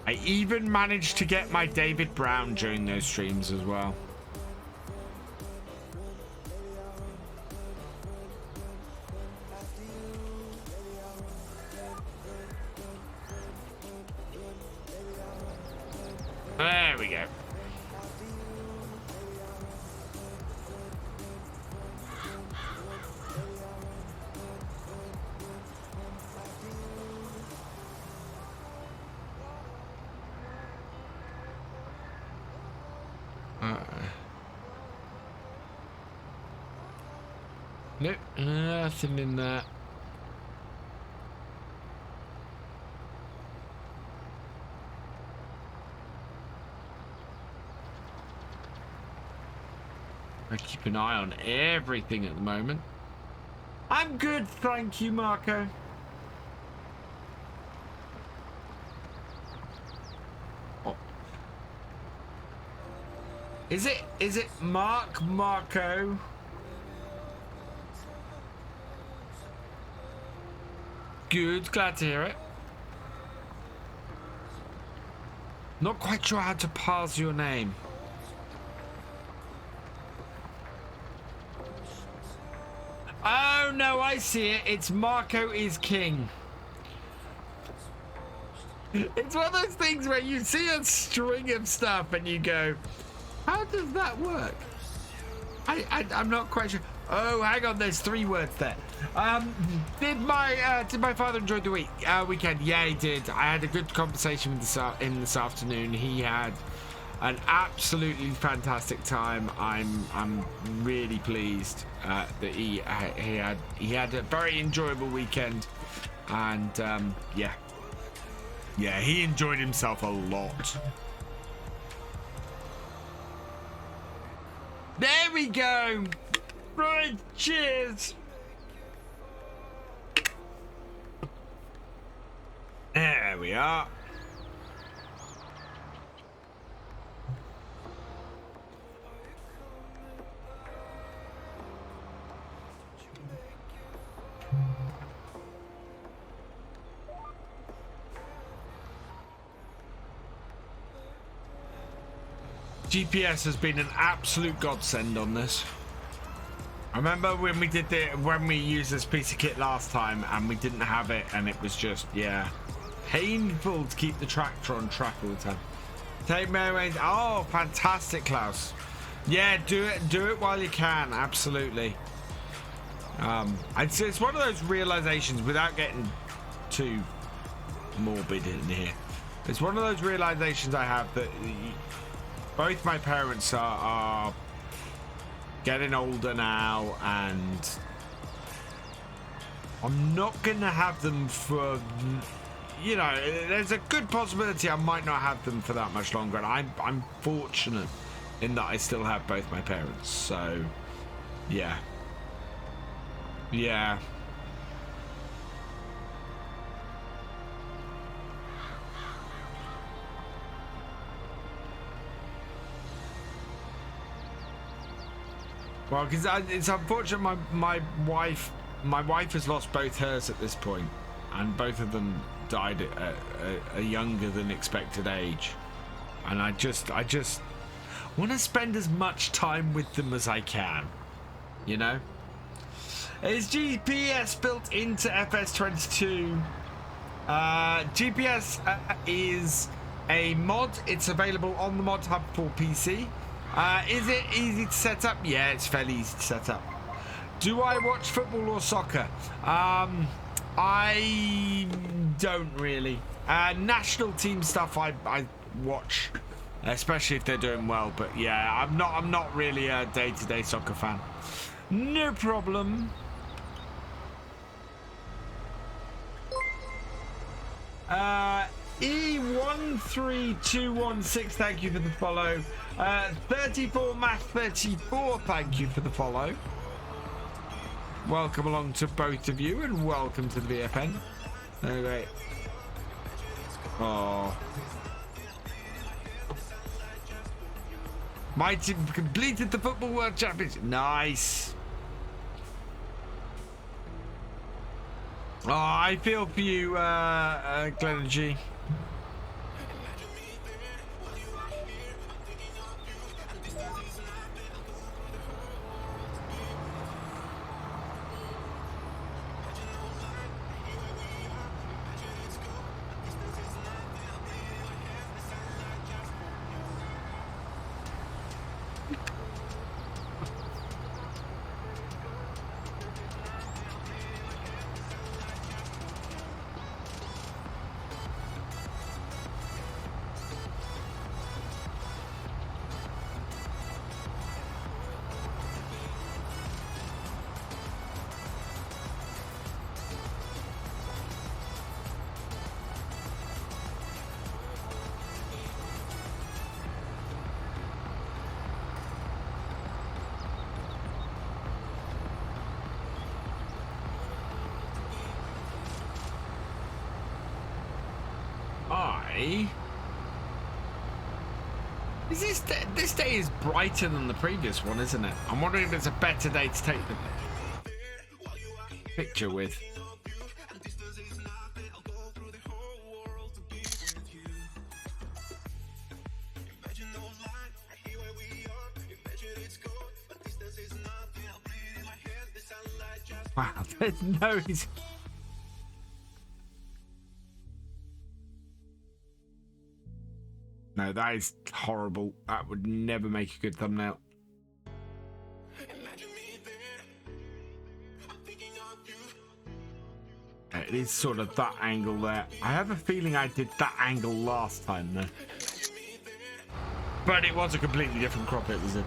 I even managed to get my David Brown during those streams as well. There we go. Nope, nothing in there. I keep an eye on everything at the moment. I'm good, thank you, Marco. Oh. Is it Marco? Good, glad to hear it. Not quite sure how to parse your name. Oh no, I see it. It's Marco is king. It's one of those things where you see a string of stuff and you go, how does that work? I'm not quite sure. Oh, hang on, there's 3 words there. Did my father enjoy the weekend? Yeah, he did. I had a good conversation with him this afternoon. He had an absolutely fantastic time. I'm really pleased that he had a very enjoyable weekend, and yeah, he enjoyed himself a lot. There we go. Right, cheers. There we are. GPS has been an absolute godsend on this. I remember when we used this piece of kit last time and we didn't have it, and it was just, yeah, painful to keep the tractor on track all the time. Take Mary's. Oh, fantastic, Klaus. Yeah, do it while you can. Absolutely. It's one of those realizations, without getting too morbid in here. It's one of those realizations I have that both my parents are getting older now, and I'm not gonna have them for, you know, there's a good possibility I might not have them for that much longer, and I'm fortunate in that I still have both my parents. So yeah. Well, because it's unfortunate. My wife has lost both hers at this point, and both of them died at a younger than expected age. And I just want to spend as much time with them as I can, you know. Is GPS built into FS22? GPS is a mod. It's available on the Mod Hub for PC. Is it easy to set up? Yeah, it's fairly easy to set up. Do I watch football or soccer? I don't really. National team stuff I watch, especially if they're doing well. But yeah, I'm not really a day-to-day soccer fan. No problem. E13216, thank you for the follow. 34 Math 34, thank you for the follow. Welcome along to both of you, and welcome to the VFN. Okay. Oh. My team completed the Football World Championship. Nice. Oh, I feel for you, Glenn G. day. Is this day is brighter than the previous one, isn't it? I'm wondering if it's a better day to take the picture with. Wow, there's no... No, that is horrible. That would never make a good thumbnail. It is sort of that angle there. I have a feeling I did that angle last time though. But it was a completely different crop. It was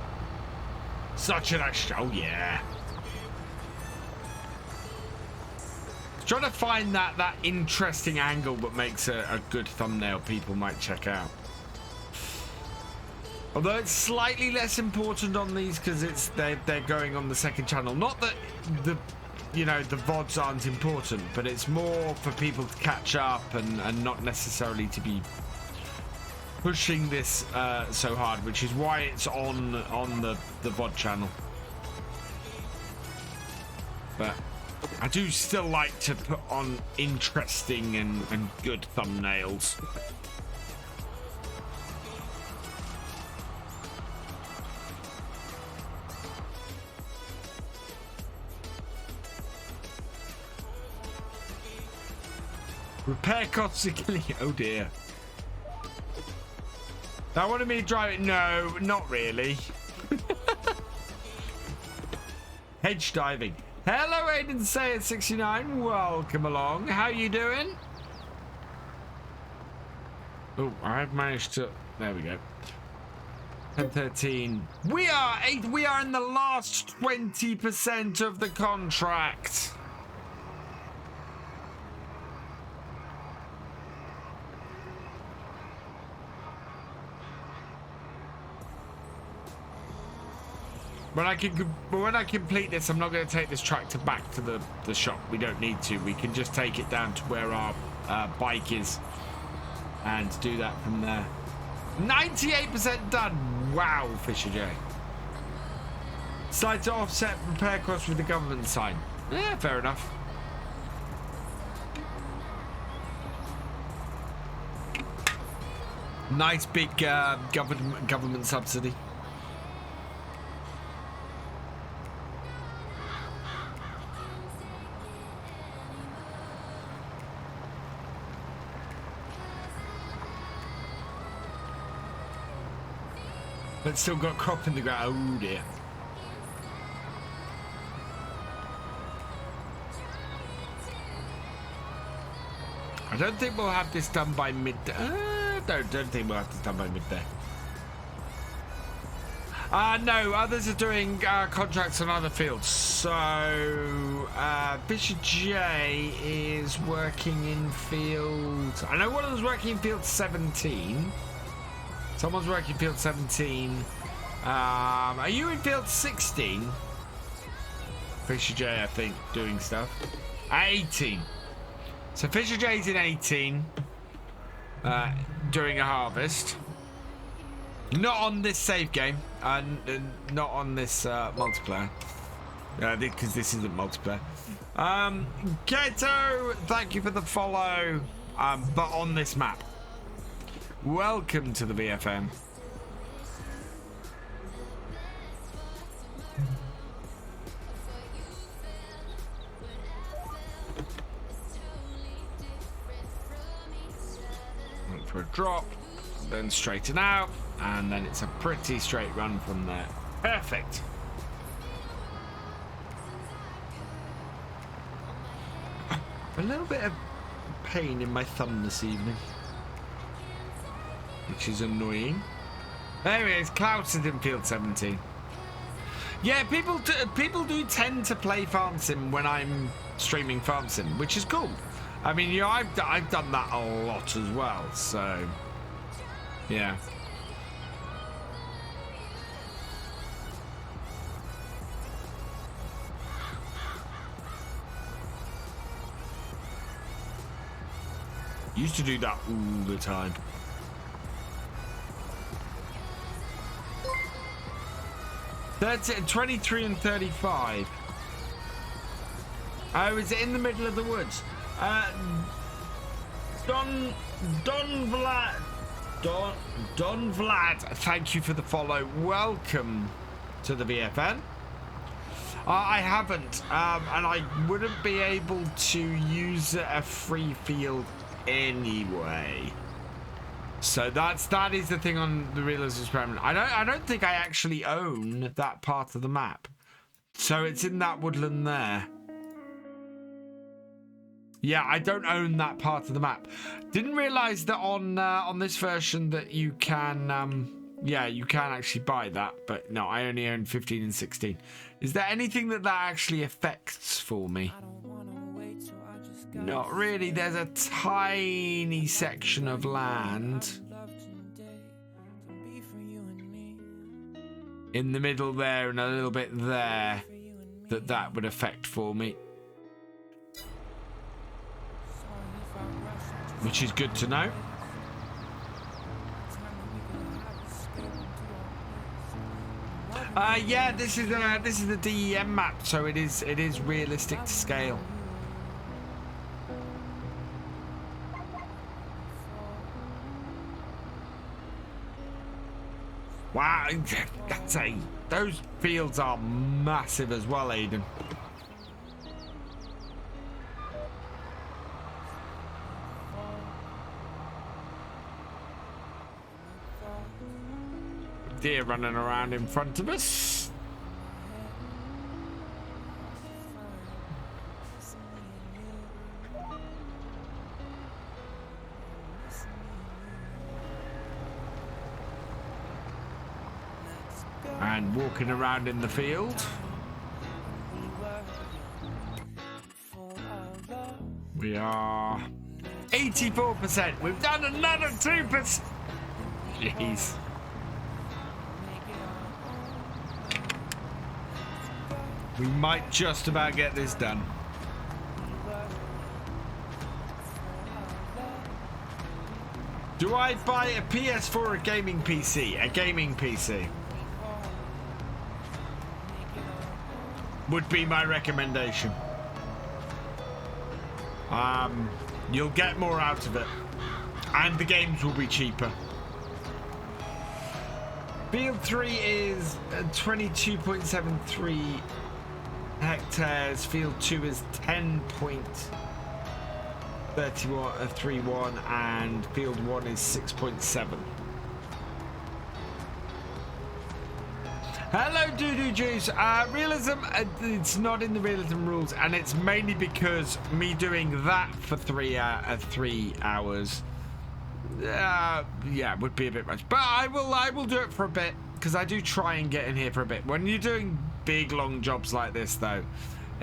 such an action. Oh yeah. Trying to find that interesting angle that makes a good thumbnail people might check out. Although it's slightly less important on these because they're going on the second channel. Not that the VODs aren't important, but it's more for people to catch up and not necessarily to be pushing this so hard, which is why it's on the VOD channel. But I do still like to put on interesting and good thumbnails. Repair costs are killing it. Oh dear. I wanted me to drive it. No, not really. Hedge diving. Hello, Aiden Sayer 69. Welcome along. How you doing? Oh, I've managed to. There we go. 10:13. We are in the last 20% of the contract. When I complete this, I'm not going to take this tractor back to the shop. We don't need to. We can just take it down to where our bike is and do that from there. 98% done. Wow, Thefisherj. Decide to offset repair costs with the government sign. Yeah, fair enough. Nice big government subsidy. But still got crop in the ground. Oh dear. I don't think we'll have this done by midday. Don't think we'll have this done by midday. No, others are doing contracts on other fields. So Thefisherj is working in field. I know one of them's working in field 17. Someone's working field 17. Are you in field 16? Thefisherj, I think, doing stuff. 18. So Thefisherj's in 18. Doing a harvest. Not on this save game. Not on this multiplayer. Because this isn't multiplayer. Keto, thank you for the follow. But on this map. Welcome to the BFM. Look for a drop, then straighten out, and then it's a pretty straight run from there. Perfect. A little bit of pain in my thumb this evening, which is annoying. Anyways, Calmsden field 17. Yeah, people do tend to play Farm Sim when I'm streaming Farm Sim, which is cool. I mean, you know, I've done that a lot as well, so yeah. Used to do that all the time. That's 23 and 35. Oh, is it in the middle of the woods? Don Vlad, thank you for the follow. Welcome to the VFN. I haven't, and I wouldn't be able to use a free field anyway. So that is the thing on the Realism experiment. I don't think I actually own that part of the map. So it's in that woodland there. Yeah, I don't own that part of the map. Didn't realize that on this version that you can yeah, you can actually buy that, but no, I only own 15 and 16. Is there anything that actually affects for me? Not really. There's a tiny section of land in the middle there and a little bit there that would affect for me, which is good to know. Yeah, this is the DEM map, so it is realistic to scale. Wow, those fields are massive as well, Aiden. Deer running around in front of us. And walking around in the field. We are 84%. We've done another 2%. Jeez. We might just about get this done. Do I buy a PS4 or a gaming PC? A gaming PC would be my recommendation. You'll get more out of it, and the games will be cheaper. Field 3 is 22.73 hectares. Field 2 is 10.31, and field 1 is 6.7. Hello, Doodoo Juice. Realism, it's not in the Realism rules, and it's mainly because me doing that for 3 hours, yeah, would be a bit much. But I will do it for a bit, because I do try and get in here for a bit. When you're doing big long jobs like this, though,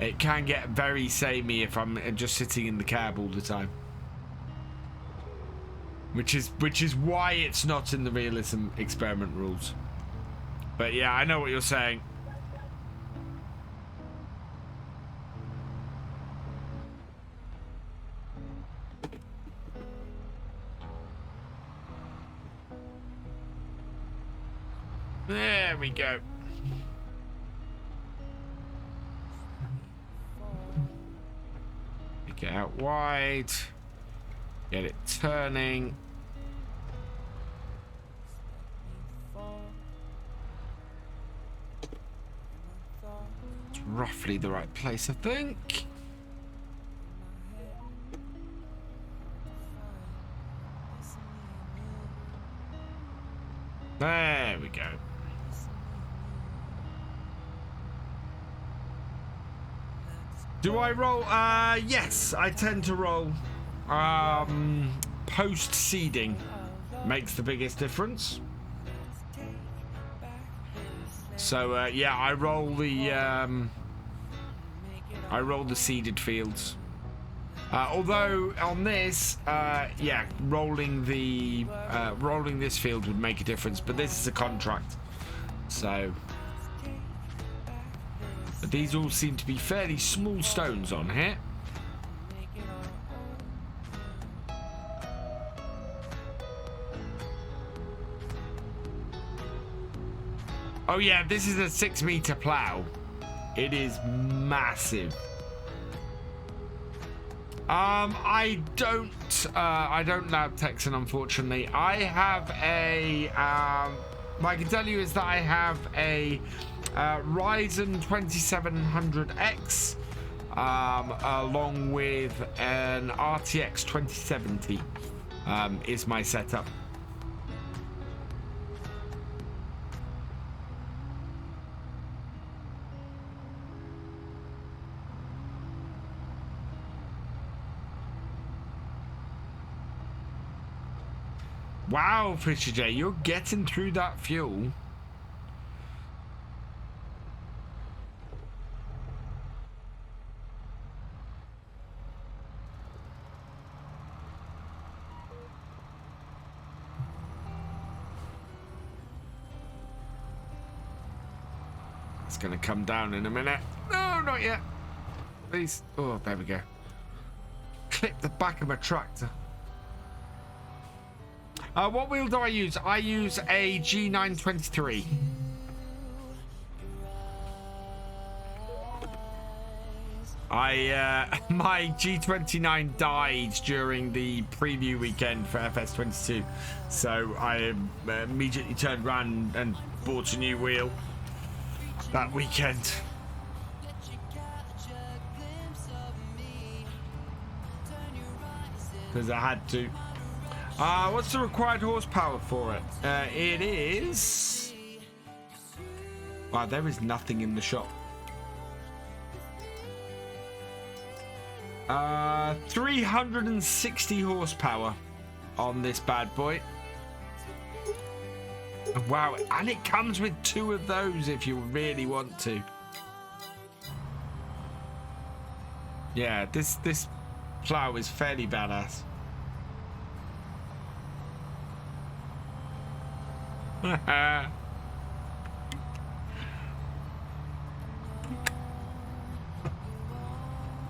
it can get very samey if I'm just sitting in the cab all the time, which is why it's not in the Realism experiment rules. But yeah, I know what you're saying. There we go. Get out wide. Get it turning. It's roughly the right place, I think. There we go. Do I roll? Yes, I tend to roll. Post seeding makes the biggest difference. So yeah, I roll the seeded fields. Although on this, yeah, rolling this field would make a difference, but this is a contract, so. But these all seem to be fairly small stones on here. Oh yeah, this is a 6-meter plow. It is massive. I don't lab Texan, unfortunately. I have a what I can tell you is that I have a Ryzen 2700X along with an RTX 2070 is my setup. Wow, Thefisherj, you're getting through that fuel. It's gonna come down in a minute. No, not yet. Please. Oh, there we go. Clip the back of my tractor. What wheel do I use? I use a G923. My G29 died during the preview weekend for FS22, so I immediately turned around and bought a new wheel that weekend. Because I had to. What's the required horsepower for it? It is... Wow, there is nothing in the shop. 360 horsepower on this bad boy. Wow, and it comes with 2 of those if you really want to. Yeah, this plow is fairly badass.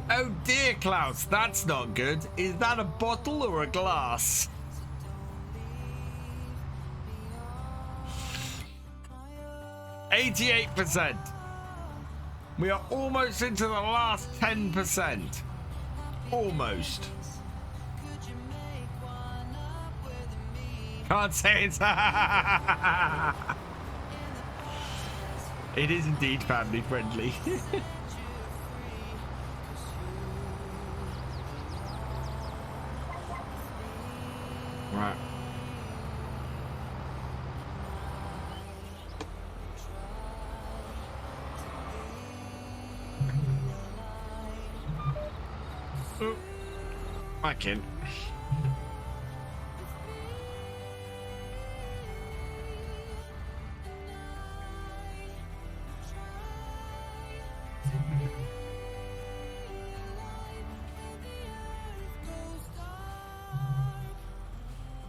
Oh dear, Klaus, that's not good. Is that a bottle or a glass? %. We are almost into the last 10%. Almost. Can't say it's... It is indeed family friendly. Right. Oh, I can.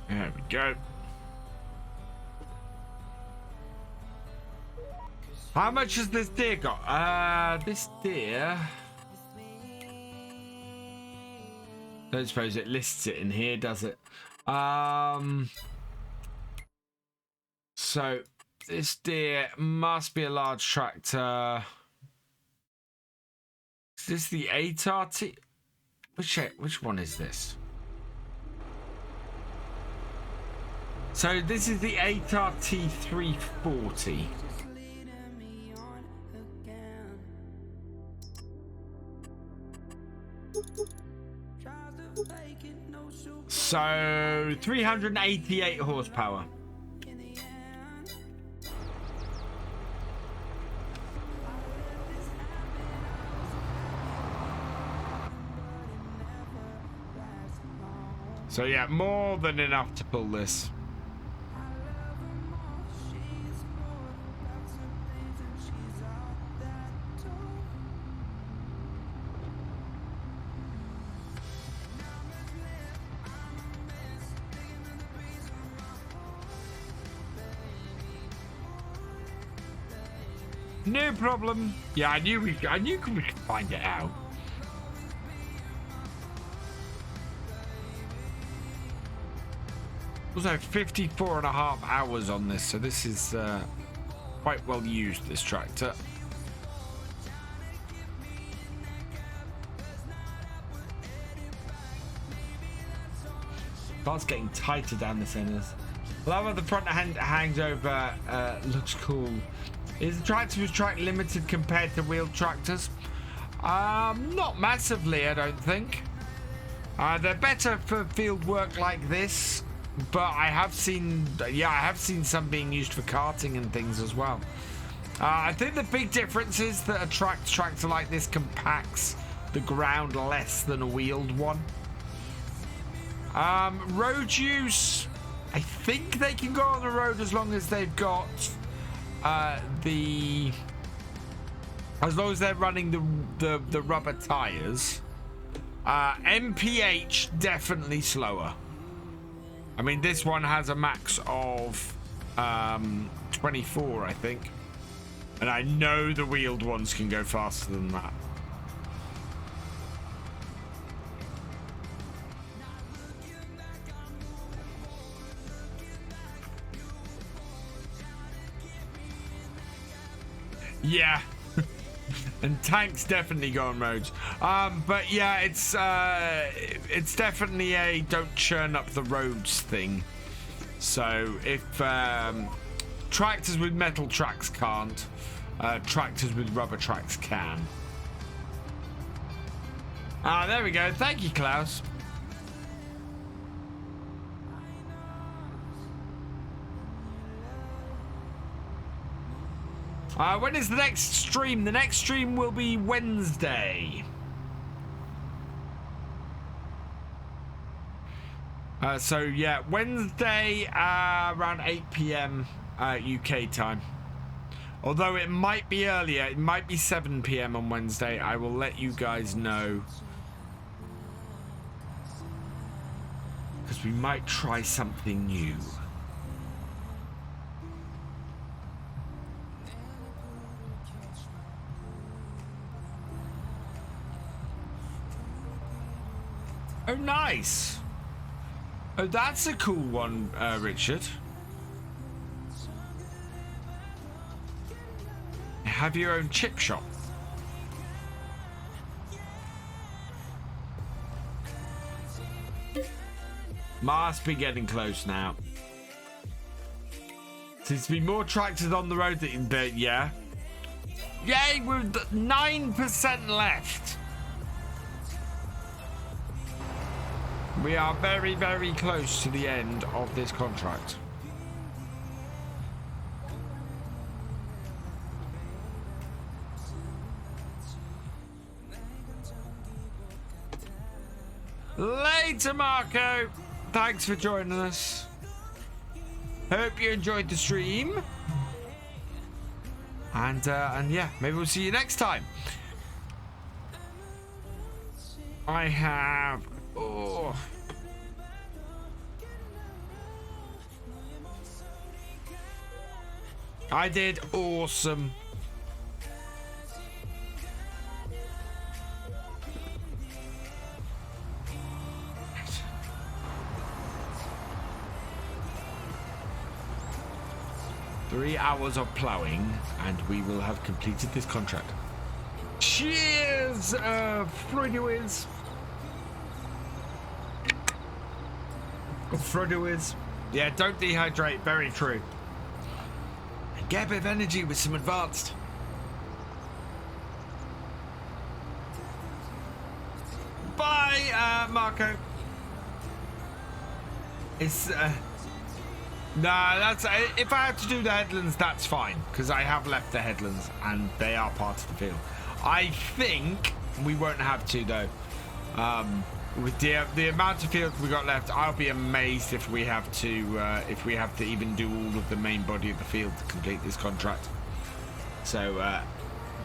There we go. How much has this deer got? This deer... Don't suppose it lists it in here, does it? So this deer must be a large tractor. Is this the 8RT? Which one is this? So this is the 8RT 340. So 388 horsepower. So yeah, more than enough to pull this. No problem. Yeah, I knew we could find it out. Also 54.5 hours on this, so this is quite well used, this tractor. Car's getting tighter down the centers. Love how the front end hangs over. Looks cool. Is the tractor was track limited compared to wheeled tractors? Not massively, I don't think. They're better for field work like this, but I have seen some being used for carting and things as well. I think the big difference is that a tractor like this compacts the ground less than a wheeled one. Road use, I think they can go on the road as long as they've got as long as they're running the rubber tires. MPH definitely slower. I mean, this one has a max of 24, I think, and I know the wheeled ones can go faster than that. Yeah. And tanks definitely go on roads. But yeah, it's definitely a don't churn up the roads thing. So if tractors with metal tracks can't, tractors with rubber tracks can. There we go. Thank you, Klaus. When is the next stream? The next stream will be Wednesday. So yeah, Wednesday around 8 p.m. UK time. Although it might be earlier, it might be 7 p.m. on Wednesday. I will let you guys know. Because we might try something new. Oh, nice. Oh, that's a cool one, Richard. Have your own chip shop. Must be getting close now. Seems to be more tractors on the road that yeah. Yay, we're 9% left. We are very, very close to the end of this contract. Later, Marco. Thanks for joining us. Hope you enjoyed the stream. And yeah, maybe we'll see you next time. I have... Oh. I did awesome. Three hours of plowing and we will have completed this contract. Cheers, Freddy Wiz. Freddy Wiz. Yeah, don't dehydrate. Very true. And get a bit of energy with some advanced. Bye, Marco. It's nah, that's if I have to do the headlands, that's fine because I have left the headlands and they are part of the field. I think we won't have to though. With the amount of fields we got left, I'll be amazed if we have to even do all of the main body of the field to complete this contract. So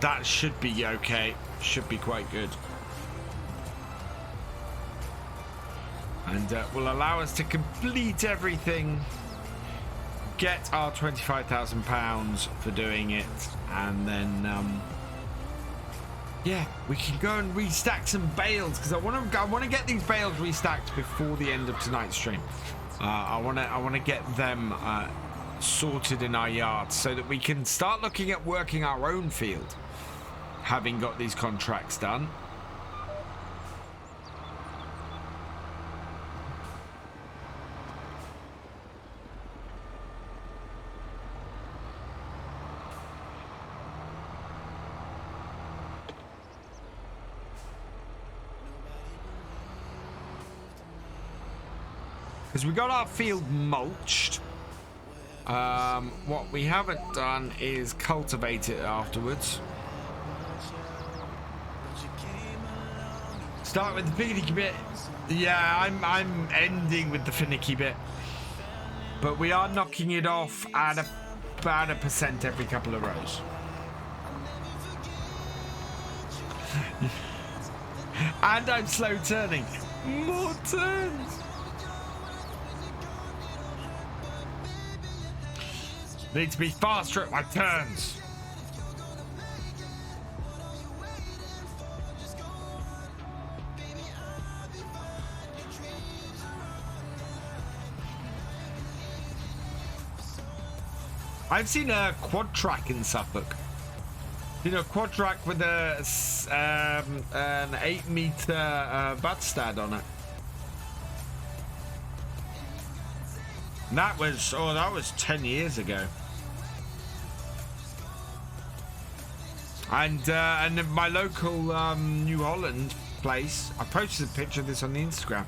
that should be okay. Should be quite good. And will allow us to complete everything, get our £25,000 for doing it, and then yeah, we can go and restack some bales because I want to get these bales restacked before the end of tonight's stream. I want to get them sorted in our yards so that we can start looking at working our own field, having got these contracts done. Because we got our field mulched. What we haven't done is cultivate it afterwards. Start with the finicky bit. Yeah, I'm ending with the finicky bit. But we are knocking it off at about 1% every couple of rows. And I'm slow turning. More turns. Need to be faster at my turns. I've seen a quad track in Suffolk. You know, quad track with an 8-meter buttstand on it. And that was 10 years ago. And my local New Holland place, I posted a picture of this on the Instagram.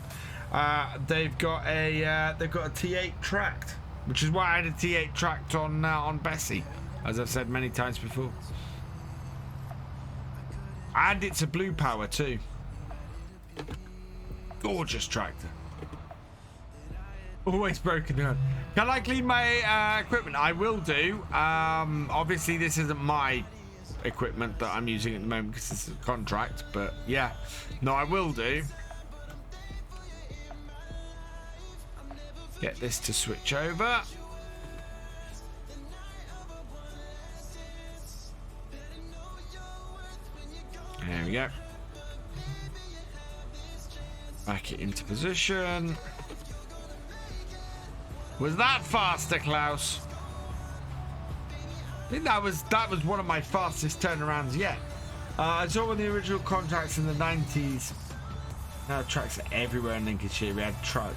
They've got a T8 tracked, which is why I had a T8 tracked on Bessie, as I've said many times before. And it's a blue power too. Gorgeous tractor. Always broken down. Can I clean my equipment? I will do. Obviously, this isn't my equipment that I'm using at the moment because it's a contract. But yeah, no, I will do. Get this to switch over. There we go. Back it into position. Was that faster, Klaus? I think that was one of my fastest turnarounds yet. I saw one of the original contracts in the 90s. Now tracks are everywhere in Lincolnshire. We had truck.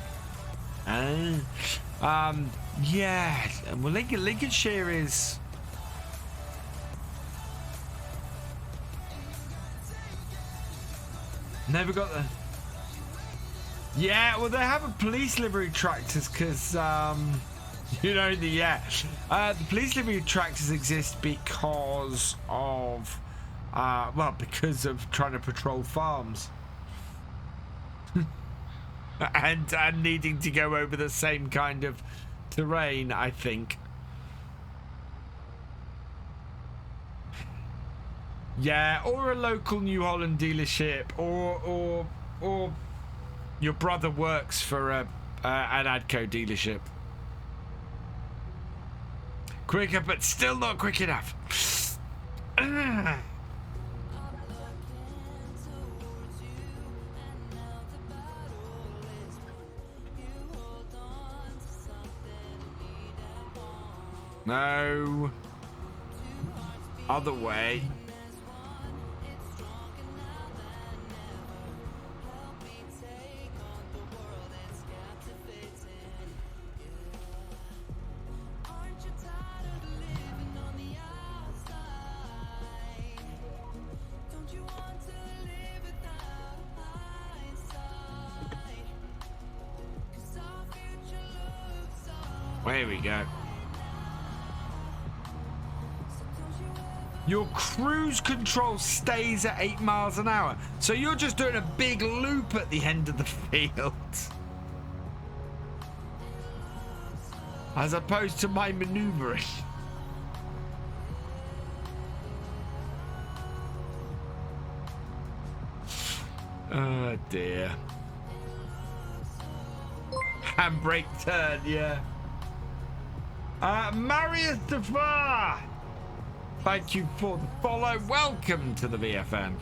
Yeah. Well, Lincolnshire is. Never got the. Yeah, well, they have a police livery tractors because, you know, the police livery tractors exist because of, because of trying to patrol farms. and needing to go over the same kind of terrain, I think. Yeah, or a local New Holland dealership, or your brother works for an Adco dealership. Quicker, but still not quick enough. No. Other way. There we go. Your cruise control stays at 8 miles an hour. So you're just doing a big loop at the end of the field. As opposed to my maneuvering. Oh dear. Handbrake turn, yeah. Marius Defar, thank you for the follow. Welcome to the VFN.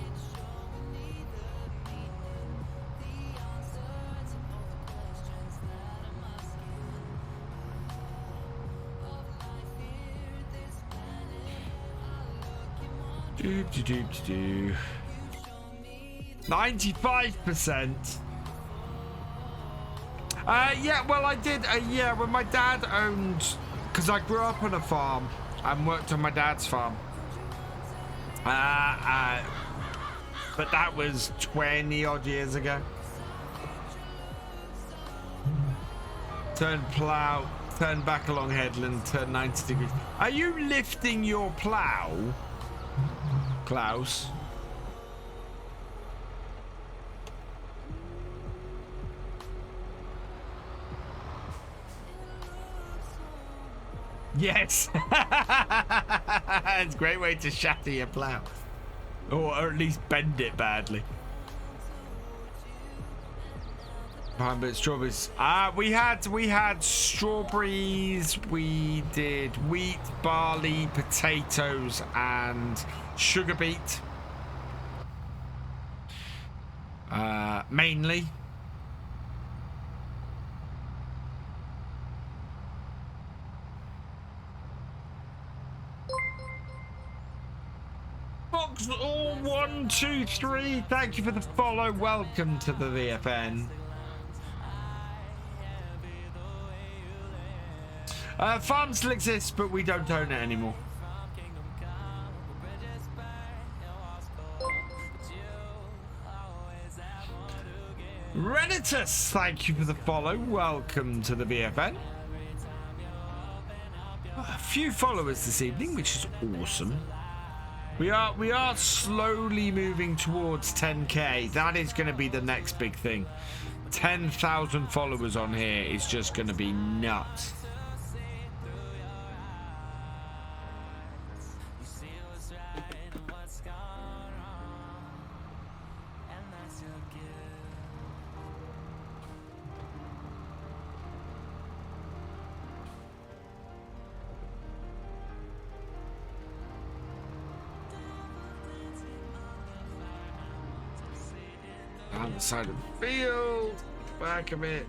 95%. Yeah, well, I did. Yeah, when my dad owned, because I grew up on a farm and worked on my dad's farm. But that was 20 odd years ago. Turn plough, turn back along headland, turn 90 degrees. Are you lifting your plough, Klaus? Yes. It's a great way to shatter your plough. Or at least bend it badly. But strawberries. We had strawberries. We did wheat, barley, potatoes, and sugar beet. Mainly. Fox all 1, 2, 3. Thank you for the follow. Welcome to the VFN. Farm still exists, but we don't own it anymore. Renitus, thank you for the follow. Welcome to the VFN. A few followers this evening, which is awesome. We are slowly moving towards 10k. That is going to be the next big thing. 10,000 followers on here is just going to be nuts. On the side of the field, back of it.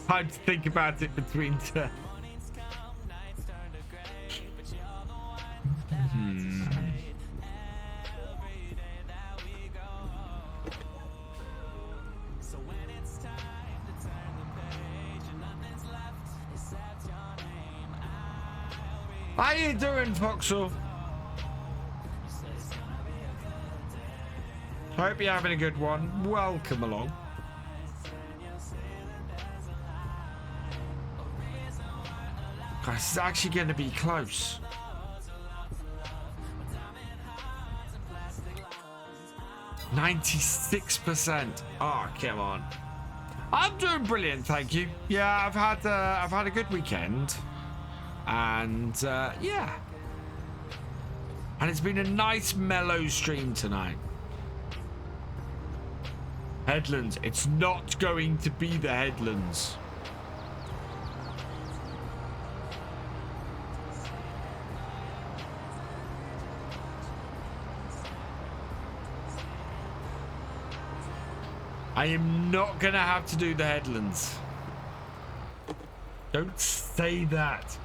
Hard to think about it between turns. How you doing, Foxel? Hope you're having a good one. Welcome along. Guys, this is actually going to be close. %96%. Oh, come on. I'm doing brilliant, thank you. Yeah, I've had a good weekend, and yeah, and it's been a nice mellow stream tonight. Headlands. It's not going to be the headlands. I am not going to have to do the headlands. Don't say that.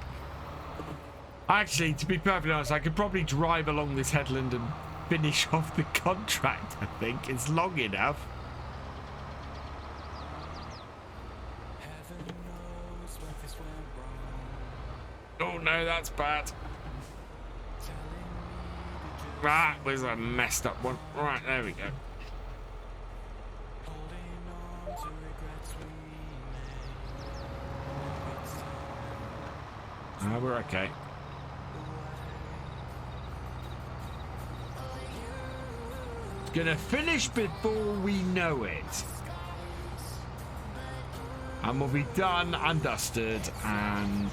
Actually, to be perfectly honest, I could probably drive along this headland and finish off the contract, I think. It's long enough. Oh no, that's bad. That was a messed up one. Right, there we go. We're okay. It's gonna finish before we know it. And we'll be done and dusted, and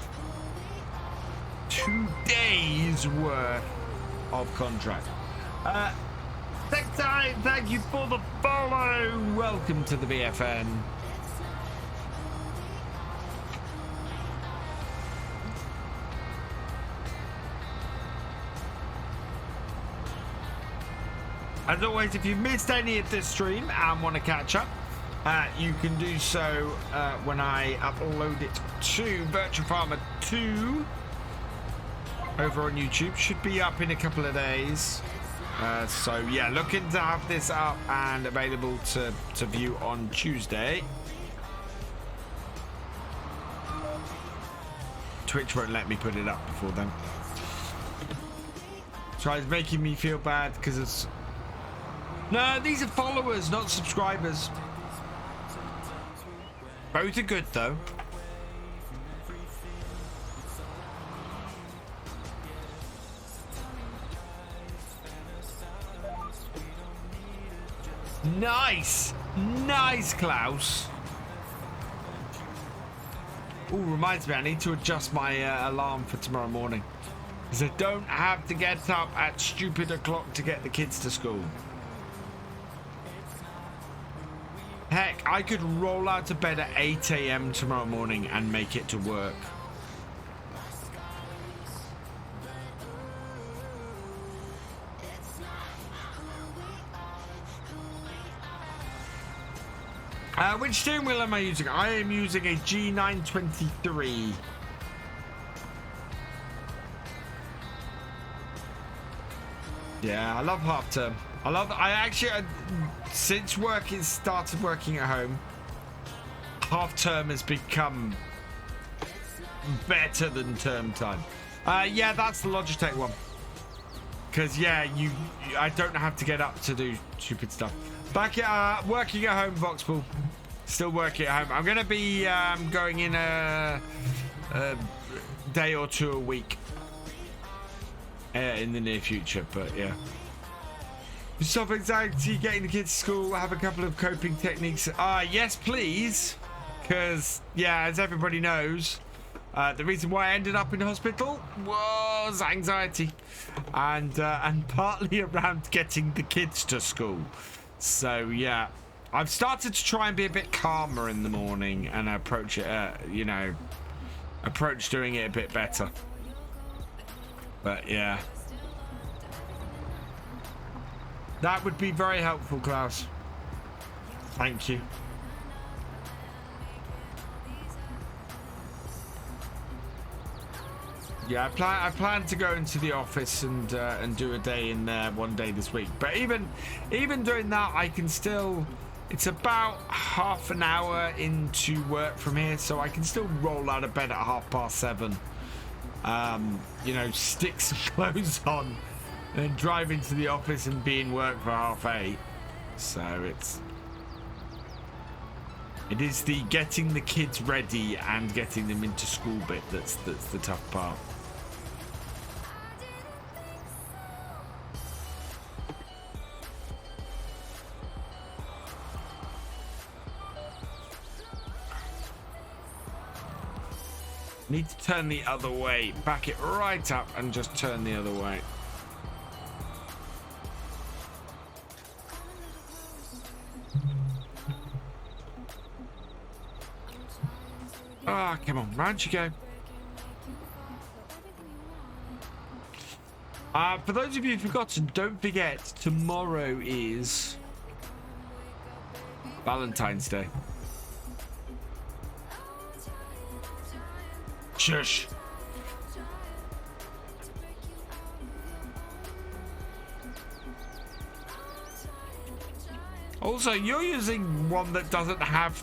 2 days worth of contract. Next time, thank you for the follow. Welcome to the VFN. As always, if you missed any of this stream and want to catch up, you can do so when I upload it to Virtual Farmer 2. over on YouTube. Should be up in a couple of days. So yeah, looking to have this up and available to view on Tuesday. Twitch won't let me put it up before then. So it's making me feel bad because it's... No, these are followers, not subscribers. Both are good though. Nice! Nice, Klaus. Oh, reminds me, I need to adjust my alarm for tomorrow morning. Because I don't have to get up at stupid o'clock to get the kids to school. Heck, I could roll out of bed at 8 AM tomorrow morning and make it to work. Which steering wheel am I using? I am using a G923. Yeah, I love half term. Since started working at home, half term has become better than term time. Yeah, that's the Logitech one. Because yeah, I don't have to get up to do stupid stuff. Back at working at home, Voxpool. Still working at home. I'm gonna be going in a day or two a week in the near future, but yeah. Stop anxiety, getting the kids to school, have a couple of coping techniques. Yes, please. Because, yeah, as everybody knows, the reason why I ended up in hospital was anxiety. And partly around getting the kids to school. So, yeah. I've started to try and be a bit calmer in the morning and approach it, approach doing it a bit better. But, yeah. That would be very helpful, Klaus. Thank you. Yeah, I plan to go into the office and do a day in there one day this week. But even doing that, I can still. It's about half an hour into work from here, so I can still roll out of bed at 7:30. Stick some clothes on. And drive into the office and be in work for 8:30. So it is the getting the kids ready and getting them into school bit that's the tough part. Need to turn the other way. Back it right up and just turn the other way. Come on, round you go. For those of you who've forgotten, don't forget, tomorrow is Valentine's Day. Shush. Also, you're using one that doesn't have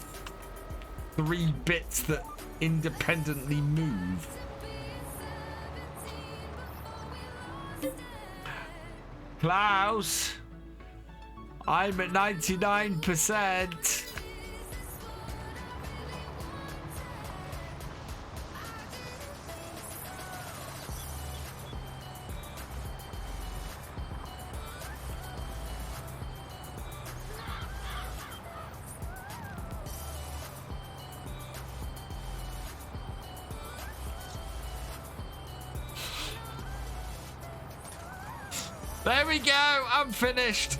3 bits that independently move. Klaus, I'm at 99%. There we go, I'm finished.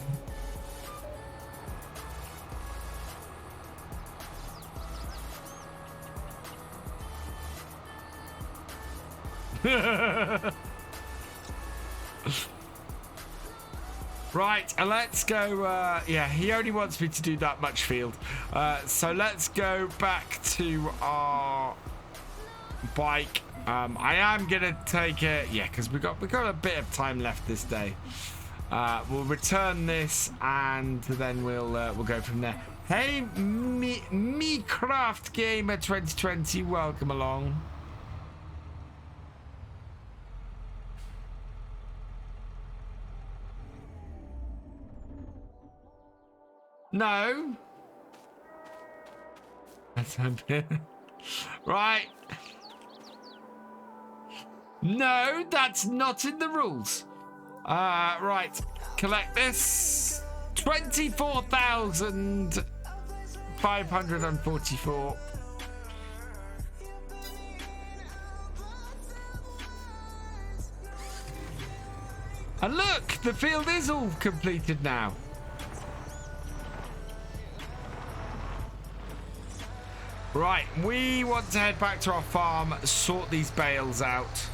Right, let's go. Yeah, he only wants me to do that much field. So let's go back to our bike. I am gonna take it, yeah, because we got a bit of time left this day. We'll return this and then we'll go from there. Hey, me Craft Gamer 2020, welcome along. No. That's right. No, that's not in the rules. Right. Collect this. 24,544. And look, the field is all completed now. Right, we want to head back to our farm, sort these bales out.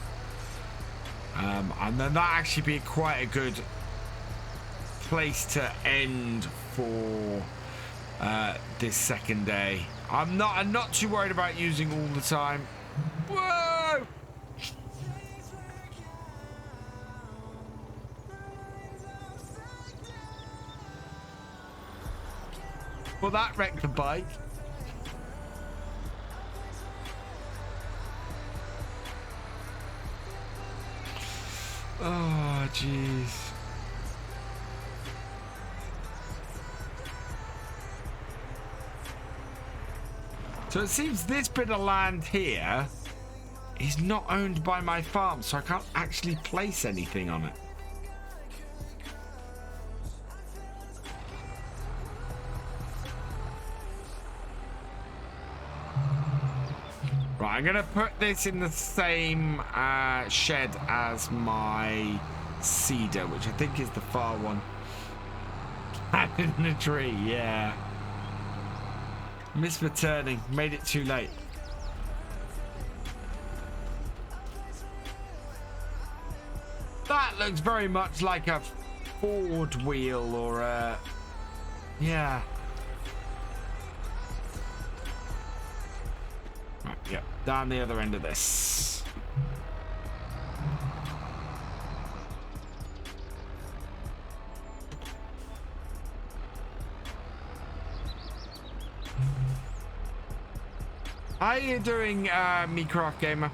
And then that actually be quite a good place to end for this second day. I'm not too worried about using all the time. Whoa! Well, that wrecked the bike. Oh, jeez. So it seems this bit of land here is not owned by my farm, so I can't actually place anything on it. Right, I'm going to put this in the same shed as my cedar, which I think is the far one. In the tree, yeah. Missed returning, made it too late. That looks very much like a Ford wheel or a... Yeah. Right, yeah, down the other end of this. How are you doing, me Craft Gamer?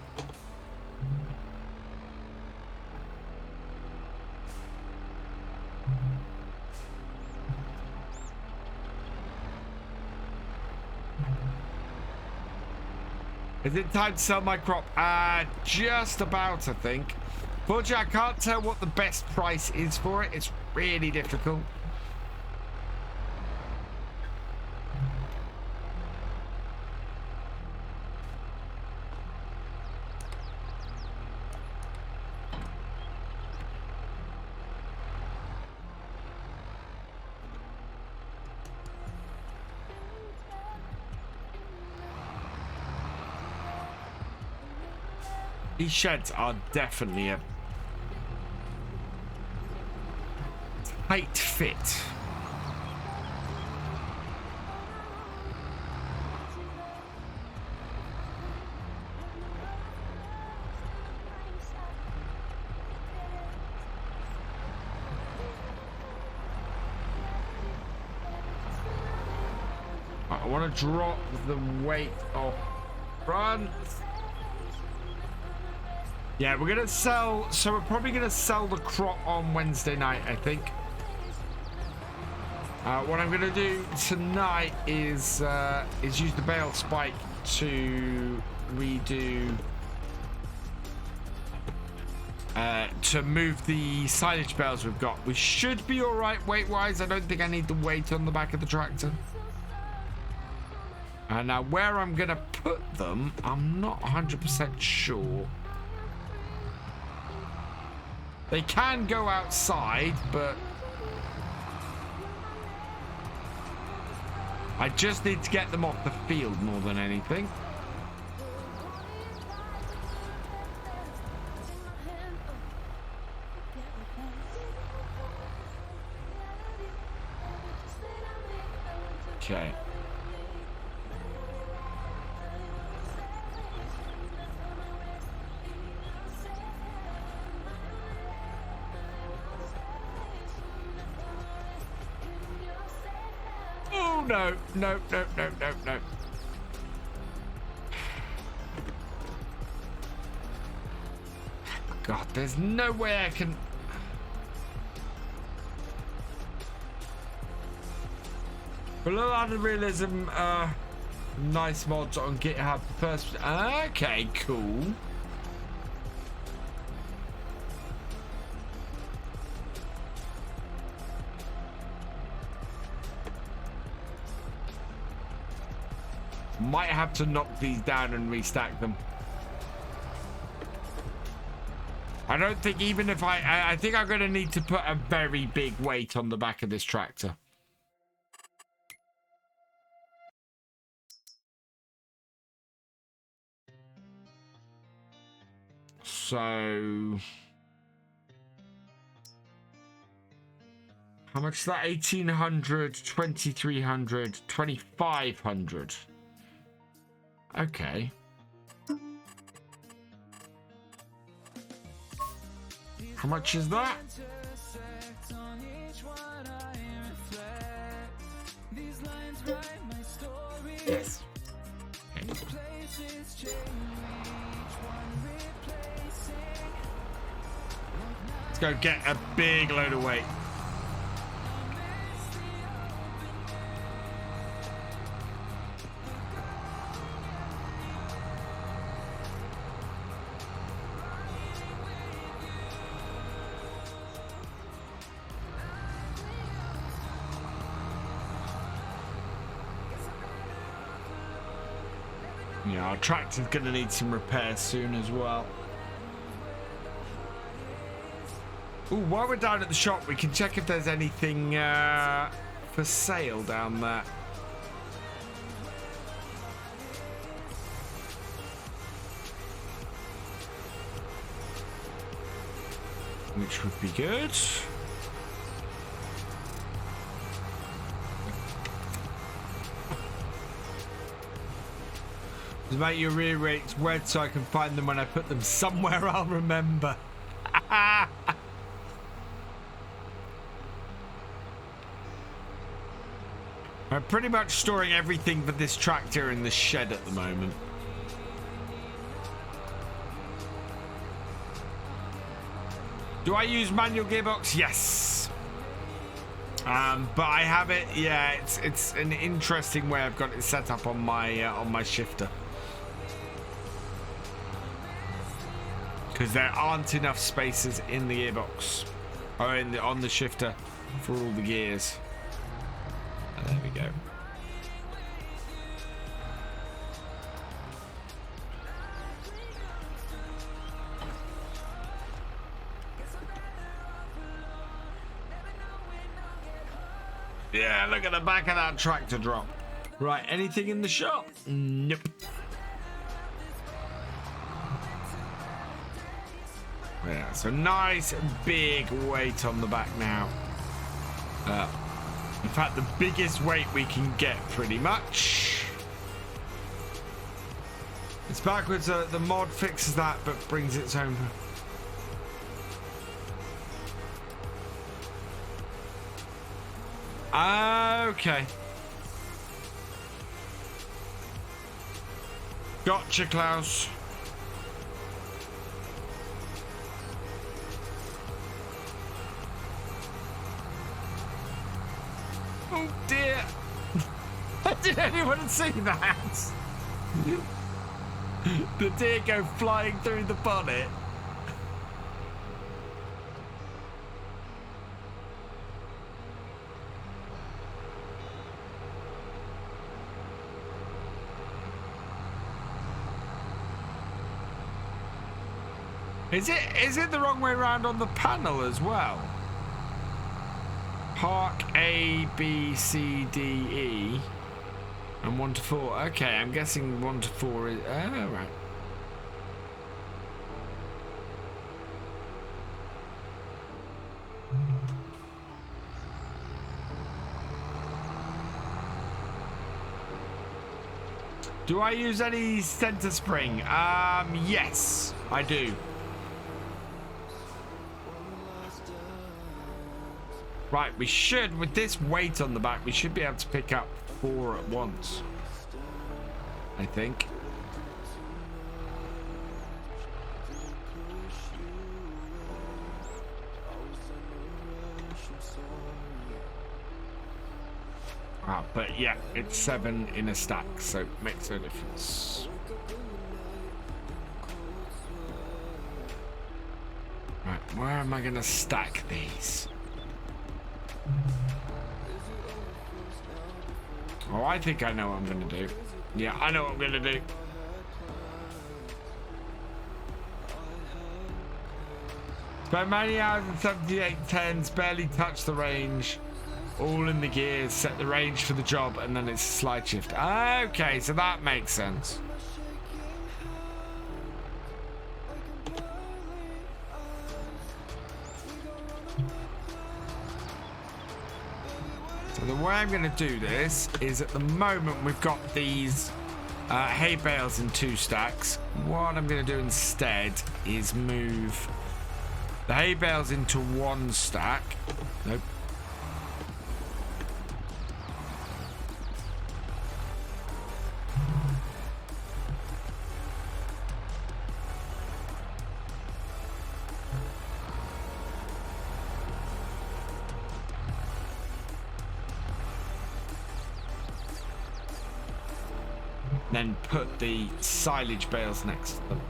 Is it time to sell my crop? Just about, I think. Fortunately, I can't tell what the best price is for it. It's really difficult. These sheds are definitely a tight fit. I want to drop the weight off front. Yeah, we're gonna sell. So we're probably gonna sell the crop on Wednesday night, I think. What I'm gonna do tonight is use the bale spike to redo to move the silage bales we've got. We should be all right weight-wise. I don't think I need the weight on the back of the tractor. Now where I'm gonna put them, I'm not 100% sure. They can go outside, but I just need to get them off the field more than anything. Okay. Oh, no. No, no, no, no, no. God, there's no way I can... Below added realism, nice mods on GitHub. First, okay, cool. Might have to knock these down and restack them. I don't think even if I think I'm going to need to put a very big weight on the back of this tractor. So... How much is that? 1,800, 2,300, 2,500. Okay. How much is that? Yes. Okay. Let's go get a big load of weight. Yeah, our tractor's going to need some repairs soon as well. Ooh, while we're down at the shop, we can check if there's anything for sale down there. Which would be good. Mate, your rear rate's red so I can find them when I put them somewhere I'll remember. I'm pretty much storing everything for this tractor in the shed at the moment. Do I use manual gearbox? Yes. But I have it. Yeah, it's an interesting way I've got it set up on my shifter. Because there aren't enough spaces in the gearbox or on the shifter for all the gears. And there we go. Yeah, look at the back of that tractor drop. Right, anything in the shop? Nope. Yeah, so nice big weight on the back now. In fact, the biggest weight we can get, pretty much. It's backwards. The mod fixes that, but brings its own. Okay. Gotcha, Klaus. Oh dear! Did anyone see that? The deer go flying through the bonnet. Is it the wrong way around on the panel as well? Park A, B, C, D, E, and 1 to 4. Okay, I'm guessing 1 to 4 is. Oh, right. Do I use any center spring? Yes, I do. Right, we should, with this weight on the back, we should be able to pick up 4 at once, I think. But yeah, it's 7 in a stack, so it makes no difference. Right, where am I gonna stack these? Oh, I think I know what I'm gonna do. Yeah, I know what I'm gonna do. Spent many hours in 7810s, barely touched the range. All in the gears, set the range for the job, and then it's a slide shift. Okay, so that makes sense. So the way I'm going to do this is, at the moment we've got these hay bales in 2 stacks. What I'm going to do instead is move the hay bales into 1 stack. Nope. Then put the silage bales next to them.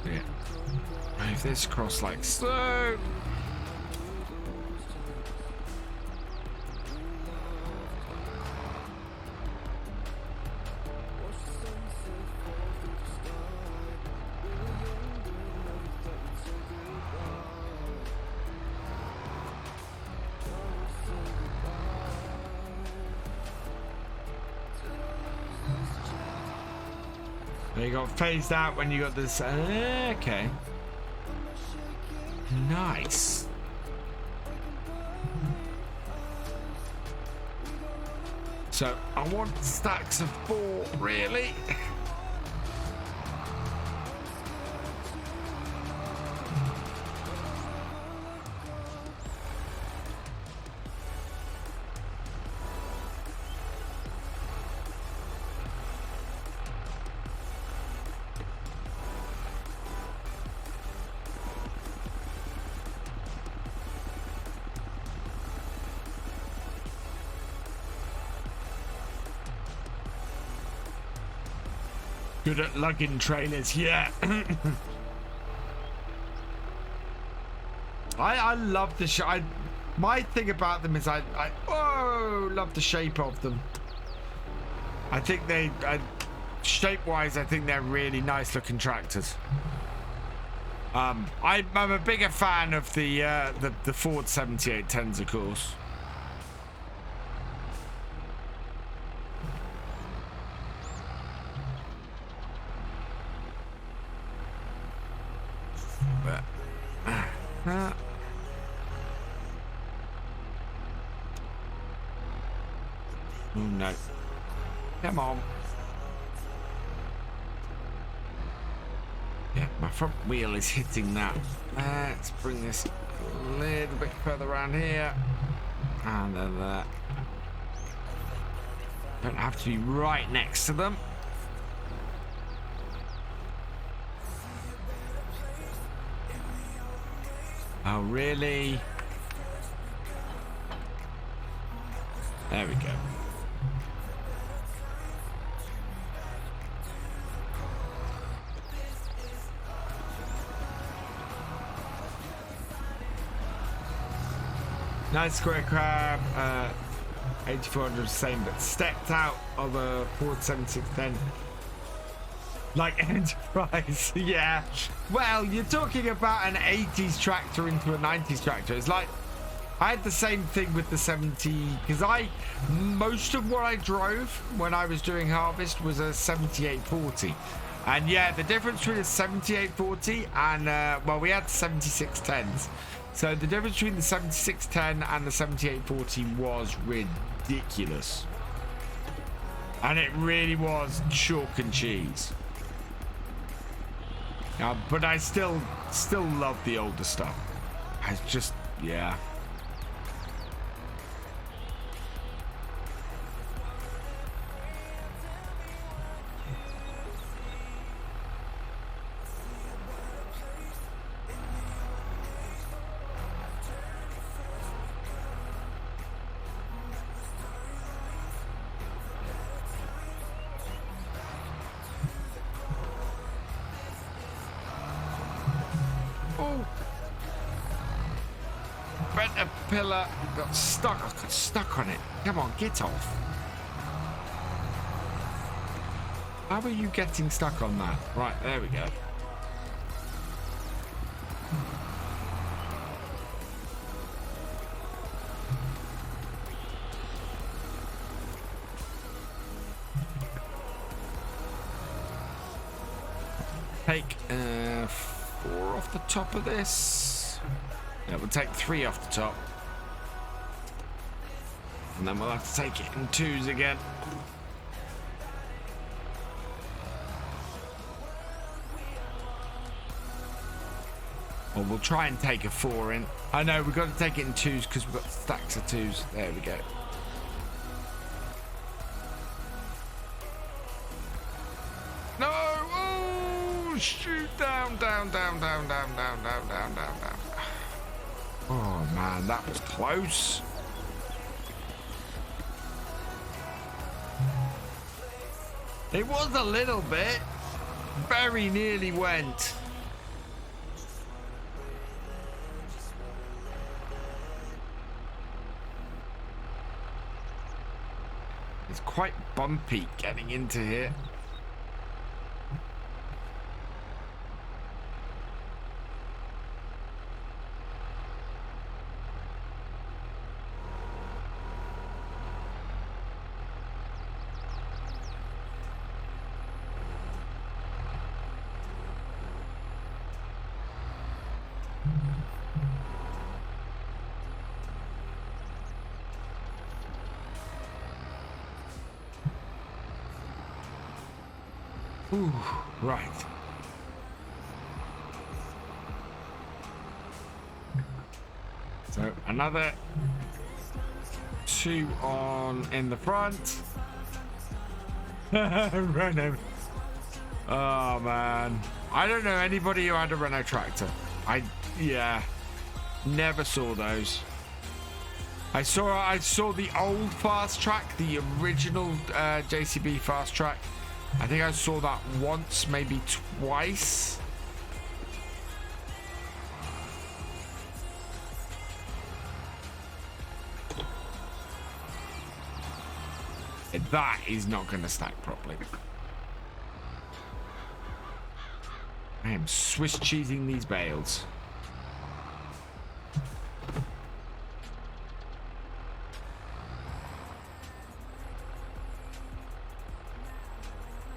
Yeah. Move this across like so. They got phased out when you got this. Okay. Nice. So I want stacks of 4, really. Good at lugging trailers, yeah. I love the shape. My thing about them is I love the shape of them. I think they, shape-wise, I think they're really nice looking tractors. I'm a bigger fan of the Ford 7810s, of course. Oh no. Come on. Yeah, my front wheel is hitting that. Let's bring this a little bit further around here. And then that. Don't have to be right next to them. Oh, really? There we go. Nice square crab, 8400 same, but stepped out of a Ford 7610. Like Enterprise, yeah. Well, you're talking about an 80s tractor into a 90s tractor. It's like, I had the same thing with the 70, because most of what I drove when I was doing harvest was a 7840. And yeah, the difference between the 7840 and, well, we had 7610s. So the difference between the 7610 and the 7840 was ridiculous. And it really was chalk and cheese. But I still love the older stuff. I just, yeah. Pillar got stuck. I got stuck on it. Come on, get off. How are you getting stuck on that? Right, there we go. Take 4 off the top of this. Yeah, we'll take 3 off the top. And then we'll have to take it in 2s again. Or we'll try and take a 4 in. I know, we've got to take it in 2s because we've got stacks of 2s. There we go. No! Oh, shoot down, down, down, down, down, down, down, down, down, down. Oh, man, that was close. It was a little bit. Very nearly went. It's quite bumpy getting into here. Ooh, right. So another 2 on in the front. Renault. Oh man, I don't know anybody who had a Renault tractor. Yeah, never saw those. I saw the old fast track, the original JCB fast track. I think I saw that once, maybe twice. That is not going to stack properly. I am Swiss cheesing these bales.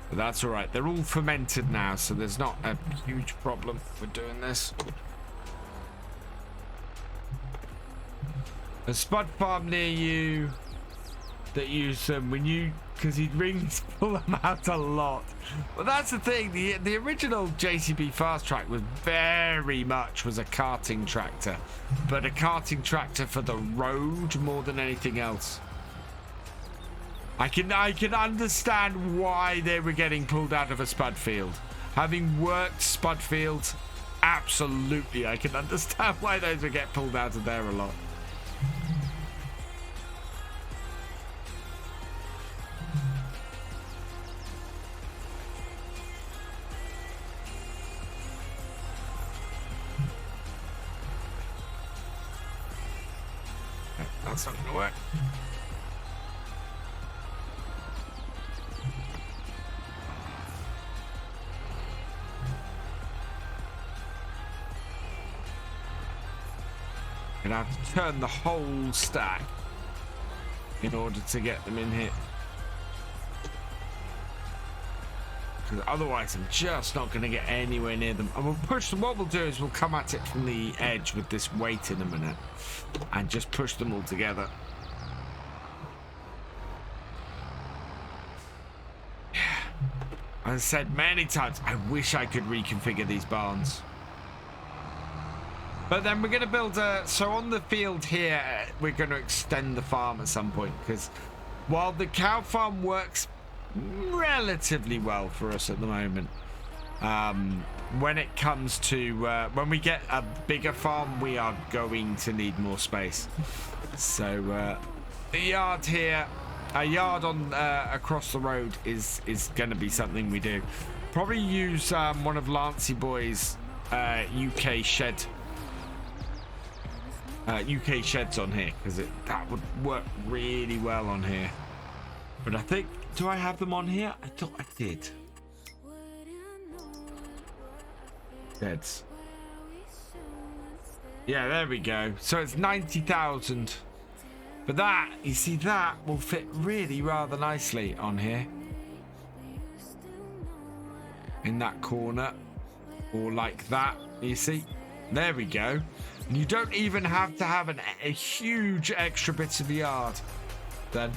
But that's all right. They're all fermented now, so there's not a huge problem with doing this. A spud farm near you that use them when you, because he rings pull them out a lot. Well, that's the thing. The original JCB fast track was very much a karting tractor, but a karting tractor for the road more than anything else. I can understand why they were getting pulled out of a spud field. Having worked spud fields, absolutely, I can understand why those would get pulled out of there a lot. That's not gonna work. And I have to turn the whole stack in order to get them in here. because otherwise I'm just not going to get anywhere near them. And we'll push them. What we'll do is we'll come at it from the edge with this weight in a minute and just push them all together. As I said many times, I wish I could reconfigure these barns. But then we're going to build a... So on the field here, we're going to extend the farm at some point. Because while the cow farm works relatively well for us at the moment, when it comes to... when we get a bigger farm, we are going to need more space. So the yard here... A yard on across the road is going to be something we do. Probably use one of Lancey Boy's UK sheds on here, because that would work really well on here. But I think, do I have them on here? I thought I did. Sheds. Yeah, there we go. So it's 90,000. But that, you see, that will fit really rather nicely on here. In that corner. Or like that, you see. There we go. And you don't even have to have a huge extra bit of yard. Then.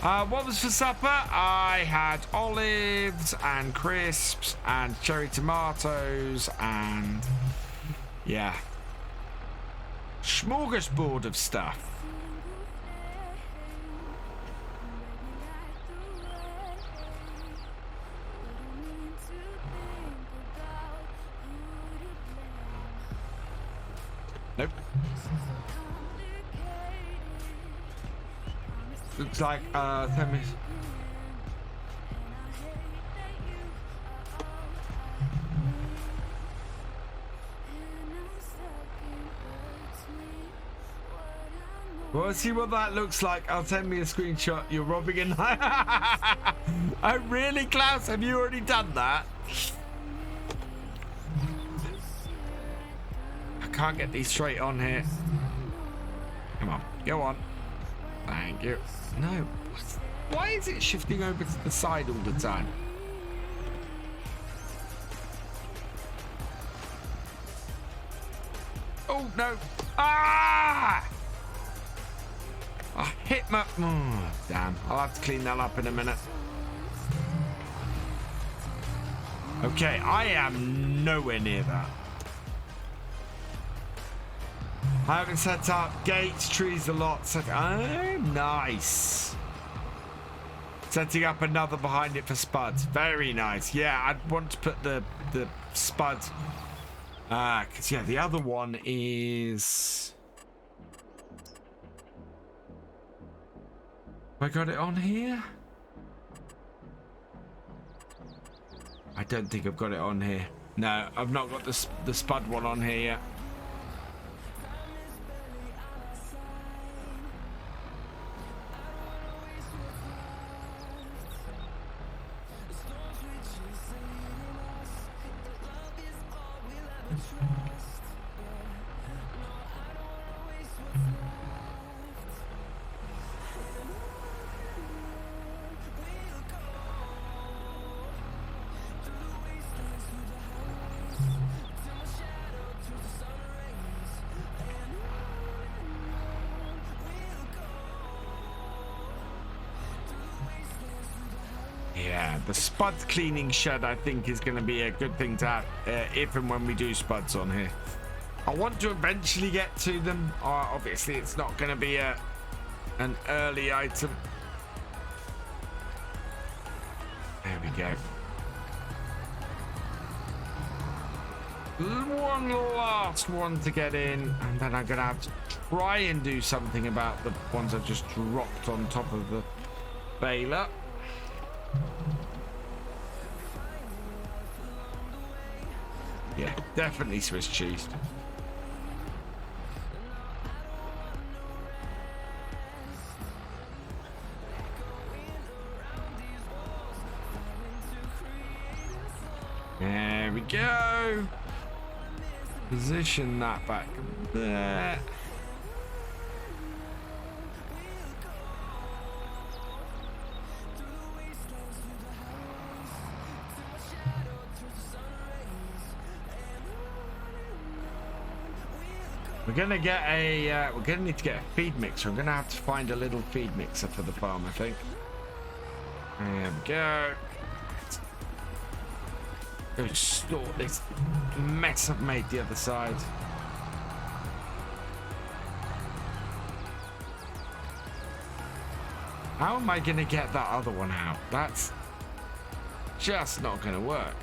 What was for supper? I had olives and crisps and cherry tomatoes and... yeah. Smorgasbord of stuff. Nope. Looks like 10 minutes. Well, see what that looks like. I'll send me a screenshot. You're robbing a knife. Oh, really, Klaus? Have you already done that? I can't get these straight on here. Come on, go on. Thank you. No. Why is it shifting over to the side all the time? Oh, no. Ah! I hit my... oh, damn. I'll have to clean that up in a minute. Okay, I am nowhere near that. I haven't set up gates, trees, a lot. Oh, nice. Setting up another behind it for spuds. Very nice. Yeah, I'd want to put the spud. Because, yeah, the other one is... have I got it on here? I don't think I've got it on here. No, I've not got the spud one on here yet. The spud cleaning shed, I think, is going to be a good thing to have if and when we do spuds on here. I want to eventually get to them. Obviously, it's not going to be an early item. There we go. One last one to get in, and then I'm going to have to try and do something about the ones I've just dropped on top of the baler. Yeah, definitely Swiss cheese. There we go. Position that back there. We're gonna get a. We're gonna need to get a feed mixer. I'm gonna have to find a little feed mixer for the farm, I think. There we go. Go sort this mess I've made the other side. How am I gonna get that other one out? That's just not gonna work.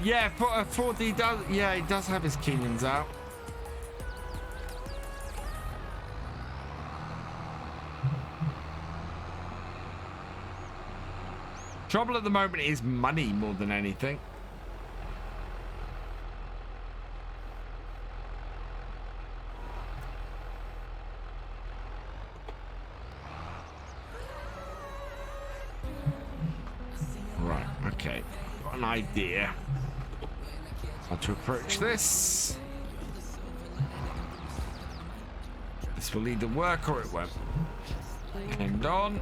Yeah, 40 does. Yeah, he does have his Kenyans out. Trouble at the moment is money more than anything. Right, okay. Got an idea. How to approach this. This will either work or it won't. End on.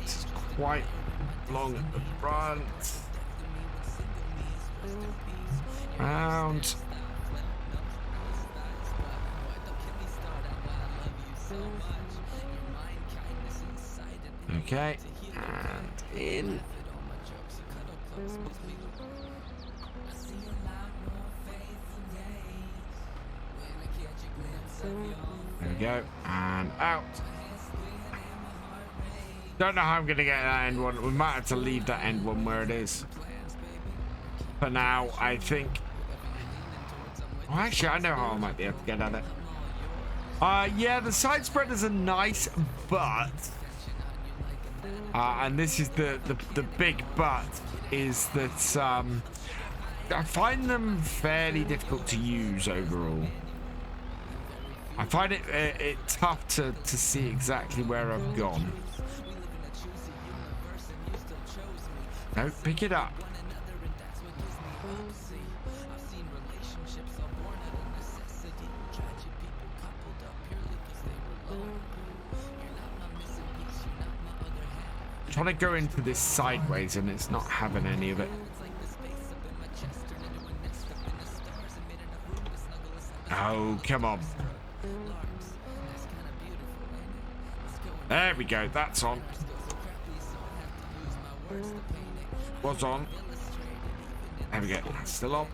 This is quite long at the front. Round. Okay, and in. There we go, and out. Don't know how I'm gonna get that end one. We might have to leave that end one where it is. For now, I think. Well, actually, I know how I might be able to get at it. Yeah, the side spreaders are nice, but and this is the big but is that I find them fairly difficult to use overall. I find it tough to see exactly where I've gone. No, pick it up. Trying to go into this sideways and it's not having any of it. Oh, come on. There we go, that's on. Was on. There we go, that's still on.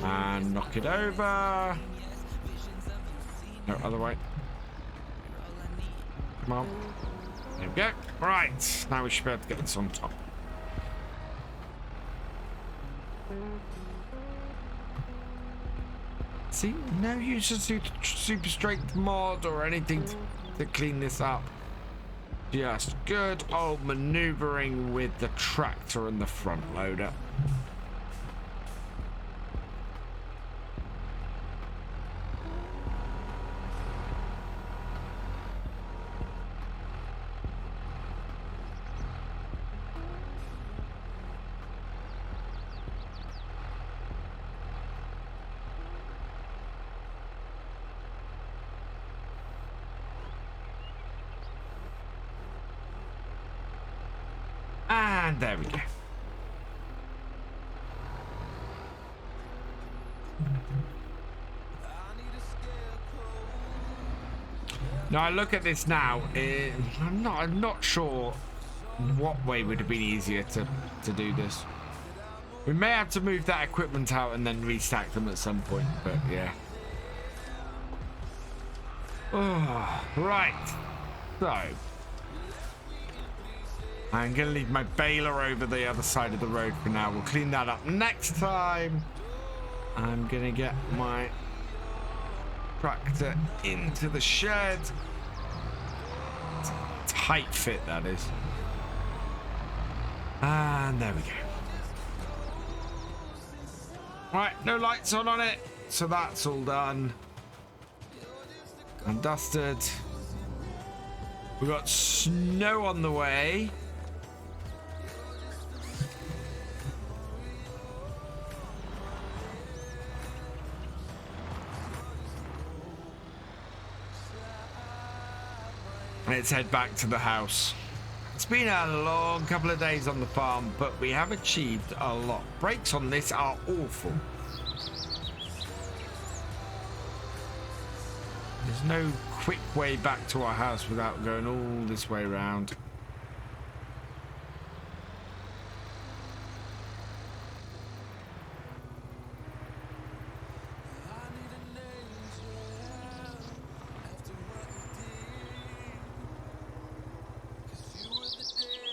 And knock it over. No, other way. Come on. There we go. Right, now we should be able to get this on top. See, no use of super strength mod or anything to clean this up. Just good old maneuvering with the tractor and the front loader. And there we go. Now I look at this now, I'm not sure what way would have been easier to do this. We may have to move that equipment out and then restack them at some point, but yeah. Oh, right. So, I'm going to leave my baler over the other side of the road for now. We'll clean that up next time. I'm going to get my tractor into the shed. Tight fit, that is. And there we go. Right, no lights on it. So that's all done. And dusted. We've got snow on the way. Let's head back to the house. It's been a long couple of days on the farm, but we have achieved a lot. Brakes on this are awful. There's no quick way back to our house without going all this way around.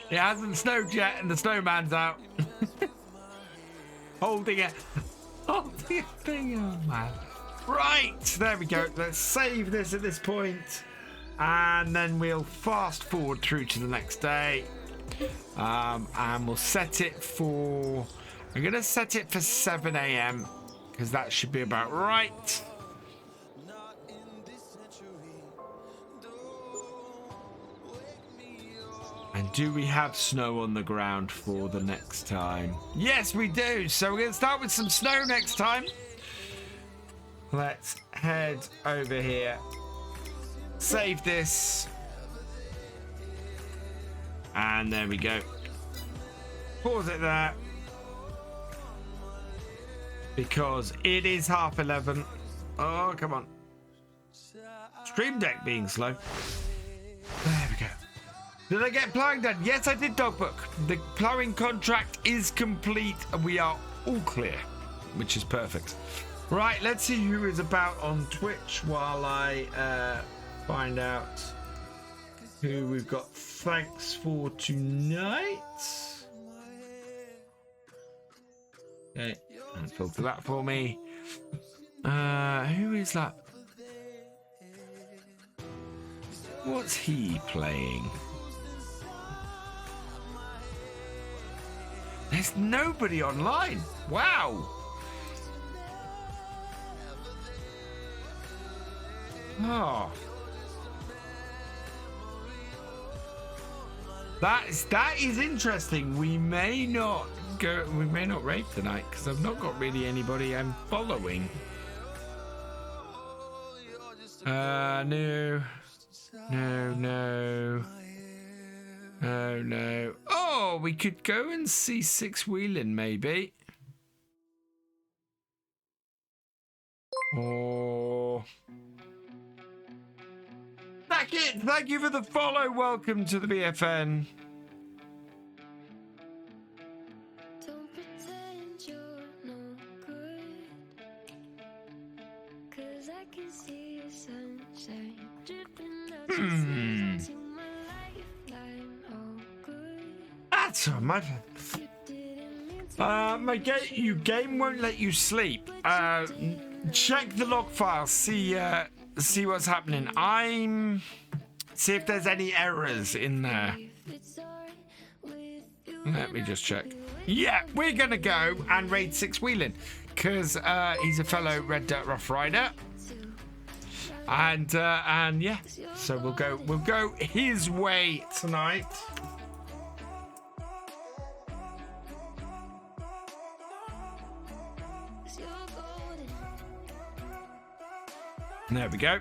It hasn't snowed yet and the snowman's out. Holding it. Holding a thing, oh man. Right, there we go. Let's save this at this point, and then we'll fast forward through to the next day. And we'll set it for, I'm going to set it for 7 a.m. because that should be about right. And do we have snow on the ground for the next time? Yes, we do. So we're going to start with some snow next time. Let's head over here. Save this. And there we go. Pause it there. Because it is 11:30. Oh, come on. Stream Deck being slow. There we go. Did I get plowing done? Yes, I did, Dogbook. The plowing contract is complete and we are all clear, which is perfect. Right, let's see who is about on Twitch while I find out who we've got. Thanks for tonight. Okay, and filter that for me. Who is that? What's he playing? There's nobody online. Wow. Oh. That is interesting. We may not raid tonight because I've not got really anybody I'm following. No. Oh no. Oh, we could go and see Six Wheeling maybe. Or thank you for the follow. Welcome to the BFN. Don't pretend you're no good, 'cause I can see your sunshine dripping out your seas into my lifeline. Oh, good. That's all right. My game won't let you sleep. Check the log file. See what's happening. See if there's any errors in there. Let me just check. Yeah, we're gonna go and raid Six Wheeling because he's a fellow Red Dirt Rough Rider, and yeah, so we'll go his way tonight. There we go.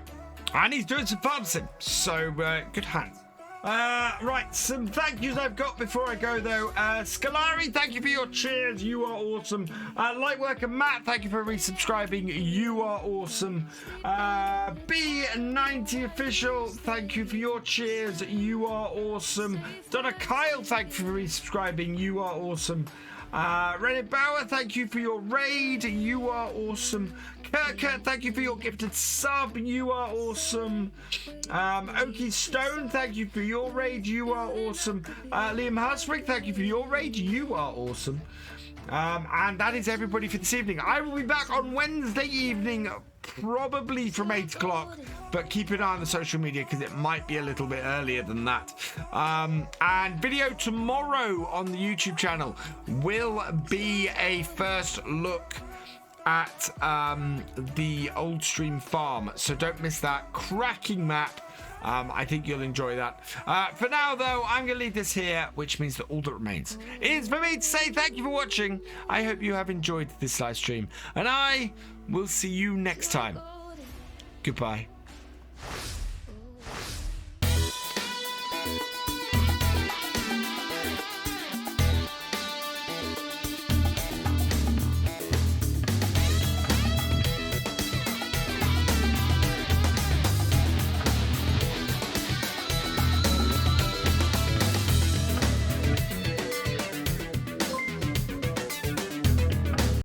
And he's doing some farm sim, so good hands. Right, some thank yous I've got before I go though. Scalari, thank you for your cheers, you are awesome. Lightworker Matt, thank you for resubscribing, you are awesome. B90 Official, thank you for your cheers, you are awesome. Donna Kyle, thank you for resubscribing, you are awesome. Reddit Bauer, thank you for your raid. You are awesome. Kirk, thank you for your gifted sub. You are awesome. Okie Stone, thank you for your raid. You are awesome. Liam Husbrick, thank you for your raid. You are awesome. And that is everybody for this evening. I will be back on Wednesday evening, probably from 8 o'clock, but keep an eye on the social media because it might be a little bit earlier than that. And video tomorrow on the YouTube channel will be a first look at the Oldstream Farm, so don't miss that. Cracking map. I think you'll enjoy that. For now, though, I'm going to leave this here, which means that all that remains is for me to say thank you for watching. I hope you have enjoyed this live stream, and I will see you next time. Goodbye.